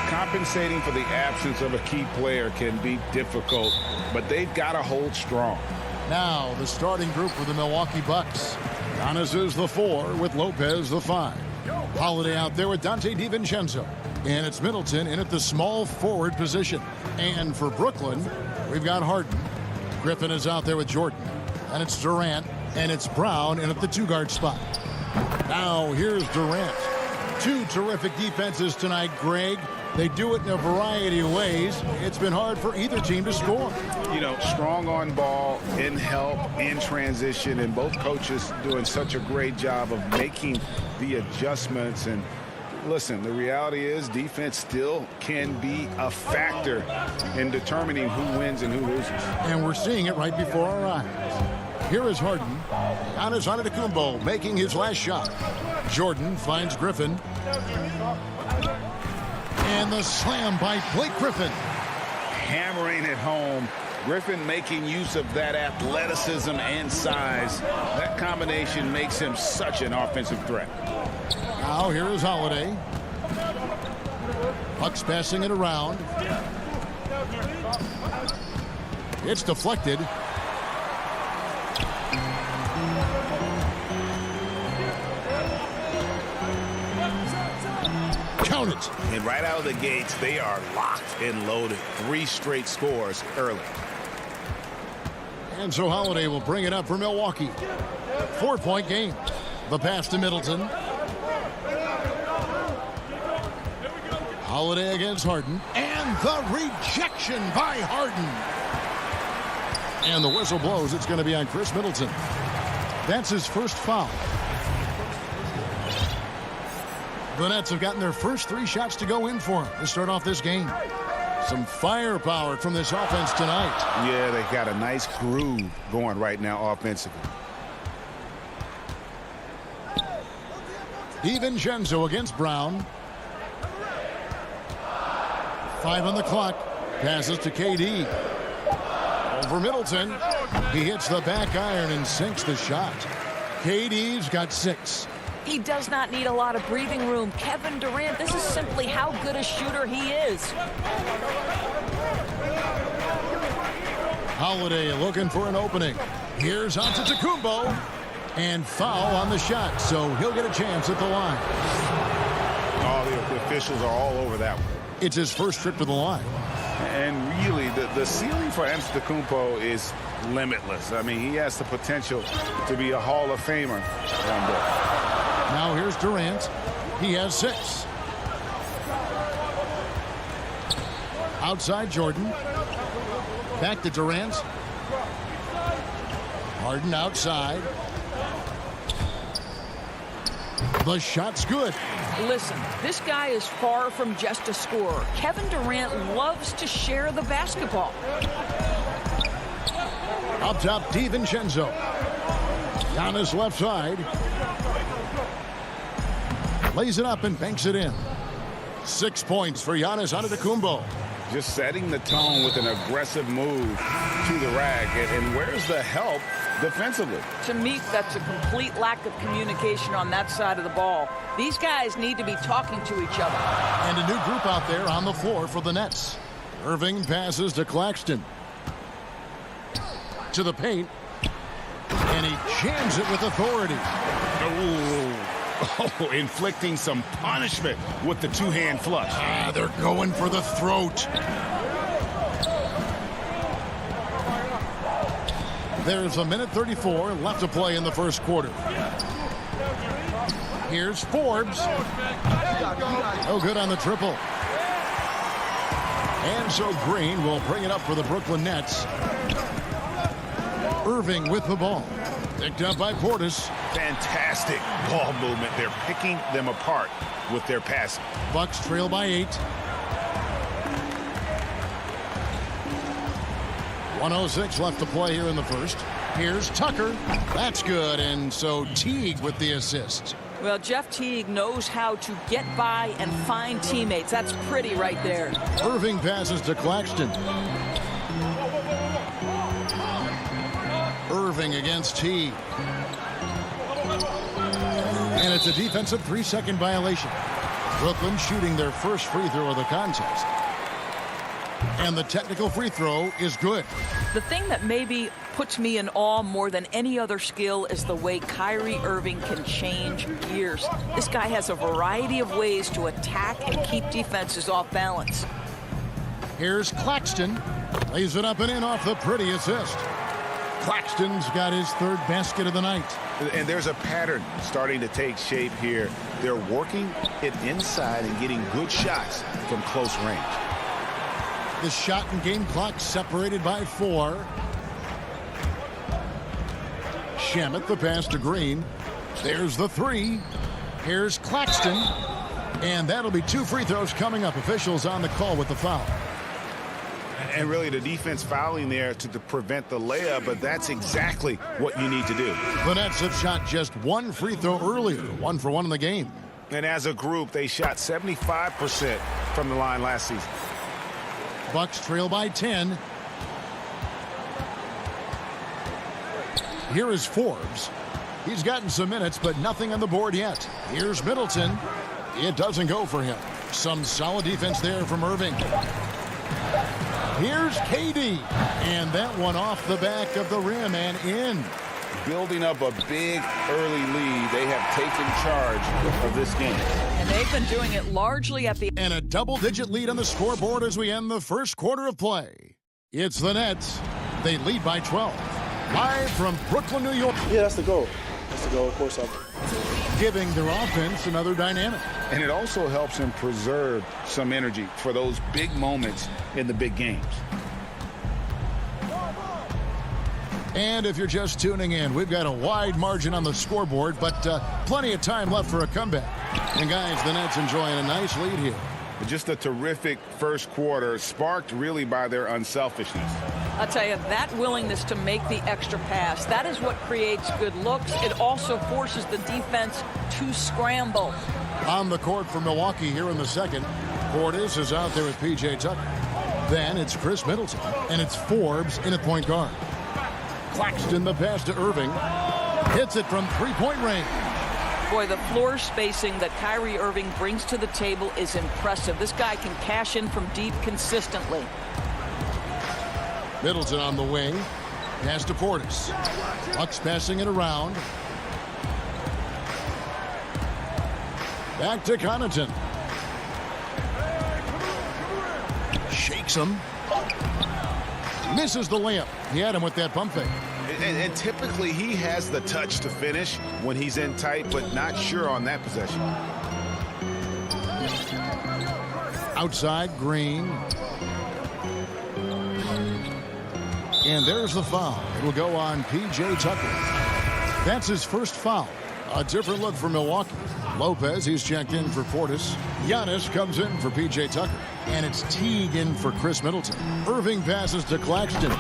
Compensating for the absence of a key player can be difficult, but they've got to hold strong. Now, the starting group for the Milwaukee Bucks. Giannis is the 4 with Lopez the 5. Holiday out there with Dante DiVincenzo. And it's Middleton in at the small forward position. And for Brooklyn, we've got Harden. Griffin is out there with Jordan. And it's Durant. And it's Brown in at the 2-guard spot. Now, here's Durant. 2 terrific defenses tonight, Greg. They do it in a variety of ways. It's been hard for either team to score. You know, strong on ball, in help, in transition, and both coaches doing such a great job of making the adjustments. And listen, the reality is defense still can be a factor in determining who wins and who loses. And we're seeing it right before our eyes. Here is Harden. Giannis Antetokounmpo making his last shot. Jordan finds Griffin. And the slam by Blake Griffin. Hammering it home. Griffin making use of that athleticism and size. That combination makes him such an offensive threat. Now here is Holiday. Bucks passing it around. It's deflected. Count it. And right out of the gates, they are locked and loaded. 3 straight scores early. And so Holiday will bring it up for Milwaukee. 4-point game. The pass to Middleton. Holiday against Harden. And the rejection by Harden. And the whistle blows. It's going to be on Chris Middleton. That's his first foul. The Nets have gotten their first 3 shots to go in for him to start off this game. Some firepower from this offense tonight. Yeah, they got a nice groove going right now offensively. DiVincenzo against Brown. 5 on the clock. Passes to KD. Over Middleton. He hits the back iron and sinks the shot. KD's got 6. He does not need a lot of breathing room. Kevin Durant, this is simply how good a shooter he is. Holiday looking for an opening. Here's Antetokounmpo. And foul on the shot, so he'll get a chance at the line. Oh, the officials are all over that one. It's his first trip to the line. And really, the ceiling for Antetokounmpo is limitless. I mean, he has the potential to be a Hall of Famer one day. Now here's Durant. He has 6. Outside Jordan. Back to Durant. Harden outside. The shot's good. Listen, this guy is far from just a scorer. Kevin Durant loves to share the basketball. Up top, DiVincenzo. Giannis left side. Lays it up and banks it in. 6 points for Giannis Antetokounmpo. Just setting the tone with an aggressive move. to the rack. And where's the help defensively? To me, that's a complete lack of communication on that side of the ball. These guys need to be talking to each other. And a new group out there on the floor for the Nets. Irving passes to Claxton. To the paint. And he jams it with authority. Oh, inflicting some punishment with the two-hand flush. They're going for the throat. There's a minute 34 left to play in the first quarter. Here's Forbes. Oh, good on the triple. And so Green will bring it up for the Brooklyn Nets. Irving with the ball. Picked up by Portis. Fantastic ball movement. They're picking them apart with their passing. Bucks trail by 8. 1:06 left to play here in the first. Here's Tucker. That's good. And so Teague with the assist. Well, Jeff Teague knows how to get by and find teammates. That's pretty right there. Irving passes to Claxton. Irving against Teague. And it's a defensive 3-second violation. Brooklyn shooting their first free throw of the contest. And the technical free throw is good. The thing that maybe puts me in awe more than any other skill is the way Kyrie Irving can change gears. This guy has a variety of ways to attack and keep defenses off balance. Here's Claxton. Lays it up and in off the pretty assist. Claxton's got his third basket of the night. And there's a pattern starting to take shape here. They're working it inside and getting good shots from close range. The shot and game clock separated by 4. Shamet the pass to Green. There's the 3. Here's Claxton. And that'll be 2 free throws coming up. Officials on the call with the foul. And really the defense fouling there to prevent the layup, but that's exactly what you need to do. The Nets have shot just 1 free throw earlier, 1 for 1 in the game. And as a group, they shot 75% from the line last season. Bucks trail by 10. Here is Forbes. He's gotten some minutes, but nothing on the board yet. Here's Middleton. It doesn't go for him. Some solid defense there from Irving. Here's KD. And that one off the back of the rim and in. Building up a big early lead. They have taken charge of this game. And they've been doing it largely at the... And a double-digit lead on the scoreboard as we end the first quarter of play. It's the Nets. They lead by 12. Live from Brooklyn, New York. Yeah, that's the goal. That's the goal, of course. Giving their offense another dynamic. And it also helps them preserve some energy for those big moments in the big games. And if you're just tuning in, we've got a wide margin on the scoreboard, but plenty of time left for a comeback. And guys, the Nets enjoying a nice lead here. Just a terrific first quarter, sparked really by their unselfishness. I'll tell you, that willingness to make the extra pass, that is what creates good looks. It also forces the defense to scramble. On the court for Milwaukee here in the second, Portis is out there with P.J. Tucker. Then it's Chris Middleton, and it's Forbes in at point guard. Claxton the pass to Irving. Hits it from three-point range. Boy, the floor spacing that Kyrie Irving brings to the table is impressive. This guy can cash in from deep consistently. Middleton on the wing. Pass to Portis. Bucks passing it around. Back to Connaughton. Shakes him. Misses the layup. He had him with that pump fake. And typically he has the touch to finish when he's in tight, but not sure on that possession. Outside, Green. And there's the foul. It will go on P.J. Tucker. That's his first foul. A different look for Milwaukee. Lopez, he's checked in for Portis. Giannis comes in for P.J. Tucker. And it's Teague in for Chris Middleton. Irving passes to Claxton.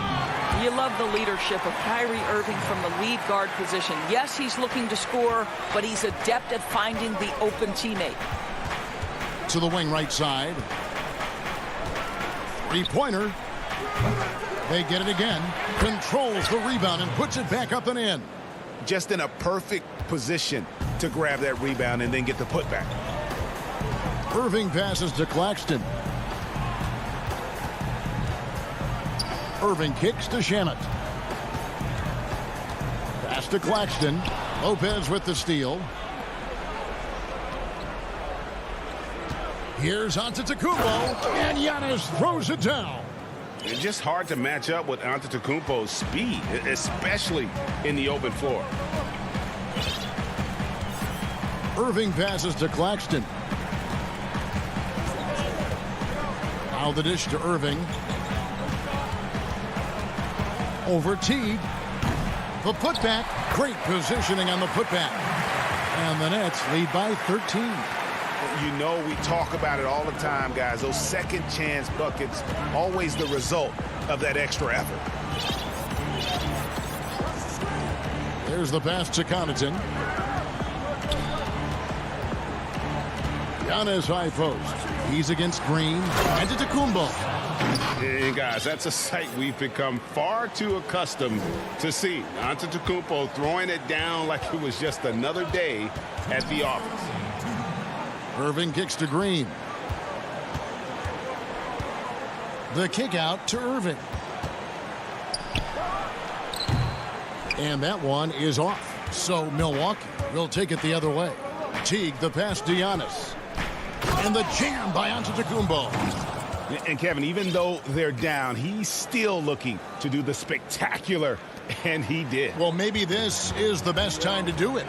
You love the leadership of Kyrie Irving from the lead guard position. Yes, he's looking to score, but he's adept at finding the open teammate. To the wing right side. Three-pointer. They get it again. Controls the rebound and puts it back up and in. Just in a perfect position to grab that rebound and then get the putback. Irving passes to Claxton. Irving kicks to Shannon. Pass to Claxton. Lopez with the steal. Here's Antetokounmpo, and Giannis throws it down. It's just hard to match up with Antetokounmpo's speed, especially in the open floor. Irving passes to Claxton. Now the dish to Irving. Over Teague. The putback. Great positioning on the putback. And the Nets lead by 13. You know, we talk about it all the time, guys. Those second chance buckets, always the result of that extra effort. There's the pass to Connaughton. Giannis high post. He's against Green. Antetokounmpo. And guys, that's a sight we've become far too accustomed to see. Antetokounmpo throwing it down like it was just another day at the office. Irving kicks to Green. The kick out to Irving. And that one is off. So Milwaukee will take it the other way. Teague the pass to Giannis. And the jam by Antetokounmpo. And Kevin, even though they're down, he's still looking to do the spectacular, and he did. Well, maybe this is the best time to do it.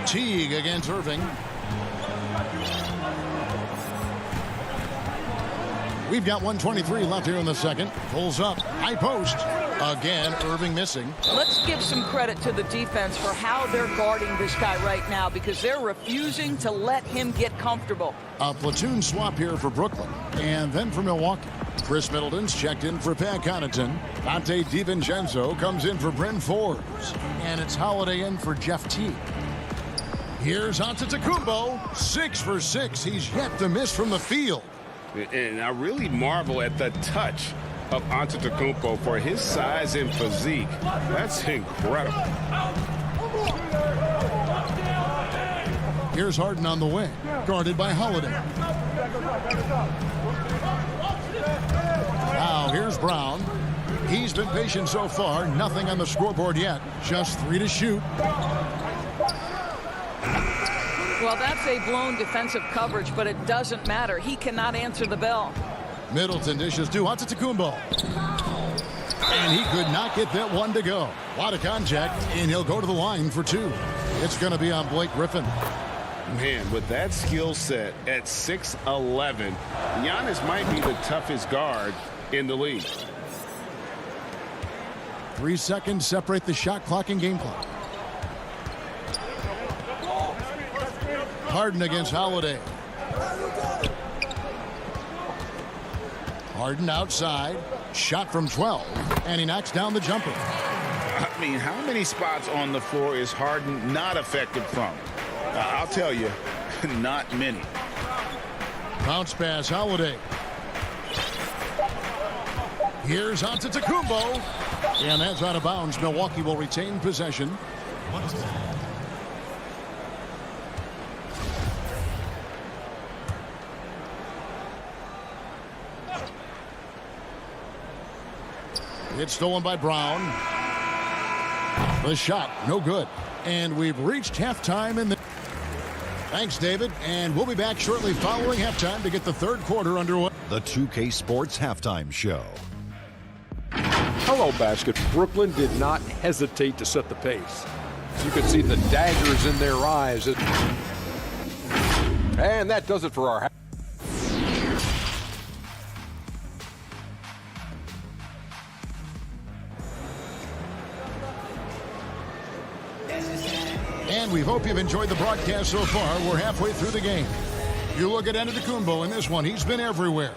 Teague against Irving. We've got 1:23 left here in the second. Pulls up. High post. Again, Irving missing. Let's give some credit to the defense for how they're guarding this guy right now, because they're refusing to let him get comfortable. A platoon swap here for Brooklyn. And then for Milwaukee. Chris Middleton's checked in for Pat Connaughton. Dante DiVincenzo comes in for Bryn Forbes. And it's Holiday in for Jeff Teague. Here's Antetokounmpo. 6 for 6. He's yet to miss from the field. And I really marvel at the touch of Antetokounmpo for his size and physique. That's incredible. Here's Harden on the wing, guarded by Holiday. Now here's Brown. He's been patient so far. Nothing on the scoreboard yet. Just 3 to shoot. Well, that's a blown defensive coverage, but it doesn't matter. He cannot answer the bell. Middleton dishes to Antetokounmpo. And he could not get that one to go. A lot of contact, and he'll go to the line for 2. It's going to be on Blake Griffin. Man, with that skill set at 6'11", Giannis might be the toughest guard in the league. 3 seconds separate the shot clock and game clock. Harden against Holiday. Harden outside. Shot from 12. And he knocks down the jumper. I mean, how many spots on the floor is Harden not effective from? I'll tell you, not many. Bounce pass, Holiday. Here's Antetokounmpo. And that's out of bounds. Milwaukee will retain possession. It's stolen by Brown. The shot, no good. And we've reached halftime in the... Thanks, David. And we'll be back shortly following halftime to get the third quarter underway. The 2K Sports Halftime Show. Hello, basket. Brooklyn did not hesitate to set the pace. You could see the daggers in their eyes. And that does it for our... And we hope you've enjoyed the broadcast so far. We're halfway through the game. You look at Antetokounmpo in this one. He's been everywhere.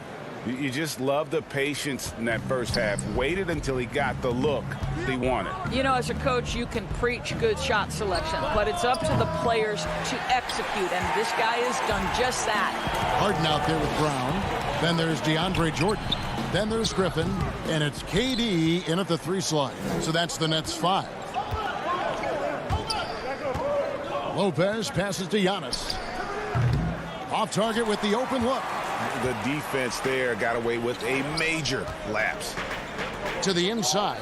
You just love the patience in that first half. Waited until he got the look he wanted. You know, as a coach, you can preach good shot selection, but it's up to the players to execute, and this guy has done just that. Harden out there with Brown. Then there's DeAndre Jordan. Then there's Griffin. And it's KD in at the 3 slot. So that's the Nets 5. Lopez passes to Giannis. Off target with the open look. The defense there got away with a major lapse. To the inside.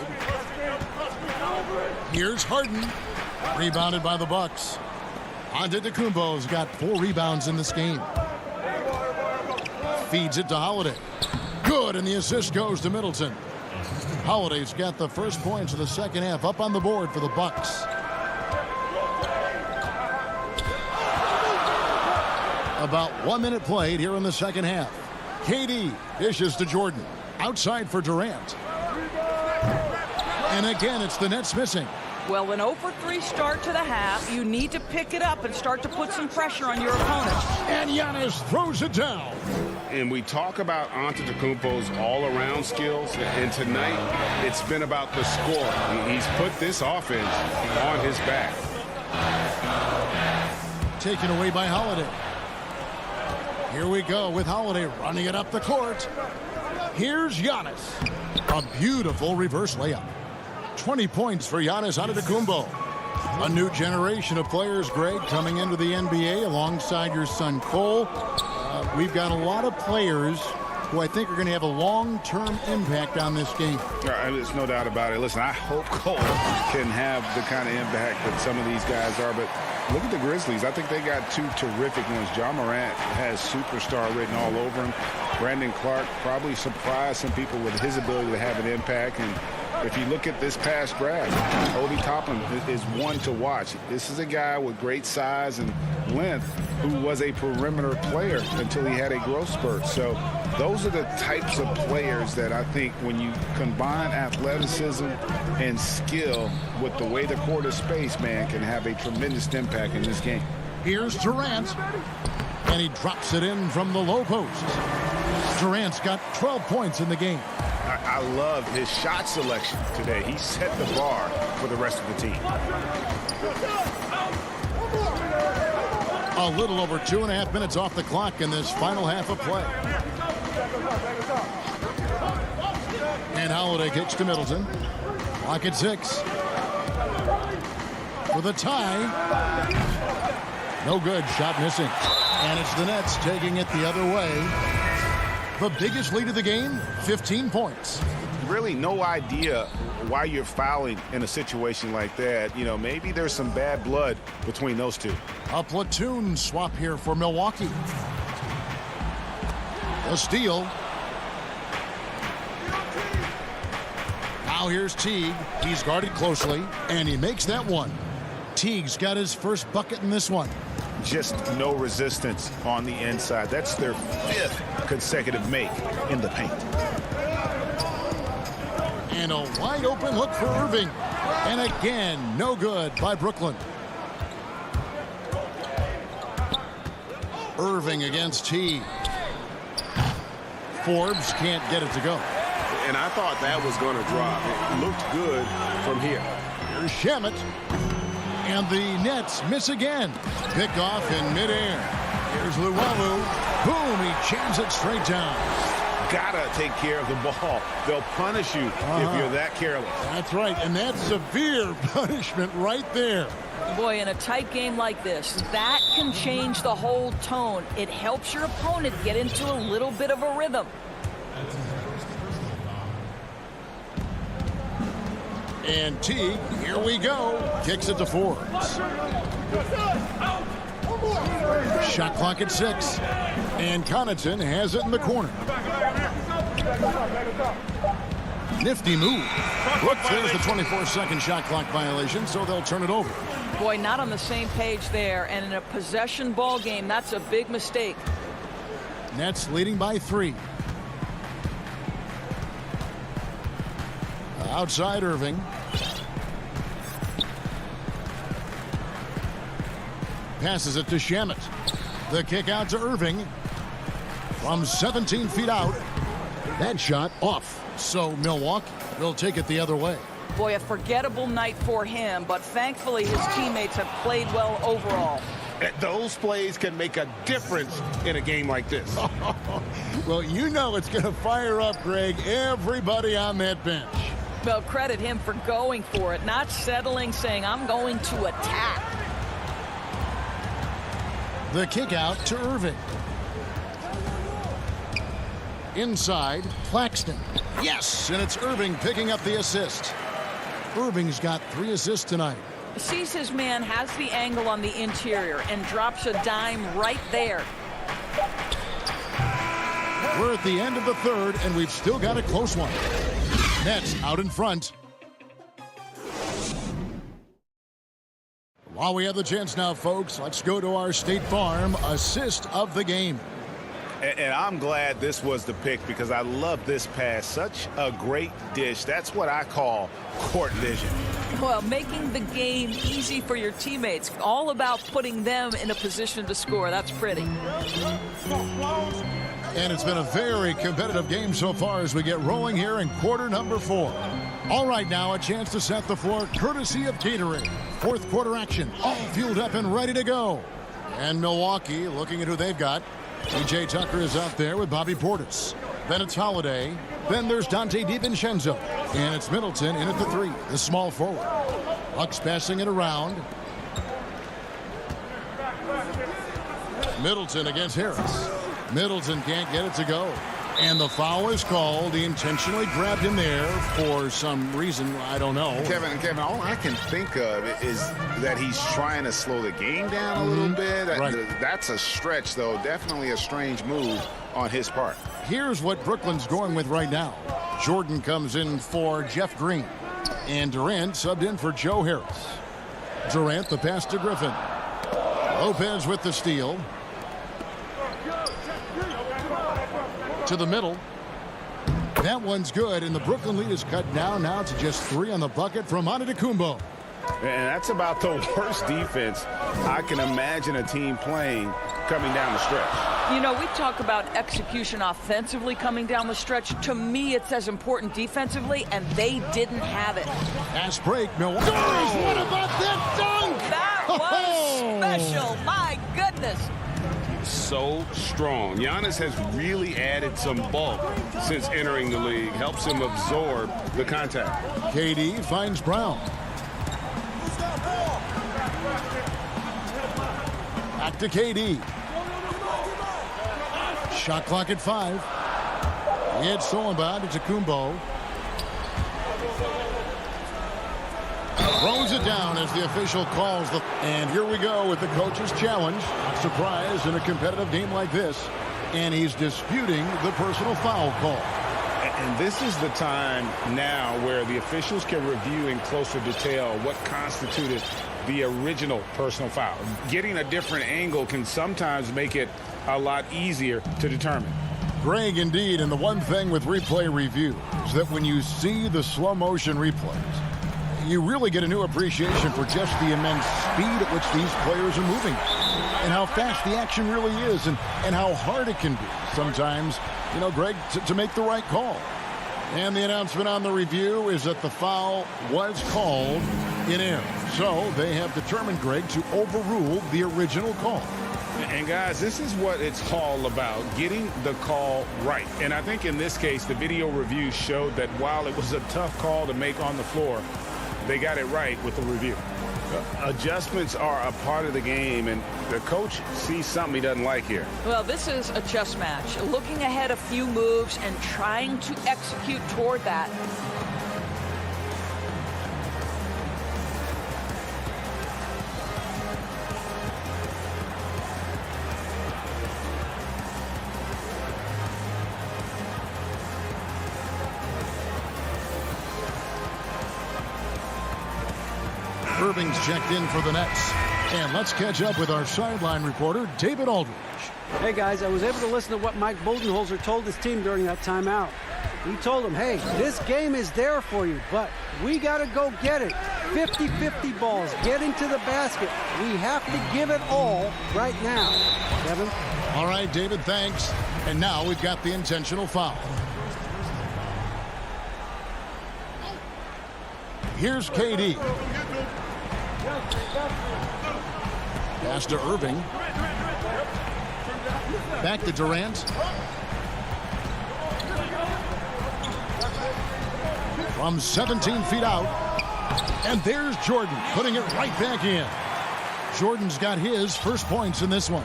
Here's Harden. Rebounded by the Bucks. Antetokounmpo's got 4 rebounds in this game. Feeds it to Holiday. Good, and the assist goes to Middleton. Holiday's got the first points of the second half up on the board for the Bucks. About 1 minute played here in the second half. KD dishes to Jordan. Outside for Durant. And again, it's the Nets missing. Well, an 0-for-3 start to the half. You need to pick it up and start to put some pressure on your opponent. And Giannis throws it down. And we talk about Antetokounmpo's all-around skills, and tonight it's been about the score. He's put this offense on his back. Taken away by Holiday. Here we go with Holiday running it up the court. Here's Giannis. A beautiful reverse layup. 20 points for Giannis Antetokounmpo. A new generation of players, Greg, coming into the NBA alongside your son Cole. We've got a lot of players who I think are going to have a long-term impact on this game. There's no doubt about it. Listen, I hope Cole can have the kind of impact that some of these guys are, but look at the Grizzlies. I think they got 2 terrific ones. Ja Morant has superstar written all over him. Brandon Clark probably surprised some people with his ability to have an impact. And if you look at this past draft, Obi Toppin is one to watch. This is a guy with great size and length who was a perimeter player until he had a growth spurt. So those are the types of players that I think when you combine athleticism and skill with the way the court is spaced, man, can have a tremendous impact in this game. Here's Durant. And he drops it in from the low post. Durant's got 12 points in the game. I love his shot selection today. He set the bar for the rest of the team. A little over 2.5 minutes off the clock in this final half of play. And Holiday kicks to Middleton. Clock at 6. For the tie. No good. Shot missing. And it's the Nets taking it the other way. The biggest lead of the game, 15 points. Really no idea why you're fouling in a situation like that. You know, maybe there's some bad blood between those two. A platoon swap here for Milwaukee. A steal. Now here's Teague. He's guarded closely, and he makes that one. Teague's got his first bucket in this one. Just no resistance on the inside. That's their 5th consecutive make in the paint. And a wide open look for Irving. And again, no good by Brooklyn. Irving against Teague. Forbes can't get it to go. And I thought that was going to drop. It looked good from here. Here's Shamet. And the Nets miss again. Pick off in midair. Here's Luwawu. Boom, he jams it straight down. Gotta take care of the ball. They'll punish you if you're that careless. That's right, and that's severe punishment right there. Boy, in a tight game like this, that can change the whole tone. It helps your opponent get into a little bit of a rhythm. And Teague, here we go. Kicks it to Forbes. Shot clock at 6. And Connaughton has it in the corner. Nifty move. Whoops, there's the 24-second shot clock violation, so they'll turn it over. Boy, not on the same page there. And in a possession ball game, that's a big mistake. Nets leading by 3. Outside Irving. Passes it to Shamet. The kick out to Irving. From 17 feet out. That shot off. So Milwaukee will take it the other way. Boy, a forgettable night for him, but thankfully his teammates have played well overall. Those plays can make a difference in a game like this. Well, you know it's going to fire up, Greg, everybody on that bench. Well, credit him for going for it, not settling, saying, I'm going to attack. The kick out to Irving. Inside, Claxton. Yes, and it's Irving picking up the assist. Irving's got 3 assists tonight. Sees his man, has the angle on the interior, and drops a dime right there. We're at the end of the third, and we've still got a close one. Nets out in front. While we have the chance now, folks, let's go to our State Farm assist of the game. And I'm glad this was the pick because I love this pass. Such a great dish. That's what I call court vision. Well, making the game easy for your teammates. All about putting them in a position to score. That's pretty. And it's been a very competitive game so far as we get rolling here in quarter number 4. All right, now a chance to set the floor courtesy of Gatorade. Fourth quarter action, all fueled up and ready to go. And Milwaukee looking at who they've got. P.J. Tucker is out there with Bobby Portis. Then it's Holiday. Then there's Dante DiVincenzo. And it's Middleton in at the 3, the small forward. Bucks passing it around. Middleton against Harris. Middleton can't get it to go. And the foul is called. He intentionally grabbed him there for some reason. I don't know. Kevin, all I can think of is that he's trying to slow the game down a little bit. Right. That's a stretch, though. Definitely a strange move on his part. Here's what Brooklyn's going with right now. Jordan comes in for Jeff Green. And Durant subbed in for Joe Harris. Durant, the pass to Griffin. Lopez with the steal. To the middle. That one's good, and the Brooklyn lead is cut down now to just 3 on the bucket from Antetokounmpo. And that's about the worst defense I can imagine a team playing coming down the stretch. You know, we talk about execution offensively coming down the stretch. To me, it's as important defensively, and they didn't have it. Pass break, Milwaukee. Oh, what about that dunk? That was special. My goodness. So strong. Giannis has really added some bulk since entering the league. Helps him absorb the contact. KD finds Brown. Back to KD. Shot clock at 5. It's stolen by Antetokounmpo. Throws it down as the official calls the... And here we go with the coach's challenge. Not surprised in a competitive game like this. And he's disputing the personal foul call. And this is the time now where the officials can review in closer detail what constituted the original personal foul. Getting a different angle can sometimes make it a lot easier to determine. Greg, indeed, and the one thing with replay review is that when you see the slow motion replays, you really get a new appreciation for just the immense speed at which these players are moving and how fast the action really is and how hard it can be sometimes, you know, Greg, to make the right call. And the announcement on the review is that the foul was called in error. So they have determined, Greg, to overrule the original call. And guys, this is what it's all about, getting the call right. And I think in this case, the video review showed that while it was a tough call to make on the floor, they got it right with the review. Adjustments are a part of the game, and the coach sees something he doesn't like here. Well, this is a chess match. Looking ahead a few moves and trying to execute toward that. Irving's checked in for the Nets. And let's catch up with our sideline reporter, David Aldridge. Hey, guys, I was able to listen to what Mike Budenholzer told his team during that timeout. He told them, hey, this game is there for you, but we got to go get it. 50-50 balls, getting to the basket. We have to give it all right now. Kevin? All right, David, thanks. And now we've got the intentional foul. Here's KD. Pass to Irving. Back to Durant. From 17 feet out. And there's Jordan putting it right back in. Jordan's got his first points in this one.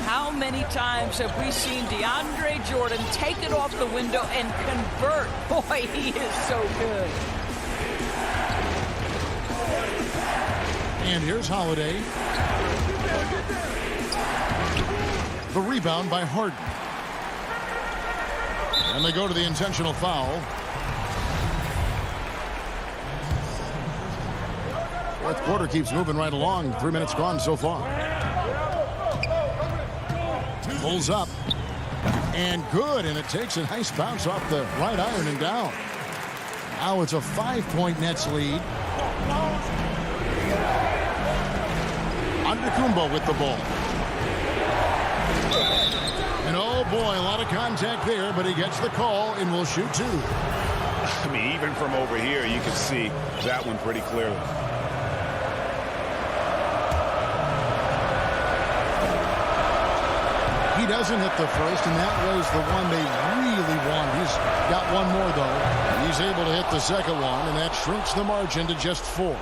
How many times have we seen DeAndre Jordan take it off the window and convert? Boy, he is so good. And here's Holiday. The rebound by Harden. And they go to the intentional foul. Fourth quarter keeps moving right along. 3 minutes gone so far. Pulls up. And good. And it takes a nice bounce off the right iron and down. Now it's a 5-point Nets lead. Antetokounmpo with the ball. And oh boy, a lot of contact there, but he gets the call and will shoot two. I mean, even from over here, you can see that one pretty clearly. He doesn't hit the first, and that was the one they really wanted. He's got one more, though. He's able to hit the second one, and that shrinks the margin to just 4.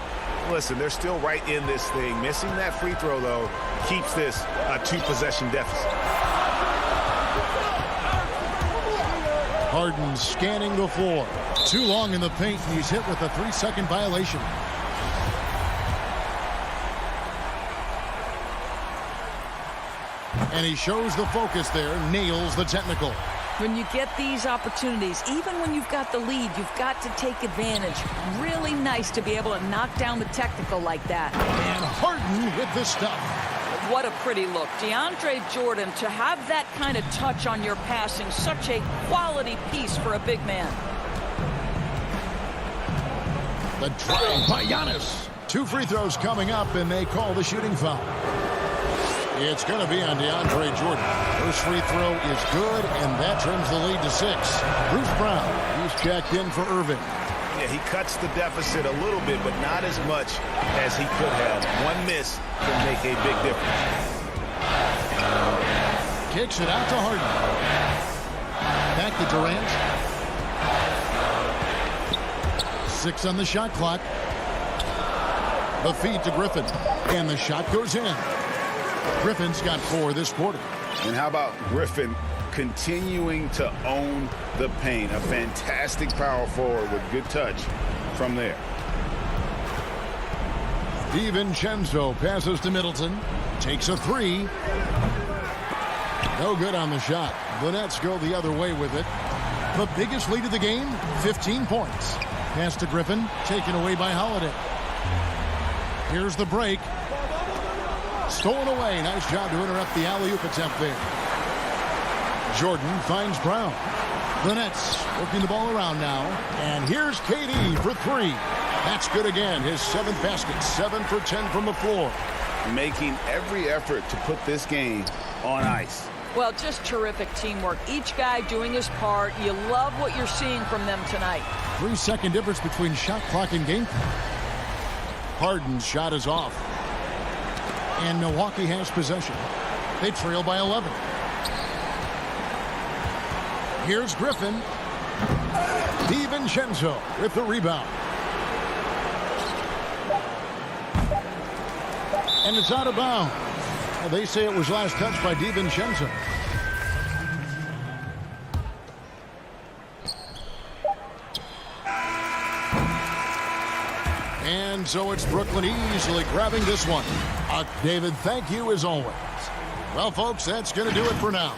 Listen, they're still right in this thing. Missing that free throw, though, keeps this a 2-possession deficit. Harden scanning the floor. Too long in the paint, and he's hit with a 3-second violation. And he shows the focus there, nails the technical. When you get these opportunities, even when you've got the lead, you've got to take advantage. Really nice to be able to knock down the technical like that. And Harden with the stuff. What a pretty look. DeAndre Jordan, to have that kind of touch on your passing, such a quality piece for a big man. The drive by Giannis. 2 free throws coming up, and they call the shooting foul. It's going to be on DeAndre Jordan. First free throw is good, and that trims the lead to 6. Bruce Brown, he's checked in for Irving. Yeah, he cuts the deficit a little bit, but not as much as he could have. One miss can make a big difference. Kicks it out to Harden. Back to Durant. 6 on the shot clock. The feed to Griffin. And the shot goes in. Griffin's got 4 this quarter. And how about Griffin continuing to own the paint? A fantastic power forward with good touch from there. DiVincenzo passes to Middleton. Takes a 3. No good on the shot. The Nets go the other way with it. The biggest lead of the game, 15 points. Pass to Griffin, taken away by Holiday. Here's the break. Stolen away. Nice job to interrupt the alley-oop attempt there. Jordan finds Brown. The Nets working the ball around now. And here's KD for 3. That's good again. His 7th basket. 7 for 10 from the floor. Making every effort to put this game on ice. Well, just terrific teamwork. Each guy doing his part. You love what you're seeing from them tonight. 3-second difference between shot clock and game clock. Harden's shot is off. And Milwaukee has possession. They trail by 11. Here's Griffin. DiVincenzo with the rebound. And it's out of bounds. Well, they say it was last touched by DiVincenzo. And so it's Brooklyn easily grabbing this one. David, thank you as always. Well, folks, that's going to do it for now.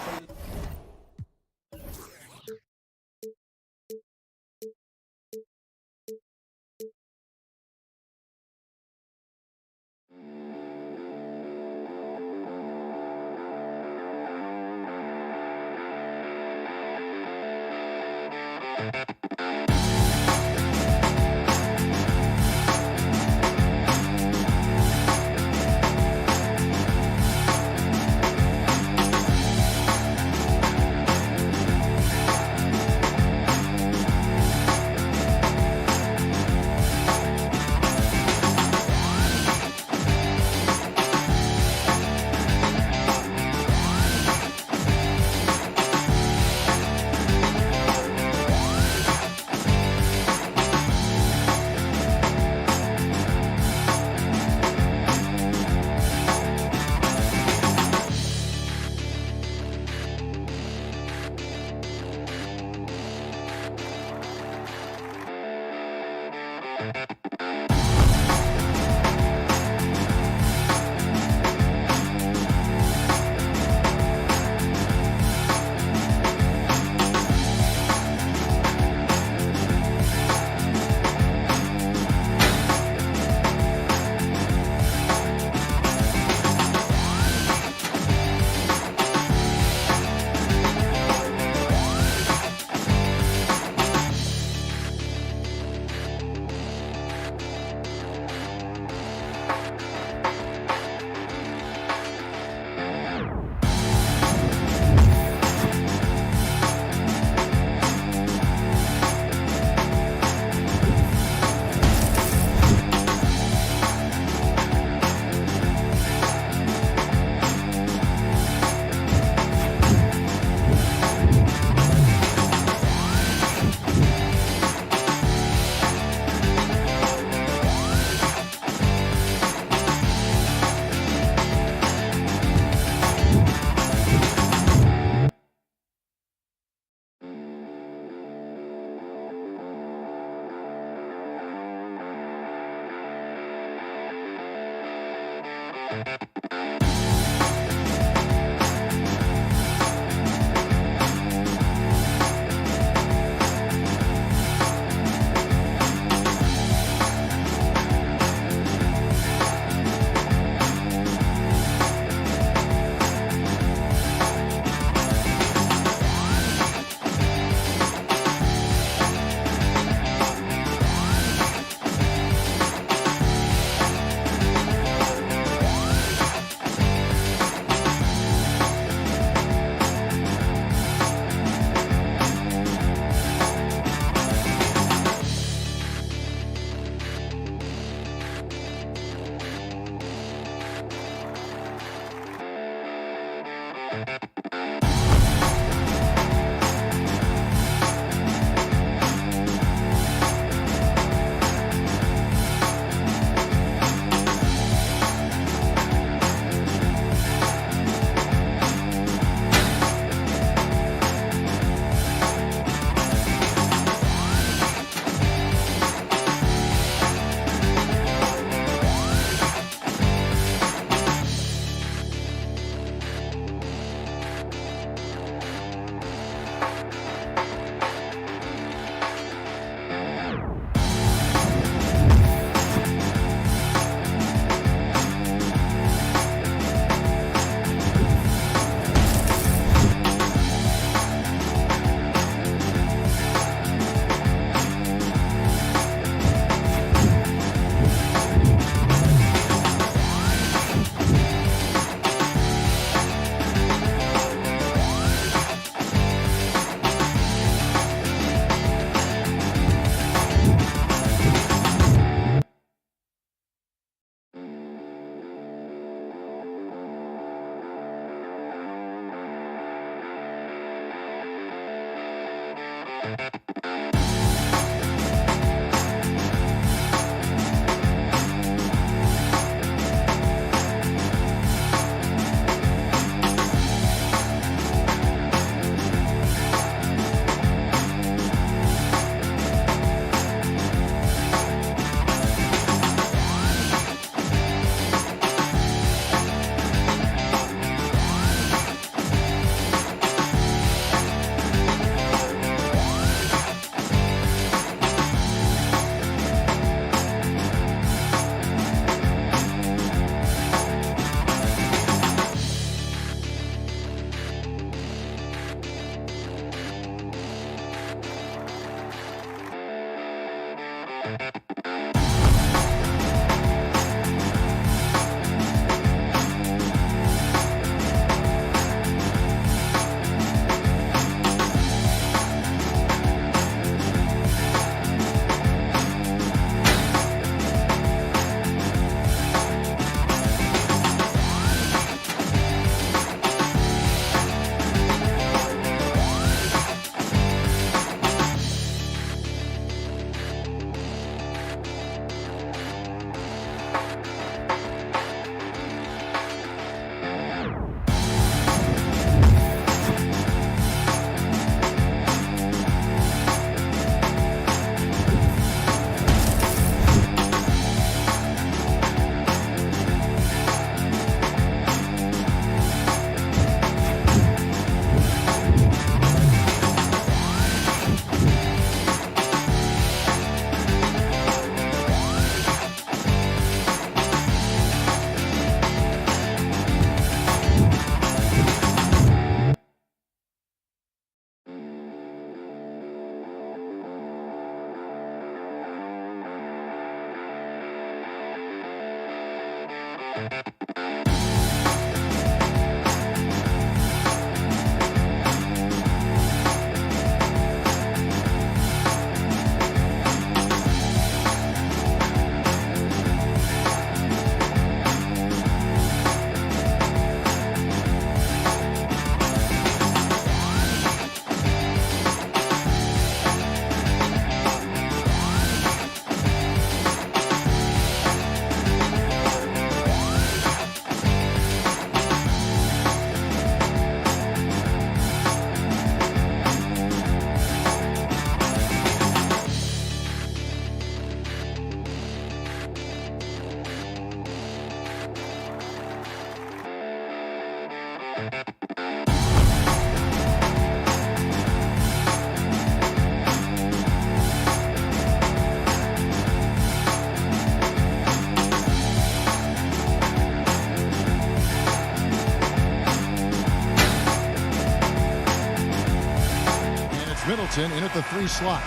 Middleton in at the 3 slot.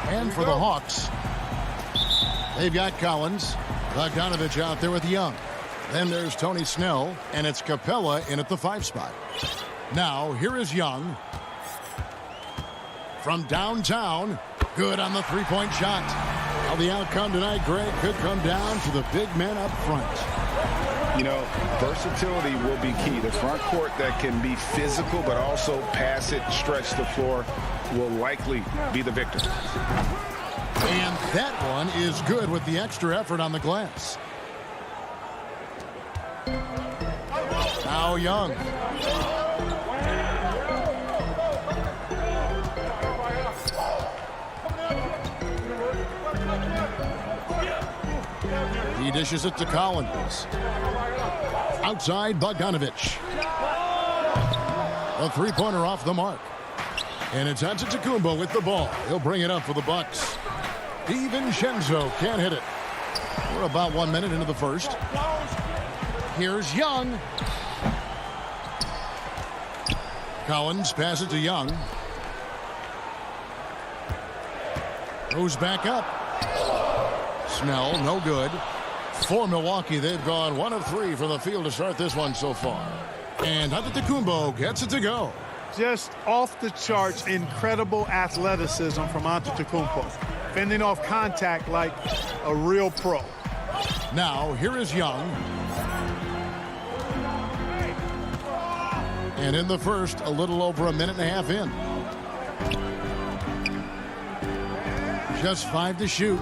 And for the Hawks, they've got Collins. Bogdanovich out there with Young. Then there's Tony Snell, and it's Capella in at the 5 spot. Now, here is Young. From downtown, good on the 3-point shot. Now the outcome tonight, Greg, could come down to the big men up front. You know, versatility will be key. The front court that can be physical but also pass it, stretch the floor will likely be the victor. And that one is good with the extra effort on the glass. Now Young. He dishes it to Collins. Outside, Bogdanovich. A 3-pointer off the mark. And it's Antetokounmpo with the ball. He'll bring it up for the Bucks. DiVincenzo can't hit it. We're about 1 minute into the first. Here's Young. Collins passes to Young. Goes back up. Snell, no good. For Milwaukee, they've gone 1 of 3 from the field to start this one so far. And Antetokounmpo gets it to go. Just off the charts, incredible athleticism from Antetokounmpo. Fending off contact like a real pro. Now, here is Young. And in the first, a little over a minute and a half in. Just 5 to shoot.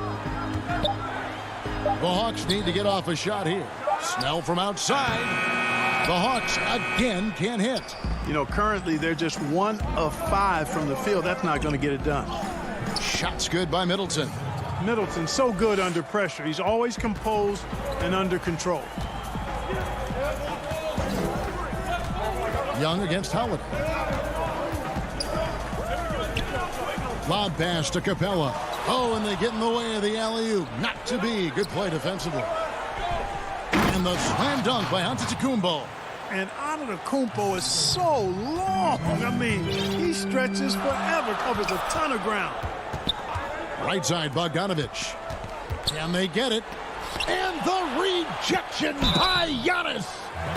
The Hawks need to get off a shot here. Snell from outside. The Hawks again can't hit. You know, currently they're just 1 of 5 from the field. That's not going to get it done. Shot's good by Middleton. Middleton's so good under pressure. He's always composed and under control. Young against Holiday. Lob pass to Capella. Oh, and they get in the way of the alley-oop. Not to be. Good play defensively. And the slam dunk by Antetokounmpo. And Antetokounmpo is so long. I mean, he stretches forever, covers a ton of ground. Right side, Bogdanovich. Can they get it? And the rejection by Giannis.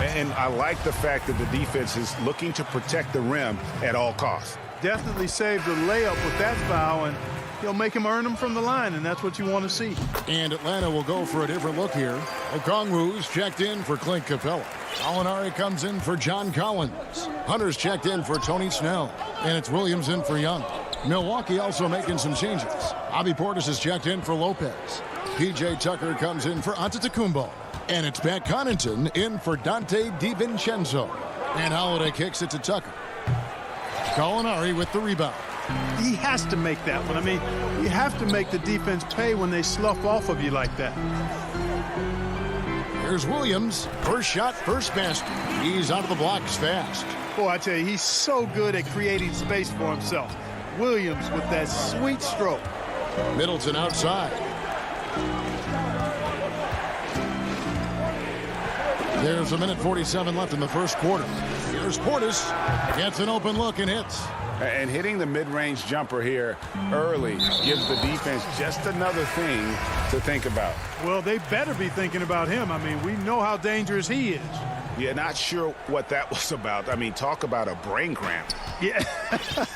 And I like the fact that the defense is looking to protect the rim at all costs. Definitely saved the layup with that foul, and he'll make him earn them from the line, and that's what you want to see. And Atlanta will go for a different look here. Okongwu's checked in for Clint Capella. Alinari comes in for John Collins. Hunter's checked in for Tony Snell. And it's Williams in for Young. Milwaukee also making some changes. Bobby Portis is checked in for Lopez. P.J. Tucker comes in for Antetokounmpo. And it's Pat Connaughton in for Dante DiVincenzo. And Holiday kicks it to Tucker. Alinari with the rebound. He has to make that one. I mean, you have to make the defense pay when they slough off of you like that. Here's Williams. First shot, first basket. He's out of the blocks fast. Boy, I tell you, he's so good at creating space for himself. Williams with that sweet stroke. Middleton outside. There's 1:47 left in the first quarter. Here's Portis. Gets an open look and hits. And hitting the mid-range jumper here early gives the defense just another thing to think about. Well, they better be thinking about him. I mean, we know how dangerous he is. Yeah, not sure what that was about. I mean, talk about a brain cramp. Yeah,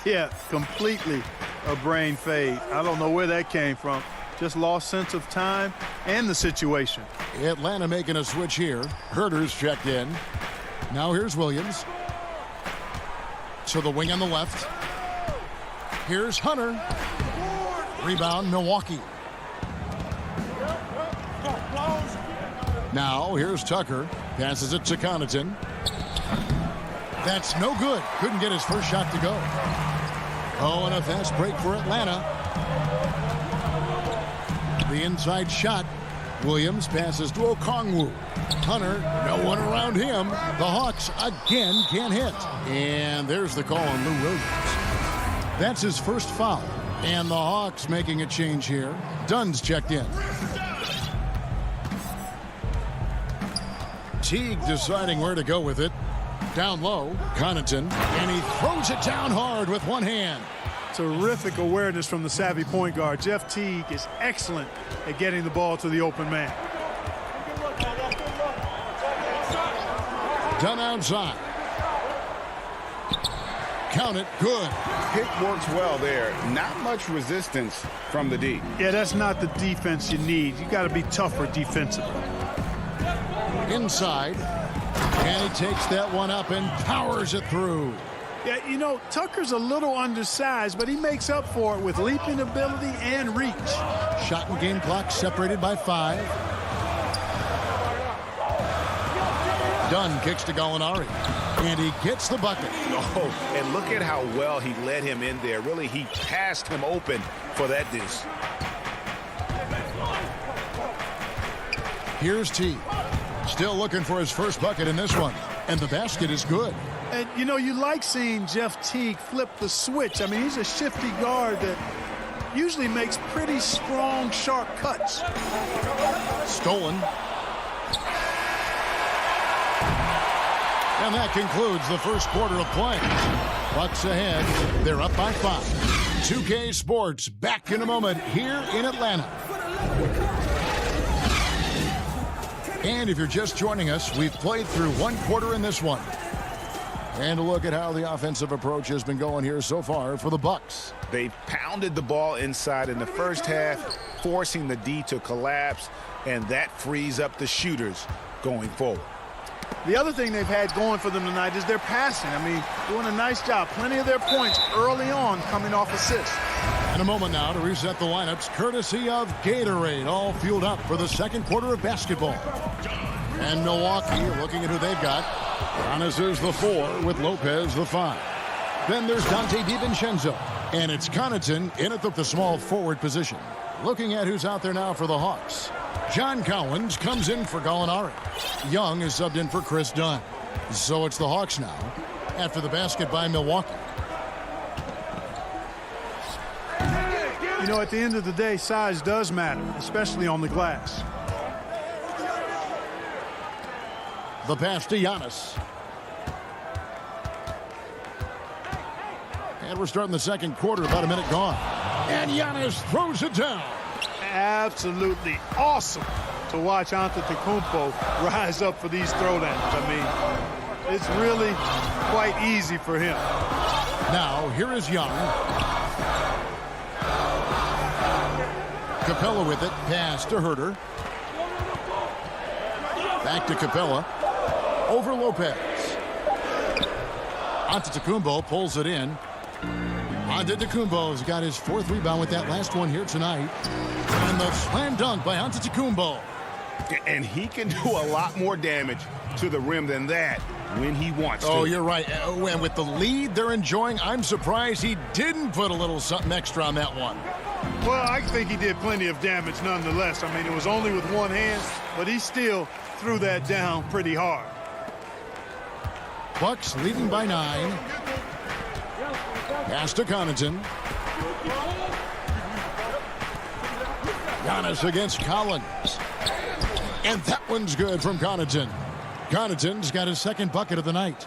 yeah, completely a brain fade. I don't know where that came from. Just lost sense of time and the situation. Atlanta making a switch here. Herter's checked in. Now here's Williams. To the wing on the left. Here's Hunter. Rebound, Milwaukee. Now here's Tucker. Passes it to Connaughton. That's no good. Couldn't get his first shot to go. Oh, and a fast break for Atlanta. The inside shot. Williams passes to Okongwu. Hunter, no one around him. The Hawks again can't hit. And there's the call on Lou Williams. That's his first foul. And the Hawks making a change here. Dunn's checked in. Teague deciding where to go with it. Down low, Connaughton, and he throws it down hard with one hand. Terrific awareness from the savvy point guard. Jeff Teague is excellent at getting the ball to the open man. Dunn outside. Count it, good. Pick works well there. Not much resistance from the D. Yeah, that's not the defense you need. You got to be tougher defensively. Inside. And he takes that one up and powers it through. Yeah, you know, Tucker's a little undersized, but he makes up for it with leaping ability and reach. Shot and game clock separated by 5. Dunn kicks to Gallinari. And he gets the bucket. Oh, and look at how well he led him in there. Really, he passed him open for that dish. Here's T. Still looking for his first bucket in this one. And the basket is good. And, you know, you like seeing Jeff Teague flip the switch. I mean, he's a shifty guard that usually makes pretty strong, sharp cuts. Stolen. And that concludes the first quarter of play. Bucks ahead. They're up by 5. 2K Sports back in a moment here in Atlanta. And if you're just joining us, we've played through one quarter in this one. And a look at how the offensive approach has been going here so far for the Bucks. They pounded the ball inside in the first half, forcing the D to collapse, and that frees up the shooters going forward. The other thing they've had going for them tonight is their passing. I mean, doing a nice job. Plenty of their points early on coming off assists. In a moment now to reset the lineups, courtesy of Gatorade, all fueled up for the second quarter of basketball. And Milwaukee looking at who they've got. Giannis is the 4 with Lopez the 5. Then there's Dante DiVincenzo. And it's Connaughton in at the small forward position. Looking at who's out there now for the Hawks. John Collins comes in for Gallinari. Young is subbed in for Chris Dunn. So it's the Hawks now after the basket by Milwaukee. You know, at the end of the day, size does matter, especially on the glass. The pass to Giannis. And we're starting the second quarter, about a minute gone. And Giannis throws it down. Absolutely awesome to watch Antetokounmpo rise up for these throwdowns. I mean, it's really quite easy for him. Now, here is Young. Capella with it. Pass to Herter. Back to Capella. Over Lopez. Antetokounmpo pulls it in. Antetokounmpo's got his 4th rebound with that last one here tonight. And the slam dunk by Antetokounmpo. And he can do a lot more damage to the rim than that when he wants to. Oh, you're right. And with the lead they're enjoying, I'm surprised he didn't put a little something extra on that one. Well, I think he did plenty of damage nonetheless. I mean, it was only with one hand, but he still threw that down pretty hard. Bucks leading by 9. Pass to Connaughton. Giannis against Collins. And that one's good from Connaughton. Connaughton's got his 2nd bucket of the night.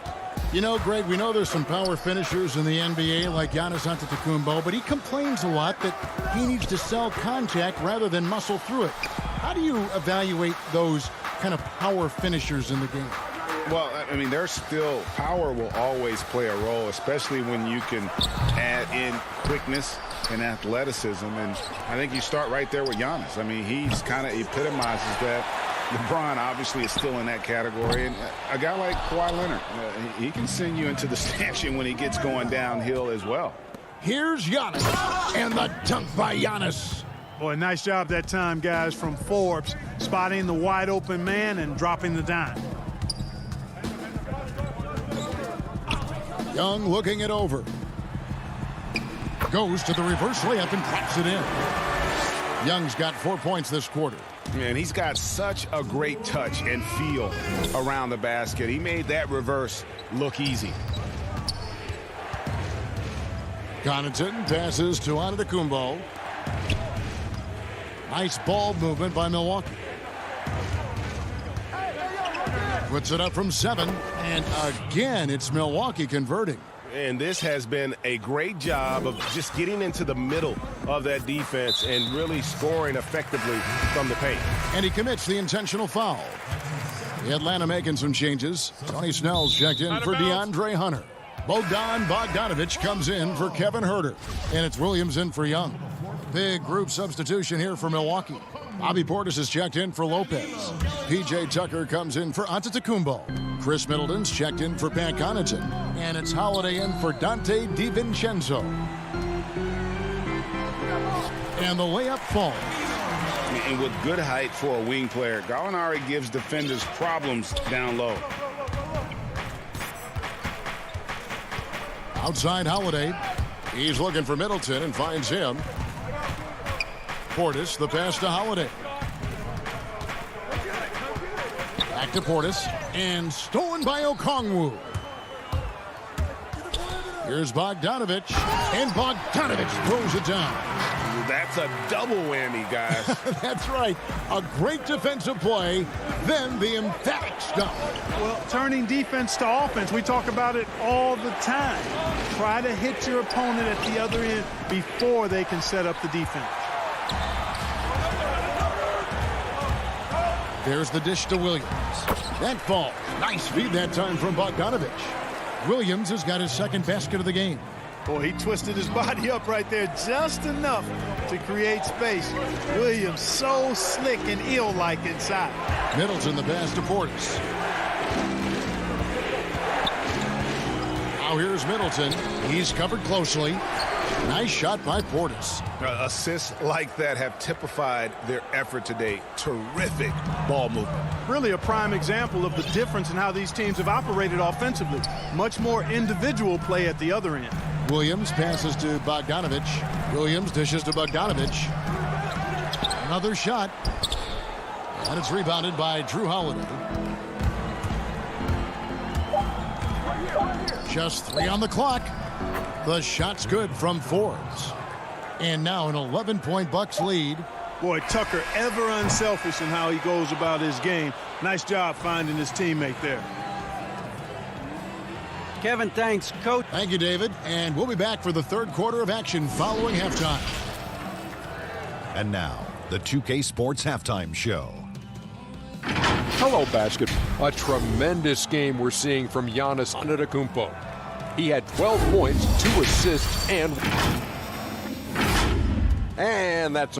You know, Greg, we know there's some power finishers in the NBA like Giannis Antetokounmpo, but he complains a lot that he needs to sell contact rather than muscle through it. How do you evaluate those kind of power finishers in the game? Well, I mean, there's still power will always play a role, especially when you can add in quickness and athleticism. And I think you start right there with Giannis. I mean, he's kind of epitomizes that. LeBron obviously is still in that category. And a guy like Kawhi Leonard, he can send you into the stanchion when he gets going downhill as well. Here's Giannis, and the dunk by Giannis. Boy, nice job that time, guys, from Forbes, spotting the wide open man and dropping the dime. Young looking it over. Goes to the reverse layup and drops it in. Young's got 4 points this quarter. Man, he's got such a great touch and feel around the basket. He made that reverse look easy. Connaughton passes to Antetokounmpo. Nice ball movement by Milwaukee. Puts it up from 7, and again, it's Milwaukee converting. And this has been a great job of just getting into the middle of that defense and really scoring effectively from the paint. And he commits the intentional foul. The Atlanta making some changes. Tony Snell's checked in for DeAndre Hunter. Bogdan Bogdanovic comes in for Kevin Huerter. And it's Williams in for Young. Big group substitution here for Milwaukee. Bobby Portis is checked in for Lopez. P.J. Tucker comes in for Antetokounmpo. Chris Middleton's checked in for Pat Connaughton. And it's Holiday in for Dante DiVincenzo. And the layup falls. And with good height for a wing player, Gallinari gives defenders problems down low. Outside Holiday. He's looking for Middleton and finds him. Portis, the pass to Holiday. Back to Portis, and stolen by Okongwu. Here's Bogdanovic, and Bogdanovic throws it down. That's a double whammy, guys. That's right. A great defensive play, then the emphatic stop. Well, turning defense to offense, we talk about it all the time. Try to hit your opponent at the other end before they can set up the defense. There's the dish to Williams. That falls. Nice feed that time from Bogdanovic. Williams has got his second basket of the game. Boy, he twisted his body up right there just enough to create space. Williams so slick and ill-like inside. Middleton the pass to Portis. Now here's Middleton. He's covered closely. Nice shot by Portis. Assists like that have typified their effort today. Terrific ball movement. Really a prime example of the difference in how these teams have operated offensively. Much more individual play at the other end. Williams passes to Bogdanovic. Williams dishes to Bogdanovic. Another shot. And it's rebounded by Drew Holiday. Just 3 on the clock. The shot's good from Forbes. And now an 11-point Bucks lead. Boy, Tucker ever unselfish in how he goes about his game. Nice job finding his teammate there. Kevin, thanks. Coach. Thank you, David. And we'll be back for the third quarter of action following halftime. And now, the 2K Sports Halftime Show. Hello, basketball. A tremendous game we're seeing from Giannis Antetokounmpo. He had 12 points, 2 assists, and that's...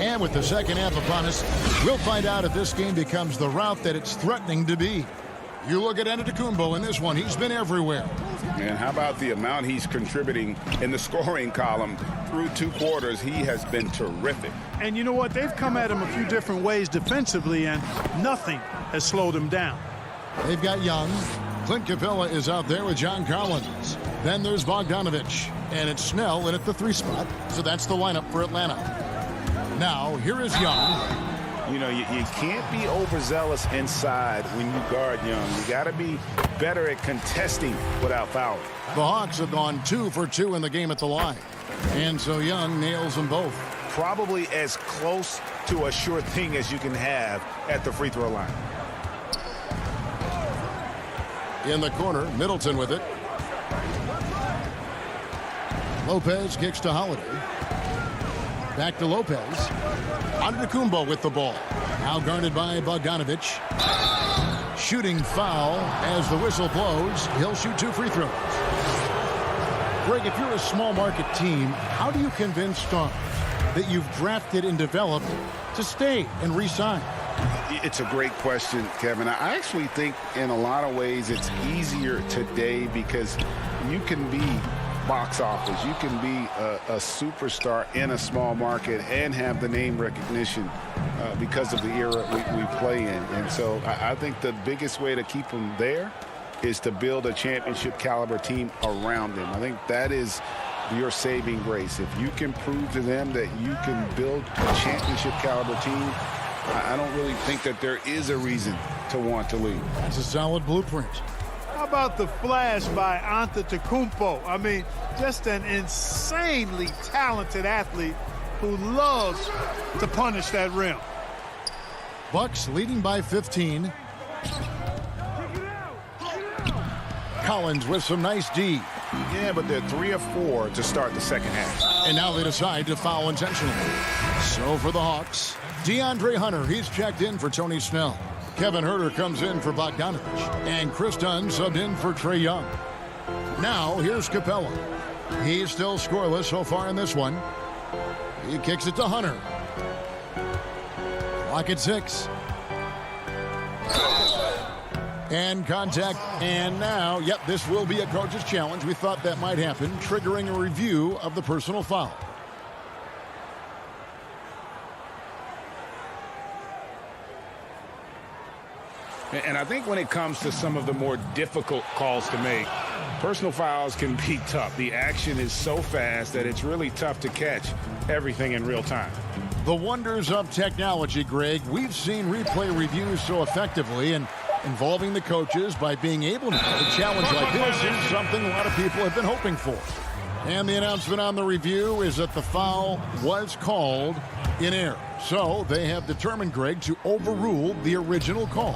And with the second half upon us, we'll find out if this game becomes the route that it's threatening to be. You look at Antetokounmpo in this one. He's been everywhere. And how about the amount he's contributing in the scoring column through 2 quarters? He has been terrific. And you know what? They've come at him a few different ways defensively, and nothing has slowed him down. They've got Young. Clint Capella is out there with John Collins. Then there's Bogdanovic. And it's Snell in at the 3 spot. So that's the lineup for Atlanta. Now, here is Young. You know, you can't be overzealous inside when you guard Young. You got to be better at contesting without fouling. The Hawks have gone 2 for 2 in the game at the line. And so Young nails them both. Probably as close to a sure thing as you can have at the free throw line. In the corner, Middleton with it. Lopez kicks to Holiday. Back to Lopez. Antetokounmpo with the ball. Now guarded by Bogdanovic. Shooting foul as the whistle blows. He'll shoot 2 free throws. Greg, if you're a small market team, how do you convince stars that you've drafted and developed to stay and re-sign? It's a great question, Kevin. I actually think in a lot of ways it's easier today because you can be box office. You can be a superstar in a small market and have the name recognition because of the era we play in. And so I think the biggest way to keep them there is to build a championship caliber team around them. I think that is your saving grace. If you can prove to them that you can build a championship caliber team, I don't really think that there is a reason to want to leave. That's a solid blueprint. How about the flash by Antetokounmpo? I mean, just an insanely talented athlete who loves to punish that rim. Bucks leading by 15. Collins with some nice D. Yeah, but they're 3 of 4 to start the second half. And now they decide to foul intentionally. So for the Hawks, DeAndre Hunter, he's checked in for Tony Snell. Kevin Huerter comes in for Bogdanovic. And Chris Dunn subbed in for Trae Young. Now here's Capella. He's still scoreless so far in this one. He kicks it to Hunter. Clock at 6. And contact, and now, yep, this will be a coach's challenge. We thought that might happen, triggering a review of the personal foul. And I think when it comes to some of the more difficult calls to make, personal fouls can be tough. The action is so fast that it's really tough to catch everything in real time. The wonders of technology, Greg. We've seen replay reviews so effectively, and involving the coaches by being able to a challenge like this is something a lot of people have been hoping for. And the announcement on the review is that the foul was called in error. So they have determined, Greg, to overrule the original call.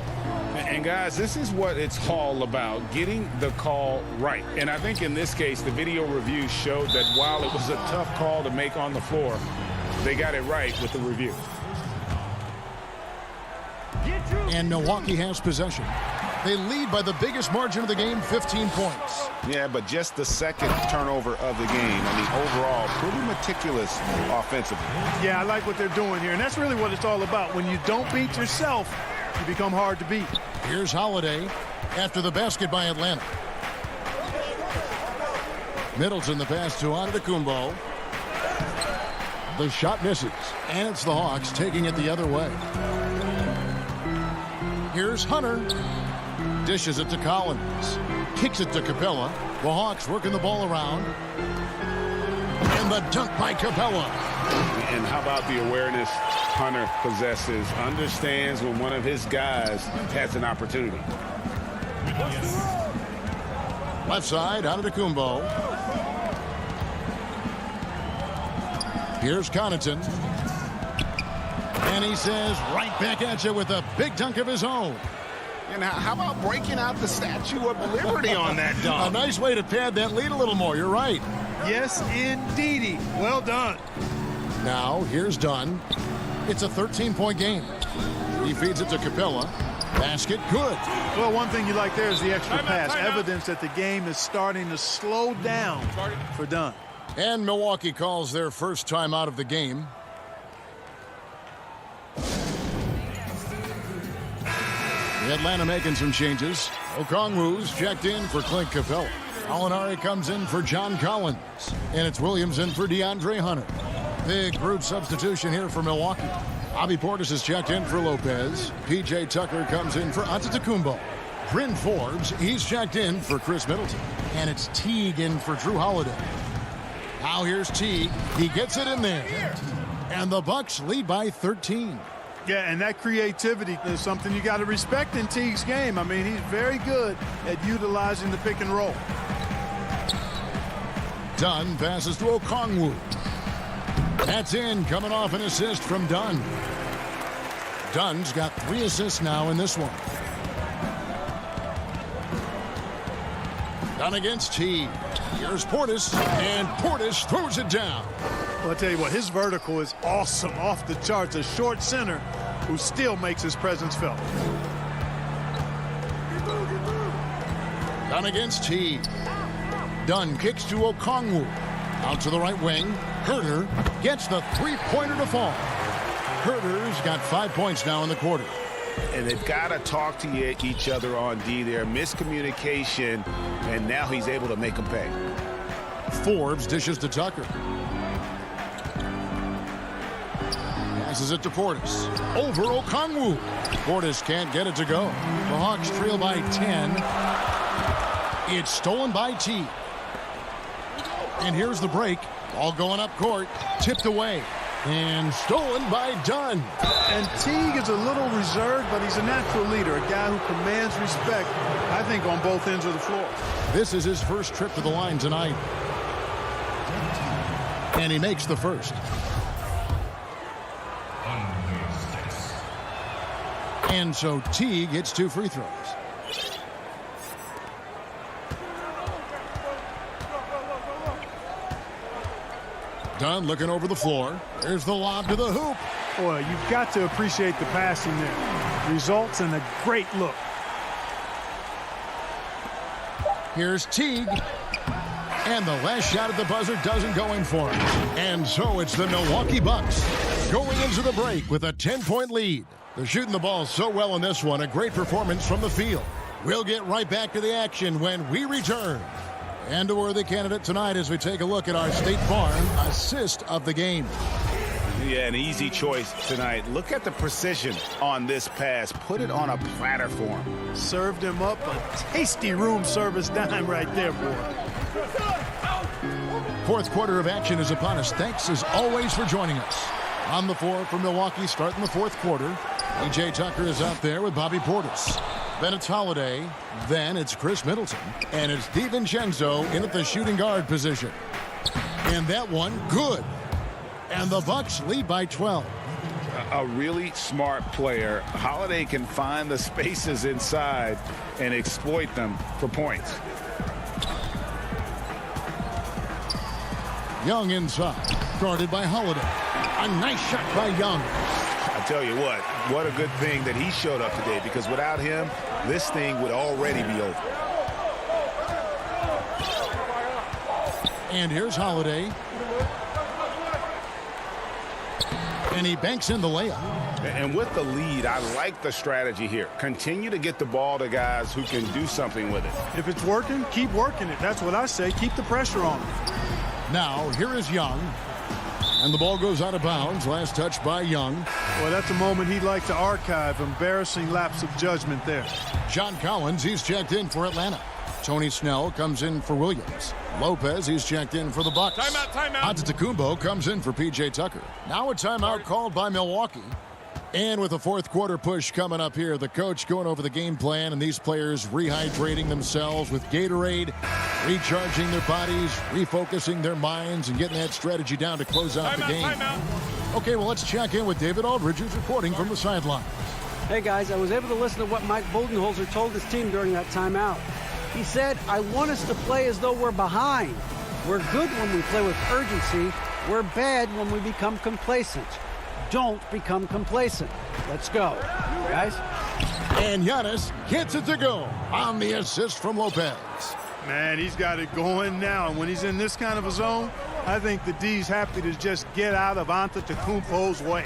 And guys, this is what it's all about, getting the call right. And I think in this case, the video review showed that while it was a tough call to make on the floor, they got it right with the review. And Milwaukee has possession. They lead by the biggest margin of the game, 15 points. Yeah, but just the second turnover of the game. I mean, overall, pretty meticulous offensively. Yeah, I like what they're doing here, and that's really what it's all about. When you don't beat yourself, you become hard to beat. Here's Holiday after the basket by Atlanta. Middleton the pass to Antetokounmpo. The shot misses, and it's the Hawks taking it the other way. Here's Hunter. Dishes it to Collins. Kicks it to Capella. The Hawks working the ball around. And the dunk by Capella. And how about the awareness Hunter possesses? Understands when one of his guys has an opportunity. Left side, Antetokounmpo. Here's Connaughton. And he says, right back at you with a big dunk of his own. And how about breaking out the Statue of Liberty on that dunk? A nice way to pad that lead a little more. You're right. Yes, indeedy. Well done. Now, here's Dunn. It's a 13-point game. He feeds it to Capella. Basket, good. Well, one thing you like there is the extra pass. Evidence that the game is starting to slow down for Dunn. And Milwaukee calls their first time out of the game. Atlanta making some changes. Okongwu's checked in for Clint Capella. Alinari comes in for John Collins. And it's Williams in for DeAndre Hunter. Big group substitution here for Milwaukee. Bobby Portis is checked in for Lopez. P.J. Tucker comes in for Antetokounmpo. Bryn Forbes, he's checked in for Chris Middleton. And it's Teague in for Drew Holiday. Now here's Teague. He gets it in there. And the Bucks lead by 13. Yeah, and that creativity is something you got to respect in Teague's game. I mean, he's very good at utilizing the pick and roll. Dunn passes to Okongwu. That's in, coming off an assist from Dunn. Dunn's got 3 assists now in this one. Dunn against Teague. Here's Portis, and Portis throws it down. Well, I'll tell you what, his vertical is awesome, off the charts. A short center who still makes his presence felt. Dunn against Teague. Dunn kicks to Okongwu. Out to the right wing. Herter gets the three-pointer to fall. Herter's got 5 points now in the quarter. And they've got to talk to each other on D there. Miscommunication, and now he's able to make them pay. Forbes dishes to Tucker. Passes it to Portis. Over Okongwu. Portis can't get it to go. The Hawks trail by 10. It's stolen by Teague. And here's the break. Ball going up court. Tipped away. And stolen by Dunn. And Teague is a little reserved, but he's a natural leader, a guy who commands respect, I think, on both ends of the floor. This is his first trip to the line tonight. And he makes the first. And so Teague hits 2 free throws. Dunn looking over the floor. There's the lob to the hoop. Boy, you've got to appreciate the passing there. Results in a great look. Here's Teague. And the last shot at the buzzer doesn't go in for him. And so it's the Milwaukee Bucks going into the break with a 10-point lead. They're shooting the ball so well in this one. A great performance from the field. We'll get right back to the action when we return. And a worthy candidate tonight as we take a look at our State Farm assist of the game. Yeah, an easy choice tonight. Look at the precision on this pass. Put it on a platter for him. Served him up a tasty room service dime right there, boy. Fourth quarter of action is upon us. Thanks as always for joining us. On the floor for Milwaukee starting the fourth quarter. P.J. Tucker is out there with Bobby Portis. Then it's Holiday. Then it's Chris Middleton. And it's DiVincenzo in at the shooting guard position. And that one, good. And the Bucks lead by 12. A really smart player. Holiday can find the spaces inside and exploit them for points. Young inside. Guarded by Holiday. A nice shot by Young. I tell you what a good thing that he showed up today, because without him, this thing would already be over. And here's Holiday. And he banks in the layup. And with the lead, I like the strategy here. Continue to get the ball to guys who can do something with it. If it's working, keep working it. That's what I say. Keep the pressure on. Now, here is Young. And the ball goes out of bounds. Last touch by Young. Well, that's a moment he'd like to archive. Embarrassing lapse of judgment there. John Collins, he's checked in for Atlanta. Tony Snell comes in for Williams. Lopez, he's checked in for the Bucks. Timeout. Antetokounmpo comes in for P.J. Tucker. Now a timeout called by Milwaukee. And with the fourth quarter push coming up here, the coach going over the game plan and these players rehydrating themselves with Gatorade, recharging their bodies, refocusing their minds, and getting that strategy down to close out the game. Okay, well, let's check in with David Aldridge, who's reporting from the sideline. Hey, guys, I was able to listen to what Mike Budenholzer told his team during that timeout. He said, I want us to play as though we're behind. We're good when we play with urgency. We're bad when we become complacent. Don't become complacent. Let's go, guys. And Giannis gets it to go on the assist from Lopez. Man, he's got it going now. And when he's in this kind of a zone, I think the D's happy to just get out of Antetokounmpo's way.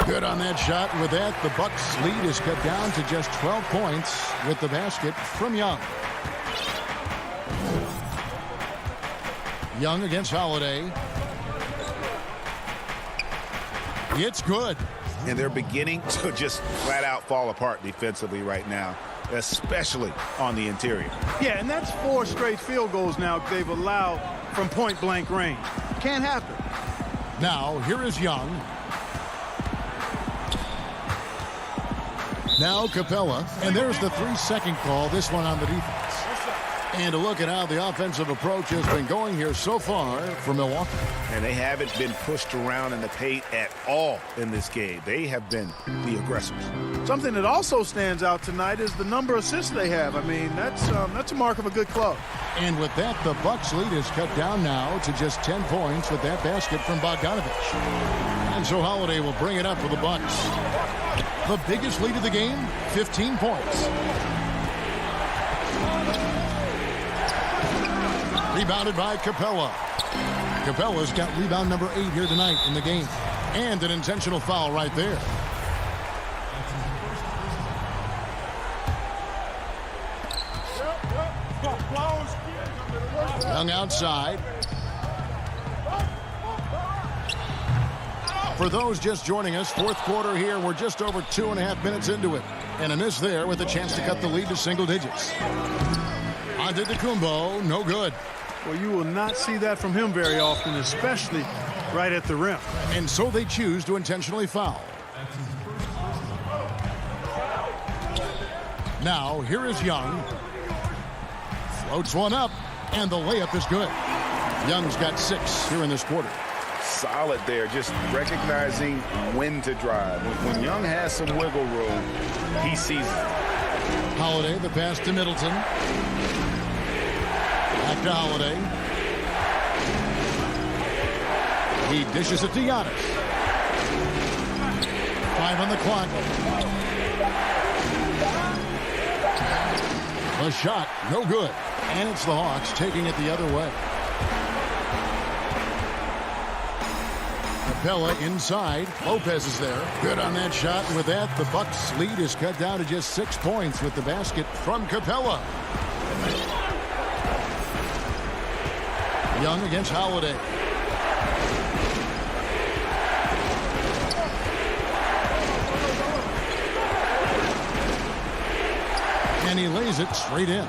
Good on that shot. And with that, the Bucks lead is cut down to just 12 points with the basket from Young. Young against Holiday. It's good. And they're beginning to just flat out fall apart defensively right now, especially on the interior. Yeah, and that's 4 straight field goals now they've allowed from point-blank range. Can't happen. Now, here is Young. Now Capella, and there's the 3-second call, this one on the defense. And a look at how the offensive approach has been going here so far for Milwaukee. And they haven't been pushed around in the paint at all in this game. They have been the aggressors. Something that also stands out tonight is the number of assists they have. I mean, that's a mark of a good club. And with that, the Bucks lead is cut down now to just 10 points with that basket from Bogdanovich. And so Holiday will bring it up for the Bucks. The biggest lead of the game, 15 points. Rebounded by Capella. Capella's got rebound number 8 here tonight in the game. And an intentional foul right there. Young outside. For those just joining us, fourth quarter here. We're just over 2.5 minutes into it. And a miss there with a chance to cut the lead to single digits. Antetokounmpo, no good. Well, you will not see that from him very often, especially right at the rim. And so they choose to intentionally foul. Now, here is Young. Floats one up, and the layup is good. Young's got 6 here in this quarter. Solid there, just recognizing when to drive. When Young has some wiggle room, he sees it. Holiday, the pass to Middleton. Back to Holiday. He dishes it to Giannis. 5 on the clock. The shot, no good. And it's the Hawks taking it the other way. Capella inside. Lopez is there. Good on that shot. And with that, the Bucks' lead is cut down to just 6 points with the basket from Capella. Young against Holiday. And he lays it straight in.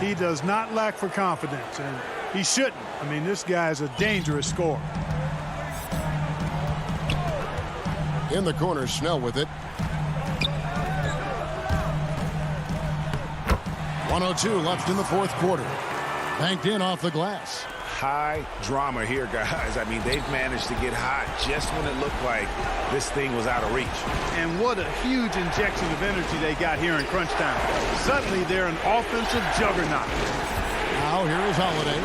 He does not lack for confidence, and he shouldn't. I mean, this guy's a dangerous scorer. In the corner, Snell with it. 1:02 left in the fourth quarter. Banked in off the glass. High drama here, guys. I mean, they've managed to get hot just when it looked like this thing was out of reach. And what a huge injection of energy they got here in crunch time. Suddenly, they're an offensive juggernaut. Now, here is Holiday.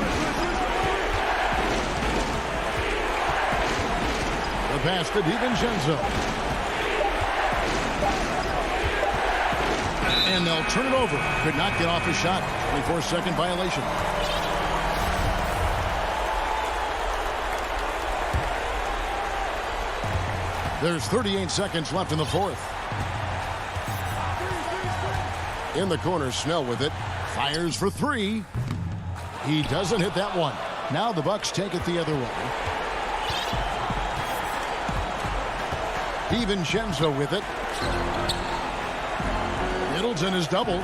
The pass to DiVincenzo. And they'll turn it over. Could not get off his shot. 24-second violation. There's 38 seconds left in the fourth. In the corner, Snell with it. Fires for 3. He doesn't hit that one. Now the Bucks take it the other way. DiVincenzo with it. Middleton is doubled.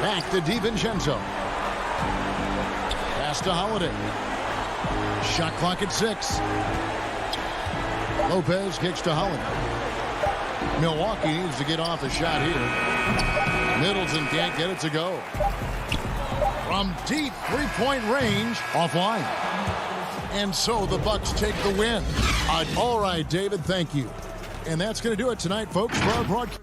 Back to DiVincenzo. Pass to Holiday. Shot clock at 6. Lopez kicks to Holiday. Milwaukee needs to get off a shot here. Middleton can't get it to go. From deep three-point range, offline. And so the Bucks take the win. All right, David, thank you. And that's going to do it tonight, folks, for our broadcast.